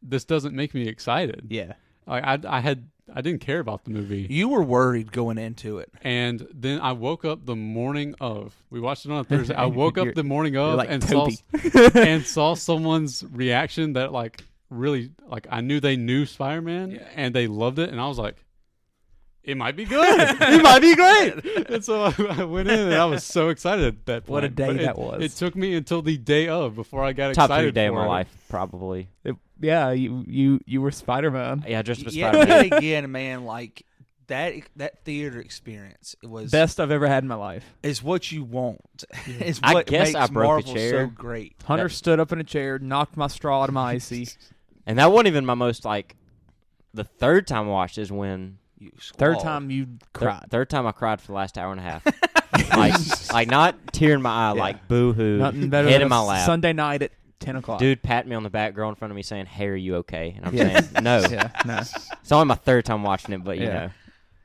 [SPEAKER 4] "This doesn't make me excited."
[SPEAKER 1] Yeah,
[SPEAKER 4] Like I didn't care about the movie.
[SPEAKER 3] You were worried going into it.
[SPEAKER 4] And then I woke up the morning of. We watched it on a Thursday. I woke up
[SPEAKER 1] You're-
[SPEAKER 4] the morning
[SPEAKER 1] you're
[SPEAKER 4] of
[SPEAKER 1] like
[SPEAKER 4] and
[SPEAKER 1] Toby.
[SPEAKER 4] saw someone's reaction that like really like I knew they knew Spider-Man and they loved it and I was like, it might be good. It might be great. And so I went in and I was so excited at that point.
[SPEAKER 1] What a day
[SPEAKER 4] But
[SPEAKER 1] that was.
[SPEAKER 4] It took me until the day of before I got
[SPEAKER 2] Top 3
[SPEAKER 4] excited
[SPEAKER 2] day of
[SPEAKER 4] for
[SPEAKER 2] my
[SPEAKER 4] it.
[SPEAKER 2] life, probably.
[SPEAKER 1] yeah. You were Spider-Man.
[SPEAKER 2] Yeah, just with
[SPEAKER 3] Yeah,
[SPEAKER 2] Spider-Man.
[SPEAKER 3] yet again, man, like that theater experience was
[SPEAKER 1] Best I've ever had in my life.
[SPEAKER 3] is what you want. It's
[SPEAKER 2] I
[SPEAKER 3] what
[SPEAKER 2] guess
[SPEAKER 3] makes
[SPEAKER 2] I broke a
[SPEAKER 3] Marvel
[SPEAKER 2] chair.
[SPEAKER 3] so great.
[SPEAKER 1] Hunter stood up in a chair, knocked my straw out of my icy.
[SPEAKER 2] And that wasn't even my most like. The third time I watched is when
[SPEAKER 3] You
[SPEAKER 1] Third
[SPEAKER 3] squalled.
[SPEAKER 1] time you cried.
[SPEAKER 2] Third time I cried for the last hour and a half. like not tear in my eye, like boo hoo,
[SPEAKER 1] Nothing better
[SPEAKER 2] head
[SPEAKER 1] than
[SPEAKER 2] in
[SPEAKER 1] a
[SPEAKER 2] my lap.
[SPEAKER 1] Sunday night at 10 o'clock.
[SPEAKER 2] Dude pat me on the back, girl in front of me saying, "Hey, are you okay?" And I'm
[SPEAKER 1] Yeah.
[SPEAKER 2] saying, "No."
[SPEAKER 1] Yeah, no.
[SPEAKER 2] It's only my third time watching it, but you
[SPEAKER 1] Yeah.
[SPEAKER 2] know,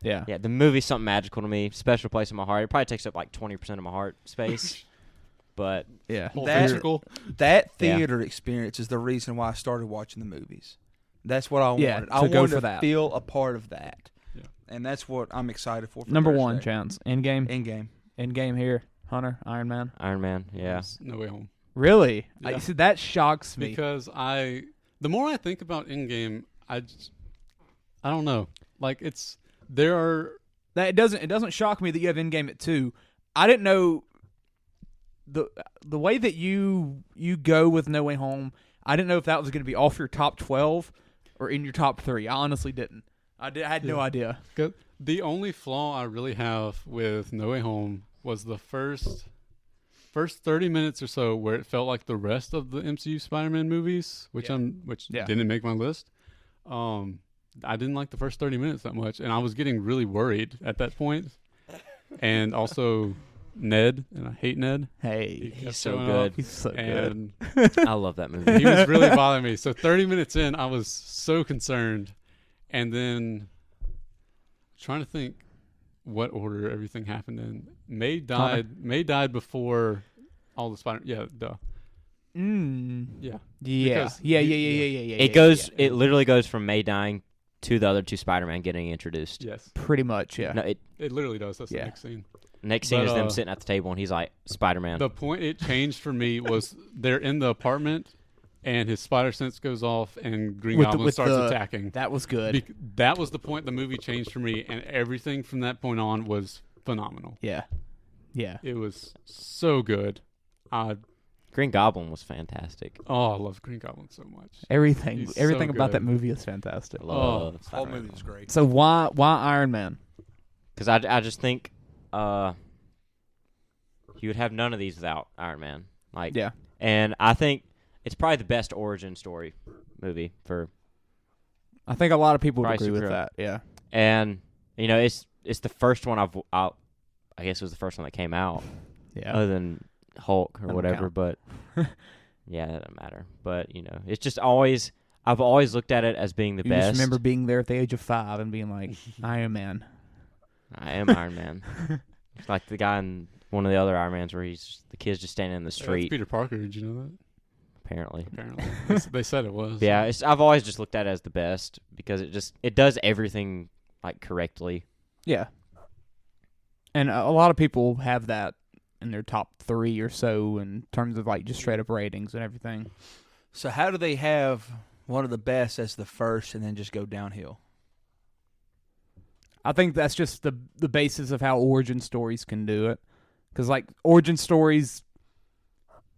[SPEAKER 1] Yeah.
[SPEAKER 2] yeah, the movie's something magical to me. Special place in my heart. It probably takes up like 20% of my heart space, but
[SPEAKER 1] Yeah.
[SPEAKER 4] Whole
[SPEAKER 3] That-
[SPEAKER 4] ventricle.
[SPEAKER 3] That
[SPEAKER 2] Yeah.
[SPEAKER 3] theater experience is the reason why I started watching the movies. That's what I
[SPEAKER 1] Yeah,
[SPEAKER 3] wanted.
[SPEAKER 1] to
[SPEAKER 3] I
[SPEAKER 1] go
[SPEAKER 3] wanted
[SPEAKER 1] for
[SPEAKER 3] to
[SPEAKER 1] that.
[SPEAKER 3] feel a part of that.
[SPEAKER 4] Yeah.
[SPEAKER 3] And that's what I'm excited for
[SPEAKER 1] Number one,
[SPEAKER 3] Thursday.
[SPEAKER 1] Chance. Endgame.
[SPEAKER 3] Endgame.
[SPEAKER 1] Endgame here. Hunter, Iron Man.
[SPEAKER 2] Iron Man, yeah.
[SPEAKER 4] No Way Home.
[SPEAKER 1] Really?
[SPEAKER 4] Yeah.
[SPEAKER 1] See, that shocks me.
[SPEAKER 4] Because the more I think about Endgame, I don't know. Like it
[SPEAKER 1] That it doesn't shock me that you have Endgame at 2. I didn't know the way that you go with No Way Home. I didn't know if that was going to be off your top 12 or in your top 3. I honestly didn't. I had no idea.
[SPEAKER 4] Good. The only flaw I really have with No Way Home was the first 30 minutes or so, where it felt like the rest of the MCU Spider-Man movies, which didn't make my list. I didn't like the first 30 minutes that much, and I was getting really worried at that point. And also Ned, and I hate Ned.
[SPEAKER 2] Hey,
[SPEAKER 4] He
[SPEAKER 2] he's so
[SPEAKER 4] showing
[SPEAKER 2] good.
[SPEAKER 4] up,
[SPEAKER 1] He's so good.
[SPEAKER 4] and
[SPEAKER 2] I love that movie.
[SPEAKER 4] he was really bothering me. So 30 minutes in, I was so concerned. And then trying to think what order everything happened in. May died before all the Spider. Yeah, duh. Yeah. Because
[SPEAKER 2] It literally goes from May dying to the other two Spider-Man getting introduced.
[SPEAKER 4] Yes.
[SPEAKER 1] Pretty much, yeah.
[SPEAKER 2] No,
[SPEAKER 4] It literally does. That's the next scene.
[SPEAKER 2] Next scene is them sitting at the table, and he's like, Spider-Man.
[SPEAKER 4] The point it changed for me was they're in the apartment, and his spider sense goes off, and Green Goblin starts attacking.
[SPEAKER 1] That was good.
[SPEAKER 4] That was the point the movie changed for me, and everything from that point on was phenomenal.
[SPEAKER 1] Yeah.
[SPEAKER 4] It was so good.
[SPEAKER 2] Green Goblin was fantastic.
[SPEAKER 4] I love Green Goblin so much.
[SPEAKER 1] Everything
[SPEAKER 4] He's so
[SPEAKER 1] about
[SPEAKER 4] good.
[SPEAKER 1] that movie is fantastic.
[SPEAKER 2] Love
[SPEAKER 3] The whole movie was great.
[SPEAKER 1] So why Iron Man?
[SPEAKER 2] Because I just think you would have none of these without Iron Man.
[SPEAKER 1] Yeah.
[SPEAKER 2] And I think it's probably the best origin story movie for.
[SPEAKER 1] I think a lot of people would
[SPEAKER 2] Probably
[SPEAKER 1] agree with
[SPEAKER 2] superhero.
[SPEAKER 1] that. Yeah.
[SPEAKER 2] And it's the first one I guess it was the first one that came out.
[SPEAKER 1] Yeah.
[SPEAKER 2] Other than Hulk or
[SPEAKER 1] Doesn't
[SPEAKER 2] whatever,
[SPEAKER 1] count.
[SPEAKER 2] but yeah, that doesn't matter. But it's just always I've always looked at it as being the
[SPEAKER 1] you
[SPEAKER 2] best.
[SPEAKER 1] just remember being there at the age of 5 and being like, Iron Man.
[SPEAKER 2] I am Iron Man. It's like the guy in one of the other Iron Mans where the kid's just standing in the
[SPEAKER 4] That's
[SPEAKER 2] street.
[SPEAKER 4] Peter Parker. Did you know that?
[SPEAKER 2] Apparently.
[SPEAKER 4] They said it was.
[SPEAKER 2] Yeah, I've always just looked at it as the best because it does everything like correctly.
[SPEAKER 1] Yeah. And a lot of people have that in their top 3 or so in terms of like just straight up ratings and everything.
[SPEAKER 3] So how do they have one of the best as the first and then just go downhill?
[SPEAKER 1] I think that's just the basis of how origin stories can do it. Because like origin stories,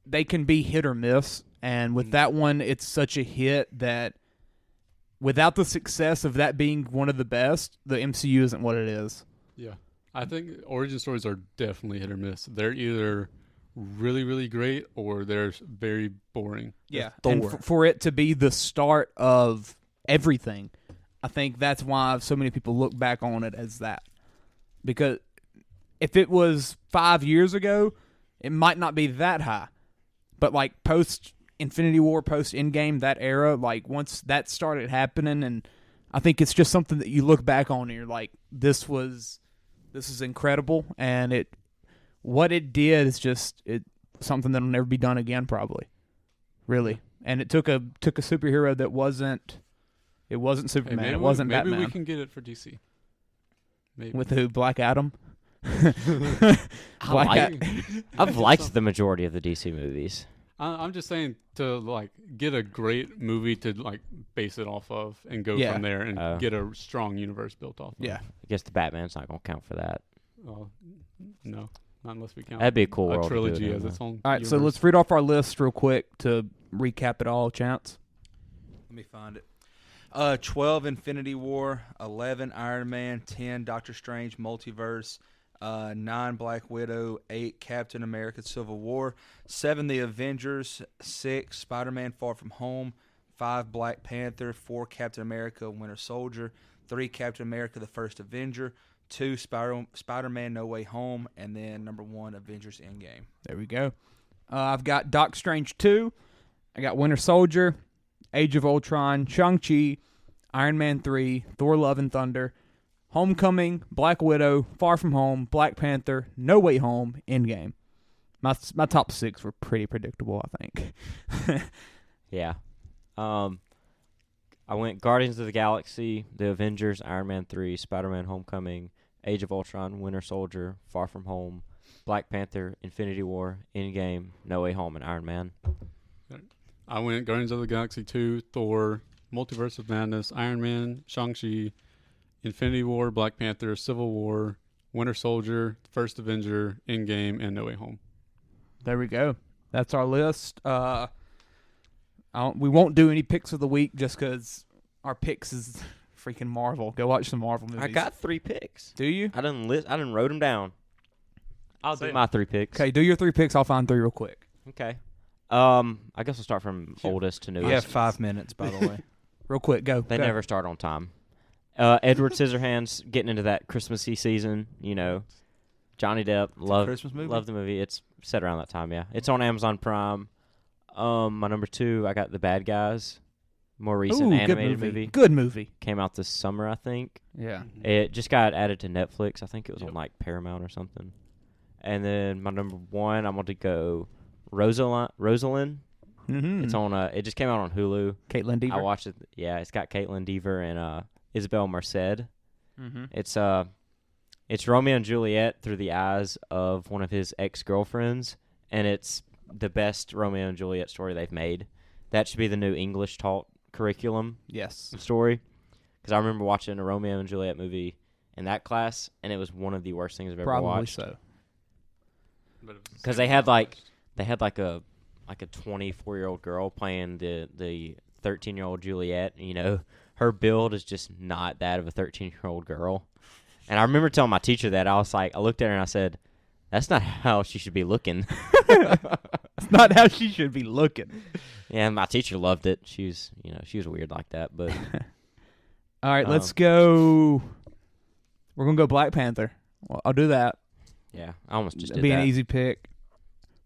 [SPEAKER 1] they can be hit or miss. And with that one, it's such a hit that without the success of that being one of the best, the MCU isn't what it is.
[SPEAKER 4] Yeah. I think origin stories are definitely hit or miss. They're either really, really great or they're very boring.
[SPEAKER 1] Yeah.
[SPEAKER 3] Thor.
[SPEAKER 1] And for it to be the start of everything, I think that's why so many people look back on it as that. Because if it was 5 years ago, it might not be that high. But like post Infinity War, post Endgame, that era, like once that started happening, and I think it's just something that you look back on and you're like, this is incredible, and what it did is just something that'll never be done again, probably. Really. And it took a superhero that wasn't Superman, it wasn't Batman.
[SPEAKER 4] Maybe we can get it for DC. Maybe.
[SPEAKER 1] With who? Black Adam?
[SPEAKER 2] I've liked the majority of the DC movies.
[SPEAKER 4] I'm just saying to like get a great movie to like base it off of and go
[SPEAKER 1] Yeah.
[SPEAKER 4] from there and get a strong universe built off of.
[SPEAKER 1] Yeah.
[SPEAKER 2] I guess the Batman's not going to count for that.
[SPEAKER 4] No, not unless we count
[SPEAKER 2] That'd be a cool world to do it
[SPEAKER 4] trilogy
[SPEAKER 2] in,
[SPEAKER 4] as
[SPEAKER 2] though.
[SPEAKER 4] its own.
[SPEAKER 1] All right, so
[SPEAKER 4] universe.
[SPEAKER 1] let's read off our list real quick to recap it all, Chance.
[SPEAKER 3] Let me find it. 12 Infinity War, 11 Iron Man, 10 Doctor Strange Multiverse, 9 Black Widow, 8 Captain America Civil War, 7 The Avengers, 6 Spider-Man Far From Home, 5 Black Panther, 4 Captain America Winter Soldier, 3 Captain America The First Avenger, 2 Spider-Man No Way Home, and then number 1 Avengers Endgame.
[SPEAKER 1] There we go. I've got Doc Strange 2. I got Winter Soldier, Age of Ultron, Shang-Chi, Iron Man 3, Thor Love and Thunder, Homecoming, Black Widow, Far From Home, Black Panther, No Way Home, Endgame. My top 6 were pretty predictable, I think.
[SPEAKER 2] Yeah. I went Guardians of the Galaxy, The Avengers, Iron Man 3, Spider-Man Homecoming, Age of Ultron, Winter Soldier, Far From Home, Black Panther, Infinity War, Endgame, No Way Home, and Iron Man.
[SPEAKER 4] I went Guardians of the Galaxy 2, Thor, Multiverse of Madness, Iron Man, Shang-Chi, Infinity War, Black Panther, Civil War, Winter Soldier, First Avenger, Endgame, and No Way Home.
[SPEAKER 1] There we go. That's our list. We won't do any picks of the week just because our picks is freaking Marvel. Go watch some Marvel movies.
[SPEAKER 2] I got 3 picks.
[SPEAKER 1] Do you?
[SPEAKER 2] I didn't wrote them down. I'll do
[SPEAKER 1] Say
[SPEAKER 2] my 3 picks.
[SPEAKER 1] Okay, do your 3 picks. I'll find 3 real quick.
[SPEAKER 2] Okay. I guess we'll start from oldest to newest.
[SPEAKER 3] You have 5 minutes, by the way.
[SPEAKER 1] Real quick, go.
[SPEAKER 2] They
[SPEAKER 1] go.
[SPEAKER 2] never start on time. Edward Scissorhands getting into that Christmassy season. You know, Johnny Depp.
[SPEAKER 3] Christmas movie?
[SPEAKER 2] Love the movie. It's set around that time. Yeah, it's on Amazon Prime. My number 2, I got The Bad Guys. More recent
[SPEAKER 1] Ooh,
[SPEAKER 2] animated
[SPEAKER 1] good
[SPEAKER 2] movie.
[SPEAKER 1] Good movie.
[SPEAKER 2] Came out this summer, I think.
[SPEAKER 1] Yeah.
[SPEAKER 2] It just got added to Netflix. I think it was on like Paramount or something. And then my number 1, I'm going to go Rosalind.
[SPEAKER 1] Mm-hmm.
[SPEAKER 2] It's on. It just came out on Hulu.
[SPEAKER 1] Caitlin Dever.
[SPEAKER 2] I watched it. Yeah, it's got Caitlin Dever and Isabel Merced.
[SPEAKER 1] Mm-hmm.
[SPEAKER 2] It's Romeo and Juliet through the eyes of one of his ex-girlfriends, and it's the best Romeo and Juliet story they've made. That should be the new English taught curriculum
[SPEAKER 1] Yes.
[SPEAKER 2] story. Because I remember watching a Romeo and Juliet movie in that class, and it was one of the worst things I've ever
[SPEAKER 1] Probably
[SPEAKER 2] watched.
[SPEAKER 1] so.
[SPEAKER 2] Because they had like a 24-year-old girl playing the 13-year-old Juliet. You know, her build is just not that of a 13-year-old girl. And I remember telling my teacher that. I was like, I looked at her and I said, "That's not how she should be looking."
[SPEAKER 1] That's not how she should be looking.
[SPEAKER 2] Yeah, my teacher loved it. She was weird like that. But
[SPEAKER 1] All right, let's go. We're gonna go Black Panther. Well, I'll do that.
[SPEAKER 2] yeah, I almost just
[SPEAKER 1] That'd
[SPEAKER 2] did
[SPEAKER 1] be
[SPEAKER 2] that.
[SPEAKER 1] an easy pick.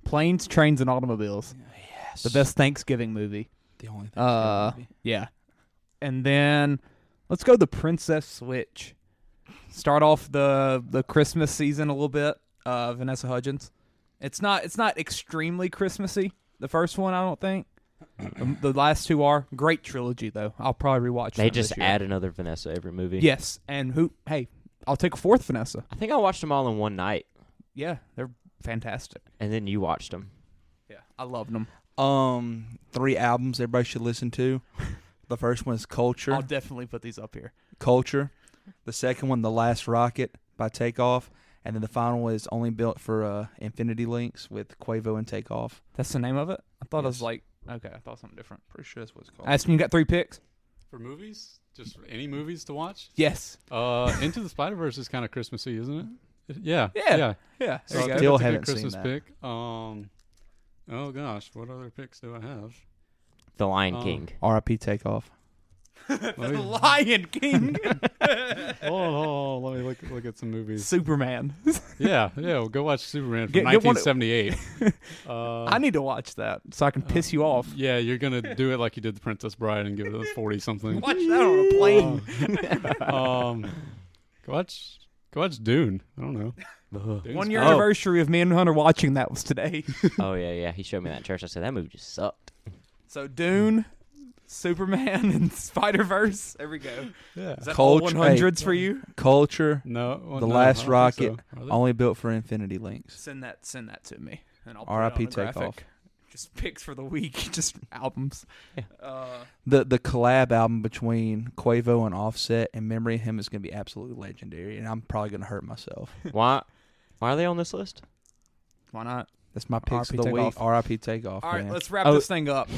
[SPEAKER 1] Planes, Trains, and Automobiles.
[SPEAKER 3] Yes.
[SPEAKER 1] The best Thanksgiving movie.
[SPEAKER 3] The only thing.
[SPEAKER 1] Yeah. And then let's go the Princess Switch. Start off the Christmas season a little bit. Vanessa Hudgens. It's not extremely Christmassy. The first one, I don't think. The last 2 are great trilogy though. I'll probably rewatch.
[SPEAKER 2] They
[SPEAKER 1] them
[SPEAKER 2] just
[SPEAKER 1] this year.
[SPEAKER 2] add another Vanessa every movie.
[SPEAKER 1] Yes, and who? Hey, I'll take a 4th Vanessa.
[SPEAKER 2] I think I watched them all in one night,
[SPEAKER 1] Yeah, they're fantastic.
[SPEAKER 2] and then you watched them.
[SPEAKER 1] Yeah, I loved them.
[SPEAKER 3] 3 albums everybody should listen to. The first one is Culture.
[SPEAKER 1] I'll definitely put these up here.
[SPEAKER 3] Culture. The second one, The Last Rocket by Takeoff. And then the final one is Only Built for Infinity Links with Quavo and Takeoff.
[SPEAKER 1] That's the name of it. I thought it was
[SPEAKER 3] Yes.
[SPEAKER 1] like okay. I thought something different.
[SPEAKER 3] Pretty sure that's what it's called.
[SPEAKER 1] Aston, you got 3 picks?
[SPEAKER 4] For movies, just any movies to watch.
[SPEAKER 1] Yes.
[SPEAKER 4] Into the Spider-Verse is kind of Christmassy, isn't it? Yeah.
[SPEAKER 1] Yeah.
[SPEAKER 3] Yeah.
[SPEAKER 4] So I think
[SPEAKER 3] Still
[SPEAKER 4] that's a
[SPEAKER 3] haven't
[SPEAKER 4] good
[SPEAKER 3] seen
[SPEAKER 4] Christmas
[SPEAKER 3] that.
[SPEAKER 4] pick. Oh gosh, what other picks do I have?
[SPEAKER 2] The Lion
[SPEAKER 4] Oh.
[SPEAKER 2] King.
[SPEAKER 3] R.I.P. Takeoff.
[SPEAKER 4] Let me,
[SPEAKER 1] Lion King.
[SPEAKER 4] hold on, let me look at some movies.
[SPEAKER 1] Superman.
[SPEAKER 4] Yeah, we'll go watch Superman from
[SPEAKER 1] Get one-
[SPEAKER 4] 1978.
[SPEAKER 1] I need to watch that so I can piss you off.
[SPEAKER 4] Yeah, you're gonna do it like you did The Princess Bride and give it a 40 something.
[SPEAKER 1] Watch that on a plane.
[SPEAKER 4] Go watch Dune. I don't know. Dune's
[SPEAKER 1] 1 year
[SPEAKER 2] Oh.
[SPEAKER 1] anniversary of me and Hunter watching that was today.
[SPEAKER 2] Oh yeah. He showed me that in church. I said that movie just sucked.
[SPEAKER 1] So Dune, Superman, and Spider-Verse. There we go.
[SPEAKER 4] Yeah.
[SPEAKER 1] Is that all
[SPEAKER 3] Culture-
[SPEAKER 1] 100s for you?
[SPEAKER 3] Culture.
[SPEAKER 4] No. Well,
[SPEAKER 3] The
[SPEAKER 4] no,
[SPEAKER 3] Last
[SPEAKER 4] I don't think
[SPEAKER 3] Rocket.
[SPEAKER 4] so. Are they?
[SPEAKER 3] Only Built for Infinity Links.
[SPEAKER 1] Send that to me, and I'll
[SPEAKER 3] R.I.P.
[SPEAKER 1] put it on the
[SPEAKER 3] Takeoff.
[SPEAKER 1] graphic. Just picks for the week, just albums.
[SPEAKER 3] The collab album between Quavo and Offset in memory of him is going to be absolutely legendary, and I'm probably going to hurt myself.
[SPEAKER 2] Why are they on this list?
[SPEAKER 1] Why not?
[SPEAKER 3] That's my picks of
[SPEAKER 1] R.I.P.
[SPEAKER 3] the week.
[SPEAKER 1] Takeoff.
[SPEAKER 3] R.I.P. Takeoff.
[SPEAKER 1] All right,
[SPEAKER 3] man.
[SPEAKER 1] let's wrap
[SPEAKER 2] Oh.
[SPEAKER 1] this thing up.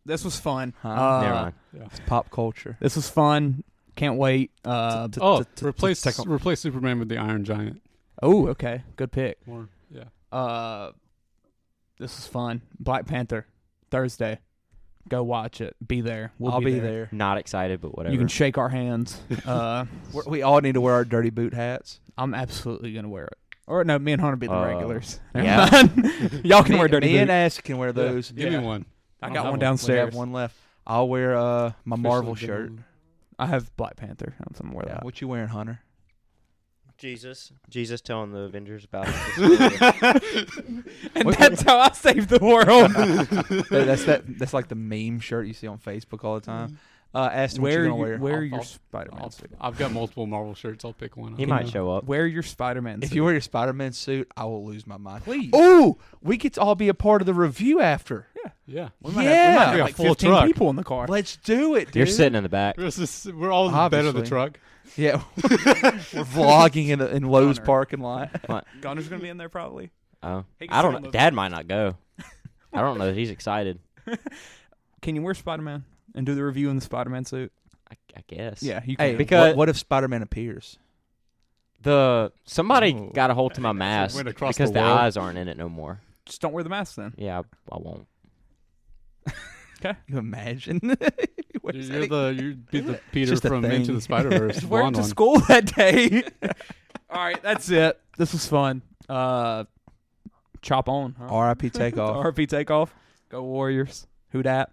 [SPEAKER 1] This was fun.
[SPEAKER 3] Huh?
[SPEAKER 2] Never mind.
[SPEAKER 3] It's pop culture.
[SPEAKER 1] This was fun. Can't wait.
[SPEAKER 4] Replace Superman with the Iron Giant.
[SPEAKER 1] Oh, okay. Good pick.
[SPEAKER 4] Or yeah.
[SPEAKER 1] This was fun. Black Panther, Thursday. Go watch it. Be there.
[SPEAKER 3] I'll be there.
[SPEAKER 2] Not excited, but whatever.
[SPEAKER 1] You can shake our hands.
[SPEAKER 3] We all need to wear our dirty boot hats.
[SPEAKER 1] I'm absolutely gonna wear it. Or no, me and Hunter be the regulars. Never
[SPEAKER 2] yeah.
[SPEAKER 1] mind. Y'all can wear dirty
[SPEAKER 3] Me
[SPEAKER 1] boot.
[SPEAKER 3] and Ash can wear those.
[SPEAKER 4] Give me one.
[SPEAKER 1] I
[SPEAKER 4] don't
[SPEAKER 1] got
[SPEAKER 4] have
[SPEAKER 1] one
[SPEAKER 3] We
[SPEAKER 1] downstairs.
[SPEAKER 3] have one left. I'll wear my Marvel
[SPEAKER 4] Officially
[SPEAKER 3] shirt.
[SPEAKER 4] done.
[SPEAKER 1] I have Black Panther. I'm somewhere
[SPEAKER 3] Yeah.
[SPEAKER 1] that.
[SPEAKER 3] What you wearing, Hunter?
[SPEAKER 2] Jesus telling the Avengers about it.
[SPEAKER 1] And that's how I save the world.
[SPEAKER 3] That's like the meme shirt you see on Facebook all the time. Aston, what you gonna wear?
[SPEAKER 1] Wear your
[SPEAKER 4] I'll-
[SPEAKER 1] Spider-Man suit.
[SPEAKER 4] I've got multiple Marvel shirts. I'll pick one.
[SPEAKER 2] He might show up.
[SPEAKER 1] Wear your Spider-Man suit.
[SPEAKER 3] If you wear your Spider-Man suit, I will lose my mind.
[SPEAKER 1] Please.
[SPEAKER 3] Ooh, we get to all be a part of the review after.
[SPEAKER 1] Yeah.
[SPEAKER 4] Yeah.
[SPEAKER 1] We might have
[SPEAKER 4] Yeah,
[SPEAKER 1] like
[SPEAKER 4] full
[SPEAKER 1] 15
[SPEAKER 4] truck.
[SPEAKER 1] people in the car.
[SPEAKER 3] Let's do it, dude.
[SPEAKER 2] You're sitting in the back.
[SPEAKER 4] We're all in the bed of the
[SPEAKER 3] Obviously.
[SPEAKER 4] truck.
[SPEAKER 3] Yeah, we're vlogging in Lowe's
[SPEAKER 1] Gunner.
[SPEAKER 3] parking lot.
[SPEAKER 1] Gunner's gonna be in there probably.
[SPEAKER 2] Oh,
[SPEAKER 1] He can
[SPEAKER 2] I
[SPEAKER 1] sit on
[SPEAKER 2] don't.
[SPEAKER 1] the-
[SPEAKER 2] Dad might not go. I don't know. He's excited.
[SPEAKER 1] Can you wear Spider-Man and do the review in the Spider-Man suit?
[SPEAKER 2] I guess.
[SPEAKER 1] Yeah, you can.
[SPEAKER 3] Hey,
[SPEAKER 2] Because-
[SPEAKER 3] what if Spider-Man appears?
[SPEAKER 2] Somebody
[SPEAKER 3] Oh.
[SPEAKER 2] got a hold to my mask
[SPEAKER 4] Went across
[SPEAKER 2] because
[SPEAKER 4] the
[SPEAKER 2] the
[SPEAKER 4] world.
[SPEAKER 2] eyes aren't in it no more.
[SPEAKER 1] Just don't wear the mask then.
[SPEAKER 2] Yeah, I won't.
[SPEAKER 3] You imagine?
[SPEAKER 4] You'd be the Peter
[SPEAKER 3] just a
[SPEAKER 4] from
[SPEAKER 3] thing.
[SPEAKER 4] Into the Spider-Verse.
[SPEAKER 1] Just wear it
[SPEAKER 4] blonde
[SPEAKER 1] to
[SPEAKER 4] one.
[SPEAKER 1] school that day. All right, that's it. This was fun. Chop on. Huh?
[SPEAKER 3] R.I.P. Takeoff.
[SPEAKER 1] RP takeoff. Go Warriors. Who dat?